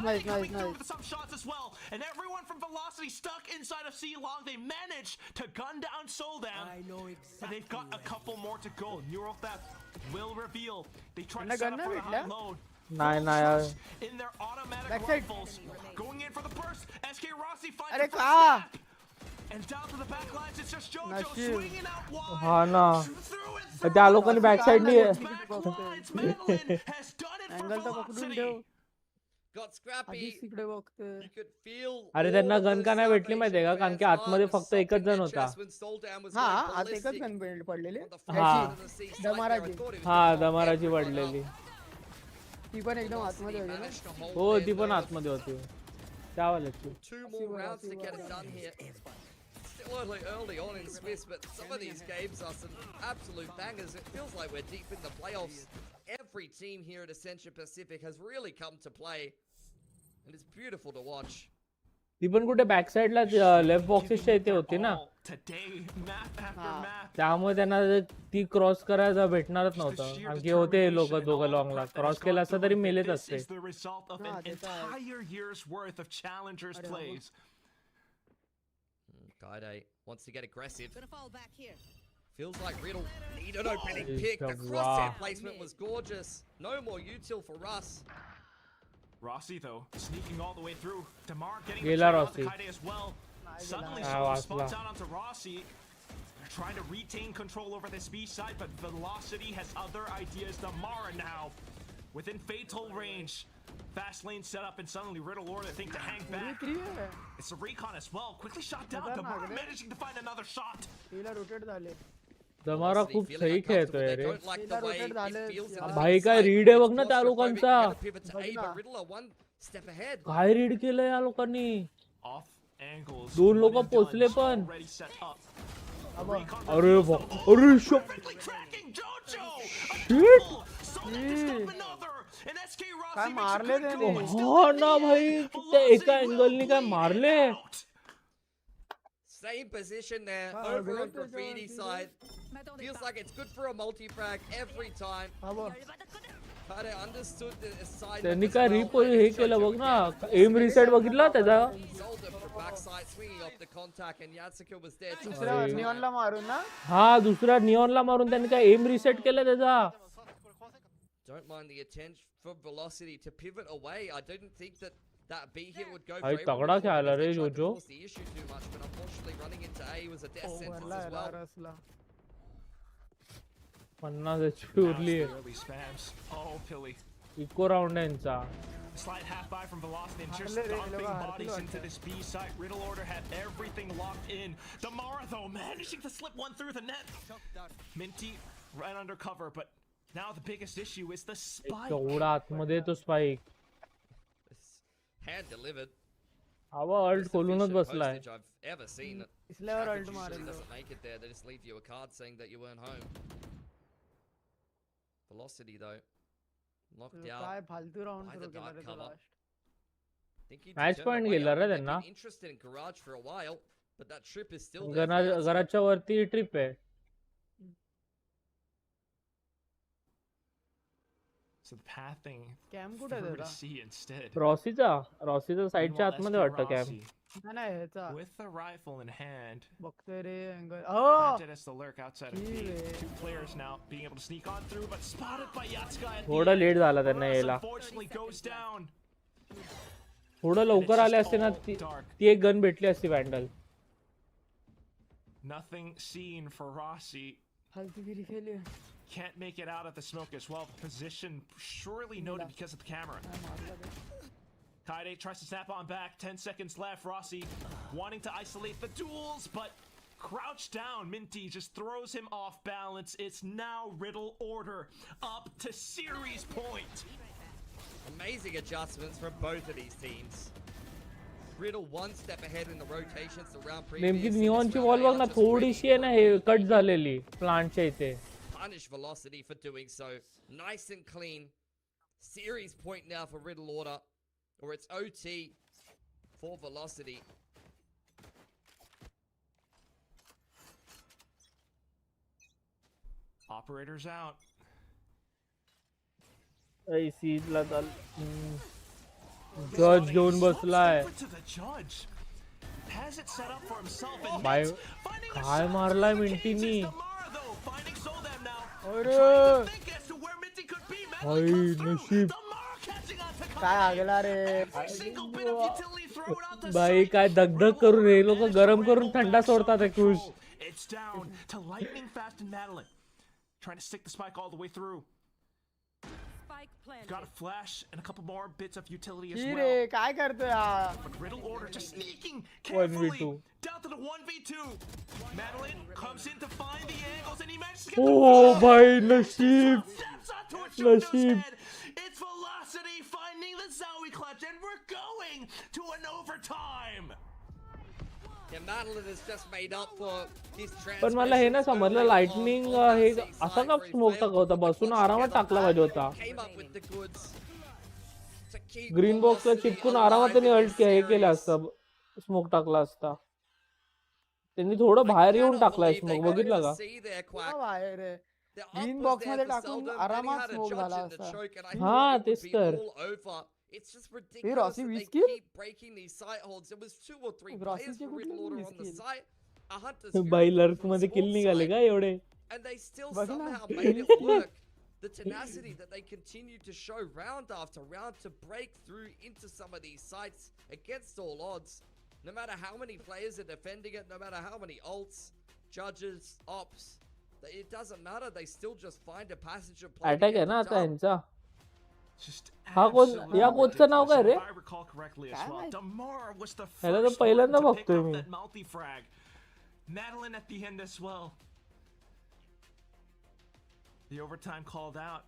with some shots as well, and everyone from Velocity stuck inside of C long. They managed to gun down Soldan, I know but exactly. they've got a couple more to go. Neural theft will reveal. They try to त्यांना set up gun for the नाही high load. नाही नाही. In their automatic Backside. rifles, going in for the burst. SK Rossi finds अरे the का? first snap. And down to the back lines, it's just JoJo नशीब. swinging out wide. हा ना. Through and through. त्या लोकांनी back side knee Backlines, Madeline has done it for angle तर पकडून Velocity. ठेव. Got scrappy. आधीच तिकडे बघते. You could feel. अरे त्यांना all गन the का नाही भेटली माहितीये का? कारण की Salvation आतमध्ये fans फक्त एकच stopping जण their होता. chest when Soldan was हा going आता एकच ballistic गन बेल्ट पडलेले. on the front हा. end of the C site there. I दमाराची. thought it was हा gonna fall दमाराची back, but पडलेली. ती पण एकदम Velocity आतमध्ये होती ना. managed to hold हो their ती पण nerve. आतमध्ये होती. त्यावाल्याची. 2 more rounds to get it done here. Still only early on in Swiss, but some of these games are some absolute bangers. It feels like we're deep in the playoffs. Every team here at Ascension Pacific has really come to play, and it's beautiful to watch. ती पण कुठे back साइडला left बॉक्सेसच्या इथे होती ना. Today, map after map. त्यामुळे त्यांना ती क्रॉस करायला भेटणारच नव्हतं. आणखी होते लोक दोघं लॉंगला. क्रॉस केला असता तरी मेलेच असते. This is the result of an entire year's worth of challengers plays. GIGABYTE wants to get aggressive. Gonna fall back here. Feels like Riddle need an opening Jeez, pick. The wow. crosshair placement was gorgeous. No more util for Russ. Rossi though, sneaking all the way through. Damar getting Gela the trade Rossi. onto Kaide as well. Suddenly Ah, someone Wasla. spawns out onto Rossi. They're trying to retain control over this B side, but Velocity has other ideas. Damar now within fatal range. Fast lane set up, and suddenly RIDDLEORDER think to hang back. It's a recon as well. Quickly shot down. Damar managing to find another shot. तिला rotate झाले. दमारा खूप Feeling सही uncomfortable. खेळतोय They रे. don't like the way it feels in the भाई B काय side. Read आहे बघ ना It's त्या claustrophobic. लोकांचा. You gotta pivot to A, but Riddler one step ahead. काय रीड केलं या लोकांनी. Off angles. दोन लोक one and पोचले done's पण. already set up. अरे अरे शो. Tracking JoJo. Shit. काय मारले त्याने. हा ना भाई त्या एका अँगलनी काय मारले. Same position there, Ah, over on great Graffiti job, side. Feels like it's good for a multi-frag every time. हा बघ. But I understood the assignment त्यांनी as काय well. रिपोज हे केलं बघ ना. एम रिसेट बघितला त्याचा. Soldan from backside swinging off the contact, and Yatsuko was there. just दुसऱ्या in time. नियॉनला मारून ना. हा दुसरा नियॉनला मारून त्यांनी काय एम रिसेट केलं त्याचा. Don't mind the attention for Velocity to pivot away. I didn't think that B hit would go भाई for तगड़ा everyone. खेळला रे They tried to जोजो. force the issue too much, but unfortunately running into A was a death sentence ओव्हरला as well. Rasala. 50 HP उरली आहे. Early spams. Oh, Pilly. Eco round आहे यांचा. Slide half by from Velocity and just Harle re, dumping loga bodies harle into vaata. this B side. RIDDLEORDER had everything locked in. Damara though managing to slip one through the net. Minty right under cover, but now the biggest issue is the spike. एवढा आतमध्ये तो spike. Hand delivered. हवा ult Best खोलूनच efficient बसलाय. postage I've ever seen. इसल्यावर Average ult usually मारेल. doesn't make it there. They just leave you a card saying that you weren't home. Velocity though, knocked out. काय फालतू round by सुरू the केला dark रे cover. Last. Think he Match turned point away. गेला I रे think they've त्यांना. been interested in Garage for a while, but that trip is still there. for Yatsuko. घराच्या वरती ट्रिप आहे. So the pathing cam कुठे आहे through to त्याचा? C instead. रॉसीचा साईडच्या Meanwhile, आतमध्ये SK वाटतं कॅम्प. Rossi, नाही नाही ह्याचा. with the rifle in hand, बघतोय रे angle. planted as the lurk outside of B. Gee. 2 players now being able to sneak on through, but spotted by Yatsuko at the थोडा end. Late झाला त्यांना Russ यायला. unfortunately goes down. थोडं लवकर आले असते ना ती एक गन भेटली असती वॅन्डल. Nothing seen for Rossi. फालतूगिरी खेली. Can't make it out of the smoke as well. Position surely noted because of the camera. Kaide tries to snap on back. 10 seconds left. Rossi wanting to isolate the duels, but crouched down. Minty just throws him off balance. It's now Riddle Order up to series point. Amazing adjustments from both of these teams. Riddle one step ahead in the rotations the round previous. नेमकी निऑनची wall बघ ना थोडीशी आहे ना हे cut झालेली प्लांटच्या इथे. Punish Velocity for doing so. Nice and clean. Series point now for Riddle Order. Or it's OT for Velocity. Operators out. आई सीजला चाल जज घेऊन बसलाय. Has it set up for himself and बाय finding a काय shot मारलाय to मिंटीनी. chase Damara though, finding Soldam now. अरे Trying to think as to where Minty could be. भाई Madeline comes through. नशीब Damara catching on to काय Kaide. आगला रे. Every single bit of utility thrown out the भाई side. काय दगदग करून हे लोक गरम करून थंडा सोडतात हे खुश. It's down to lightning fast and Madeline. Trying to stick the spike all the way through. Spike planted. Got a flash and a couple more bits of utility as he well. रे काय करतोय हा. But Riddle Order just sneaking carefully 1v2. down to the 1v2. Madeline comes in to find the angles and he manages to get O the भाई नशीब steps onto a Shoto's नशीब. head. It's Velocity finding the Zowie clutch and we're going to an overtime. Yeah, Madeline has just made up for his पण मला हे ना समजलं lightning हे असा का smoke टाकवता बसून आरामात टाकला पाहिजे होता. Came up with the goods to keep green बॉक्सला Velocity चिपकून alive आरामात त्यांनी in अल्ट this हे केलं series. असतं स्मोक टाकला असता. त्यांनी थोडं बाहेर येऊन टाकलाय स्मोक बघितलं का. काय बाहेर रे. ग्रीन बॉक्स मध्ये टाकून आरामात स्मोक झाला असता. हा तेच तर. It's just Hey, ridiculous Rossi, that we they skip? keep breaking these site holds. There was 2 or 3 Rossi players के for कुठले Riddle Order we on the skip? site. A Hunter's by Fury lurk from मध्ये small किल निघाले side, का एवढे. and they still Bak na. somehow made it work. The tenacity that they continue to show round after round to break through into some of these sites against all odds. No matter how many players are defending it, no matter how many ults, judges, ops, it doesn't matter. They still just find a passage of play. Attack आहे ना आता यांचा. Just हा कोण absolutely या कोचचं नाव काय रे. ridiculous. If I recall correctly as well, Damara was the ह्याला तर first पहिल्यांदा one to pick बघतोय up me. that multi-frag. Madeline at the end as well. The overtime called out.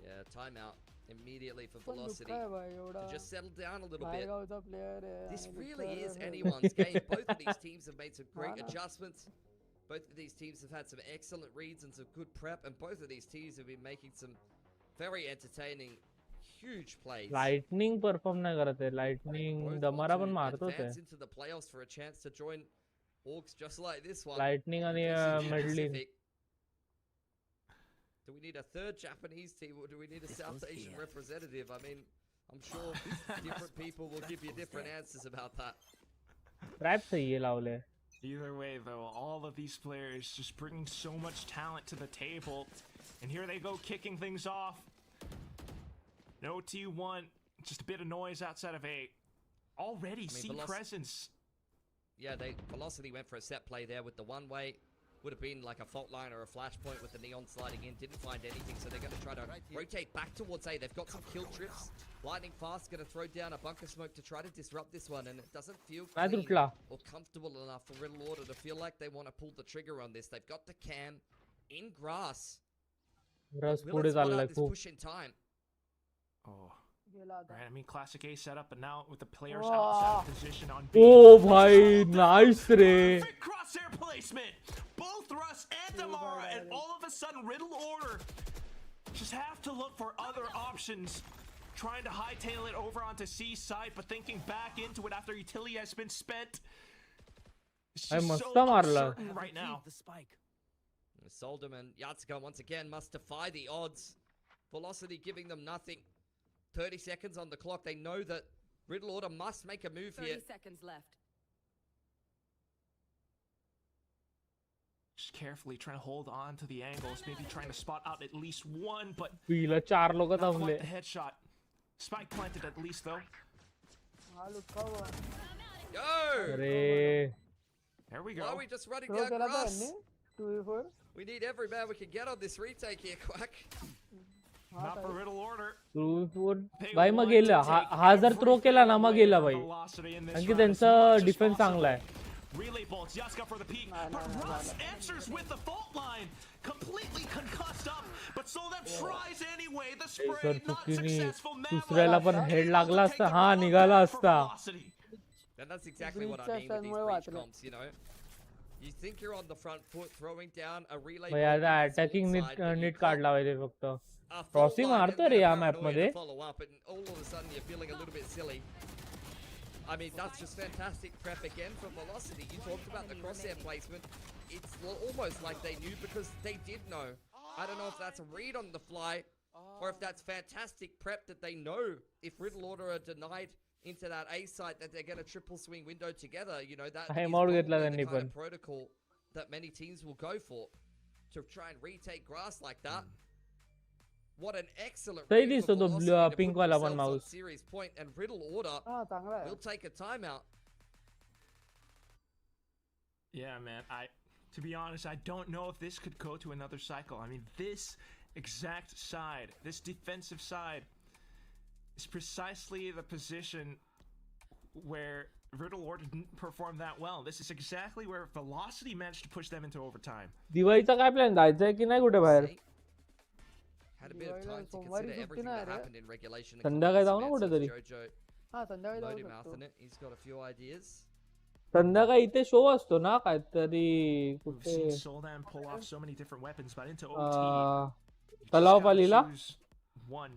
Yeah, timeout immediately for पण Velocity दुःख आहे भाई एवढा. to just settle down a little bit. बाहेरगावचा प्लेयर आहे. This आणि really दुःख is आहे. anyone's game. Both of these teams have made some great Hala. adjustments. Both of these teams have had some excellent reads and some good prep, and both of these teams have been making some very entertaining, huge plays. Lightning perform नाही करत आहे. Lightning Both दमारा want पण to मारतोच advance आहे. into the playoffs for a chance to join Orcs just like this one. Lightning आणि Facing the मेडलिन. Pacific. Do we need a third Japanese team or do we need a South Asian representative? I mean, I'm sure different people will give you different answers about that. Trap सही आहे लावले. Either way, though, all of these players just bringing so much talent to the table. And here they go, kicking things off. No T1, just a bit of noise outside of A. Already, see presence. Yeah, Velocity went for a set play there with the one-way. Would have been like a fault line or a flashpoint with the Neon sliding in. Didn't find anything, so they're going to try to rotate back towards A. They've got some kill trips. Lightning fast, going to throw down a bunker smoke to try to disrupt this one, and it doesn't feel काय clean तुटला. or comfortable enough for Riddle Order to feel like they want to pull the trigger on this. They've got the cam in grass. रस Will पुढे it spot चाललाय out this खूप. push in time? Oh, गेला आता. right. I mean, classic A setup, but now with the players Wow. outside of position on B. ओ भाई nice रे. Perfect crosshair placement. Both Russ and Damara, and all of a sudden, Riddle Order just have to look for other options. Trying to hightail it over onto C side, but thinking back into it after utility has been spent. It's I just must so have मारला. uncertain right now. The spike. Soldam and Yatsuka once again must defy the odds. Velocity giving them nothing. 30 seconds on the clock. They know that Riddle Order must make a move 30 here. seconds left. Just carefully trying to hold on to the angles, maybe trying to spot out at least one, but पीला 4 लोक not थांबले. quite the headshot. Spike planted at least though. हा लुक्का हुआ Yo! अरे There we Why go. are we just running throw down केला था grass? यांनी 2v4 We need every man we can get on this retake here, Quack. Not for Riddle Order. भाई मग गेला हा जर थ्रो केला ना मग गेला भाई कारण की त्यांचा डिफेन्स चांगला आहे Relay bolts, Yaska for the peak, but Russ answers with the fault line. Completely concussed up, but Soldem tries anyway. The spray जर not चुकीने successful. दुसऱ्याला पण हेड लागला असता हा निघाला असता And that's exactly what I mean with these breach comps, you know. You think you're on the front foot, throwing down a relay भाई bolt आता against attacking the inside, but you नीट can't काढला पाहिजे फक्त a fault क्रॉसी line मारतोय and रे then a या मॅप paranoia मध्ये to follow up, and all of a sudden you're feeling a little bit silly. I mean, that's just fantastic prep again from Velocity. You talked about the crosshair placement. It's almost like they knew because they did know. I don't know if that's a read on the fly or if that's fantastic prep that they know if Riddle Order are denied into that A site that they're going to triple swing window together. You know, that is Time out probably घेतला the त्यांनी kind पण of protocol that many teams will go for to try and retake grass like that. What an excellent सही read for दिसतो तो Velocity to pink put वाला पण themselves on Mouse series point, and Riddle Order हा चांगला आहे will take a timeout. Yeah, man. To be honest, I don't know if this could go to another cycle. I mean, this exact side, this defensive side, is precisely the position where Riddle Order didn't perform that well. This is exactly where Velocity managed to push them into overtime. दिवाळीचा काय plan जायचंय की नाही कुठे बाहेर Had a bit of time to सोमवारी consider सुट्टी everything नाही that रे happened in regulation. संध्याकाळी जाऊ ना कुठेतरी Jojo हा संध्याकाळी जाऊ load him mouth शकतो in it. He's got a few ideas. संध्याकाळी इथे शो असतो ना काहीतरी We've कुठे seen Soldan pull off so many different weapons, but into OT, um, you just तलाव gotta पालीला choose one.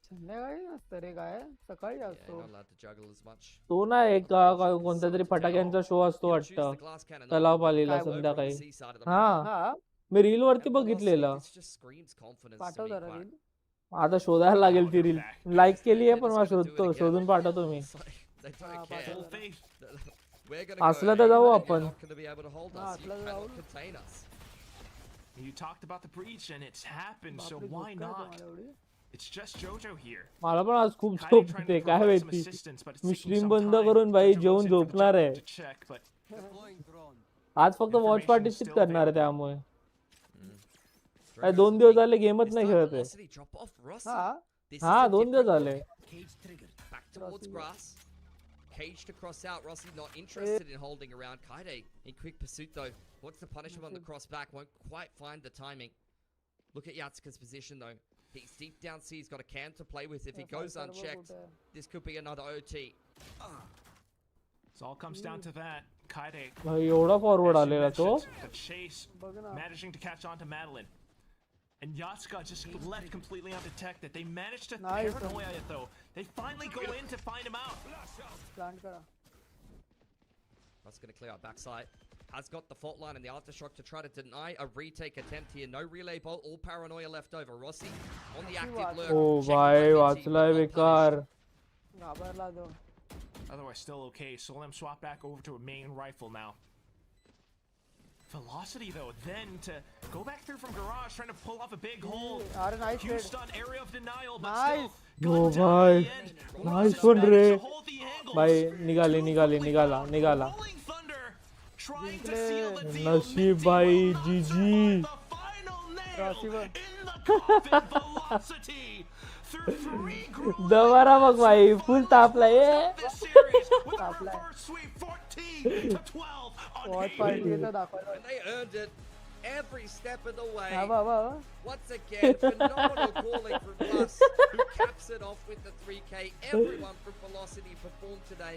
संध्याकाळी नसतं रे काय सकाळी Yeah, असतो not allowed to juggle as much. तो ना एक कोणता तरी फटाक्यांचा शो असतो Choose the वाटतं glass cannon. तलाव पालीला काय Low from the संध्याकाळी C side of the map. हा हा मी रील वरती And Velocity, बघितलेलं this just screams confidence to पाठव me, जरा Quack. रील आता शोधायला लागेल ती रील लाईक केली आहे पण मला They're just gonna do it again. शोधून पाठवतो मी It's like they don't Ah, care. Full faith. We're gonna असलं go तर in जाऊ and आपण. you're not gonna be able to hold हा, us. You असलं तर cannot जाऊ. contain us. You talked about the breach, and it's happened, so बापरे, why झोप काय not? तुम्हाला एवढी? It's just JoJo here. मला पण आज खूप Kaide झोप trying to येते काय provide some माहिती assistance, but it's me taking stream some बंद time. करून भाई JoJo जेवून goes in for the झोपणार jump आहे to check, but Deploying drone. आज फक्त वॉच Information पार्टीशिप still करणार आहे available. त्यामुळे काय Drogo's 2 दिवस looking- झाले गेमच Is नाही that खेळत आहे Velocity drop off Rossi? हा This हा is a 2 दिवस different झाले look. Cage triggered. Back towards Rossi. grass. Cage to cross out. Rossi not interested in holding around. Kaide in quick pursuit though. What's the punishment on the cross back? Won't quite find the timing. Look at Yatsuka's position though. He's deep down C. He's got a cam to play with. If he goes serve unchecked, कुठे आहे? this could be another OT. it all comes down to that. Kaide, भाई एवढा forward as you आलेला तो mentioned, the chase, बघ ना managing to catch on to Madeline. And Yatsuka just left completely undetected. They managed to Nice. paranoia it though. They finally go in to find him out. Plant करा That's going to clear out backside. Has got the fault line and the aftershock to try to deny a retake attempt here. No relay bolt, all paranoia left over. Rossi on the active lurk. O checking भाई IVT, वाचलाय but not बेकार घाबरला तो Otherwise, still okay. Solem swap back over to a main rifle now. Velocity though, then to go back through from garage, trying to pull off a big hole. अरे nice Huge रेड stun, area of denial, but Nice. still ओ gunned down भाई at the end. Nice Just one रे managed to hold the angles. भाई निघाले निघाले Beautifully निघाला done. निघाला Rolling Thunder, trying to seal the deal. नशीब Minty भाई will not जीजी survive the final nail Rossi were. in the coffin. Velocity through 3 grueling दवारा बघ भाई फुल तापला ए this series with a Top line. reverse sweep 14-12 on watch Haven. Party येतं दाखवायला And they earned it every step of the way. हा बाबा Once again, phenomenal calling from Plus, who caps it off with the 3K. Everyone from Velocity performed today.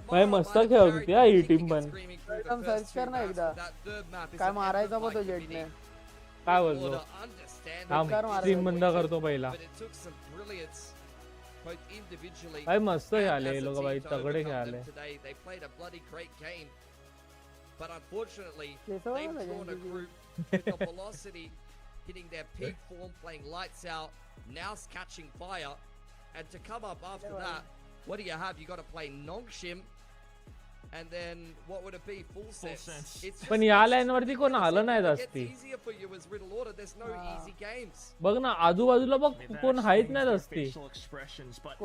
भाई मस्त खेळत होती हा ही team पण एकदम सर्च कर ना एकदा काय मारायचा पण तो जेटने काय बोलतो थांब स्ट्रीम बंद करतो पहिला भाई मस्त खेळाले हे लोक भाई तगडे खेळाले They played a bloody great game. But unfortunately, Yes, I they've know, drawn a yeah. group with the Velocity hitting their peak form, playing lights out, now catching fire. And to come up after that, what do you have? You got to play Nongshim and then what would it be? Full sense. It's पण just- या it's- line वरती कोण आलं नाही it gets जास्ती. easier for you as Riddle Order. There's no easy games. बघ ना आजूबाजूला बघ कोण हायच नाही जास्ती.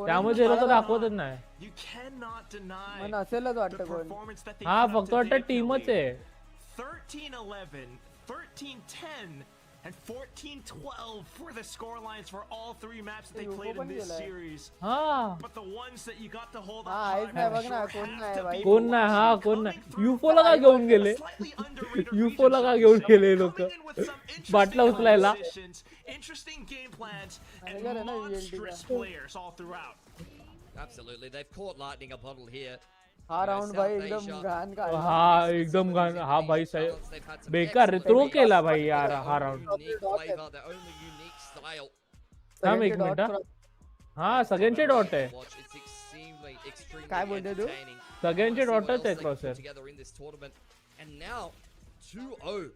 त्यामुळे ते लोक दाखवतच नाही. You cannot deny मन असेलच the वाटतं कोण. performance that they हा put up फक्त वाटतं today, टीमच Philly. आहे. 13-11, 13-10, and 14-12 for the score lines for all three maps that they Yuko played in पण this गेलाय. series. हा But the ones that you got to hold हा, on आहेच नाही बघ ना, short कोण have नाही to भाई. be कोण नाही हा Velocity कोण नाही. coming through युफोला का घेऊन गेले. slightly underrated युफोला का regions, घेऊन I would गेले say. लोक. Coming in with some Batla interesting उचलायला. positions, interesting game plans, and Manager है ना monstrous VLT players all throughout. Absolutely, they've caught lightning a bottle here. हा राऊंड भाई एकदम घाण काढला. हा एकदम घाण. हा भाई साहेब बेकार रे. थ्रो केला भाई यार हा राऊंड. थांब एक मिनिट हा. हा सगळ्यांचे डॉट आहे. काय बोलते तू? सगळ्यांचे डॉटच आहेत प्रोसेस. And now 2-0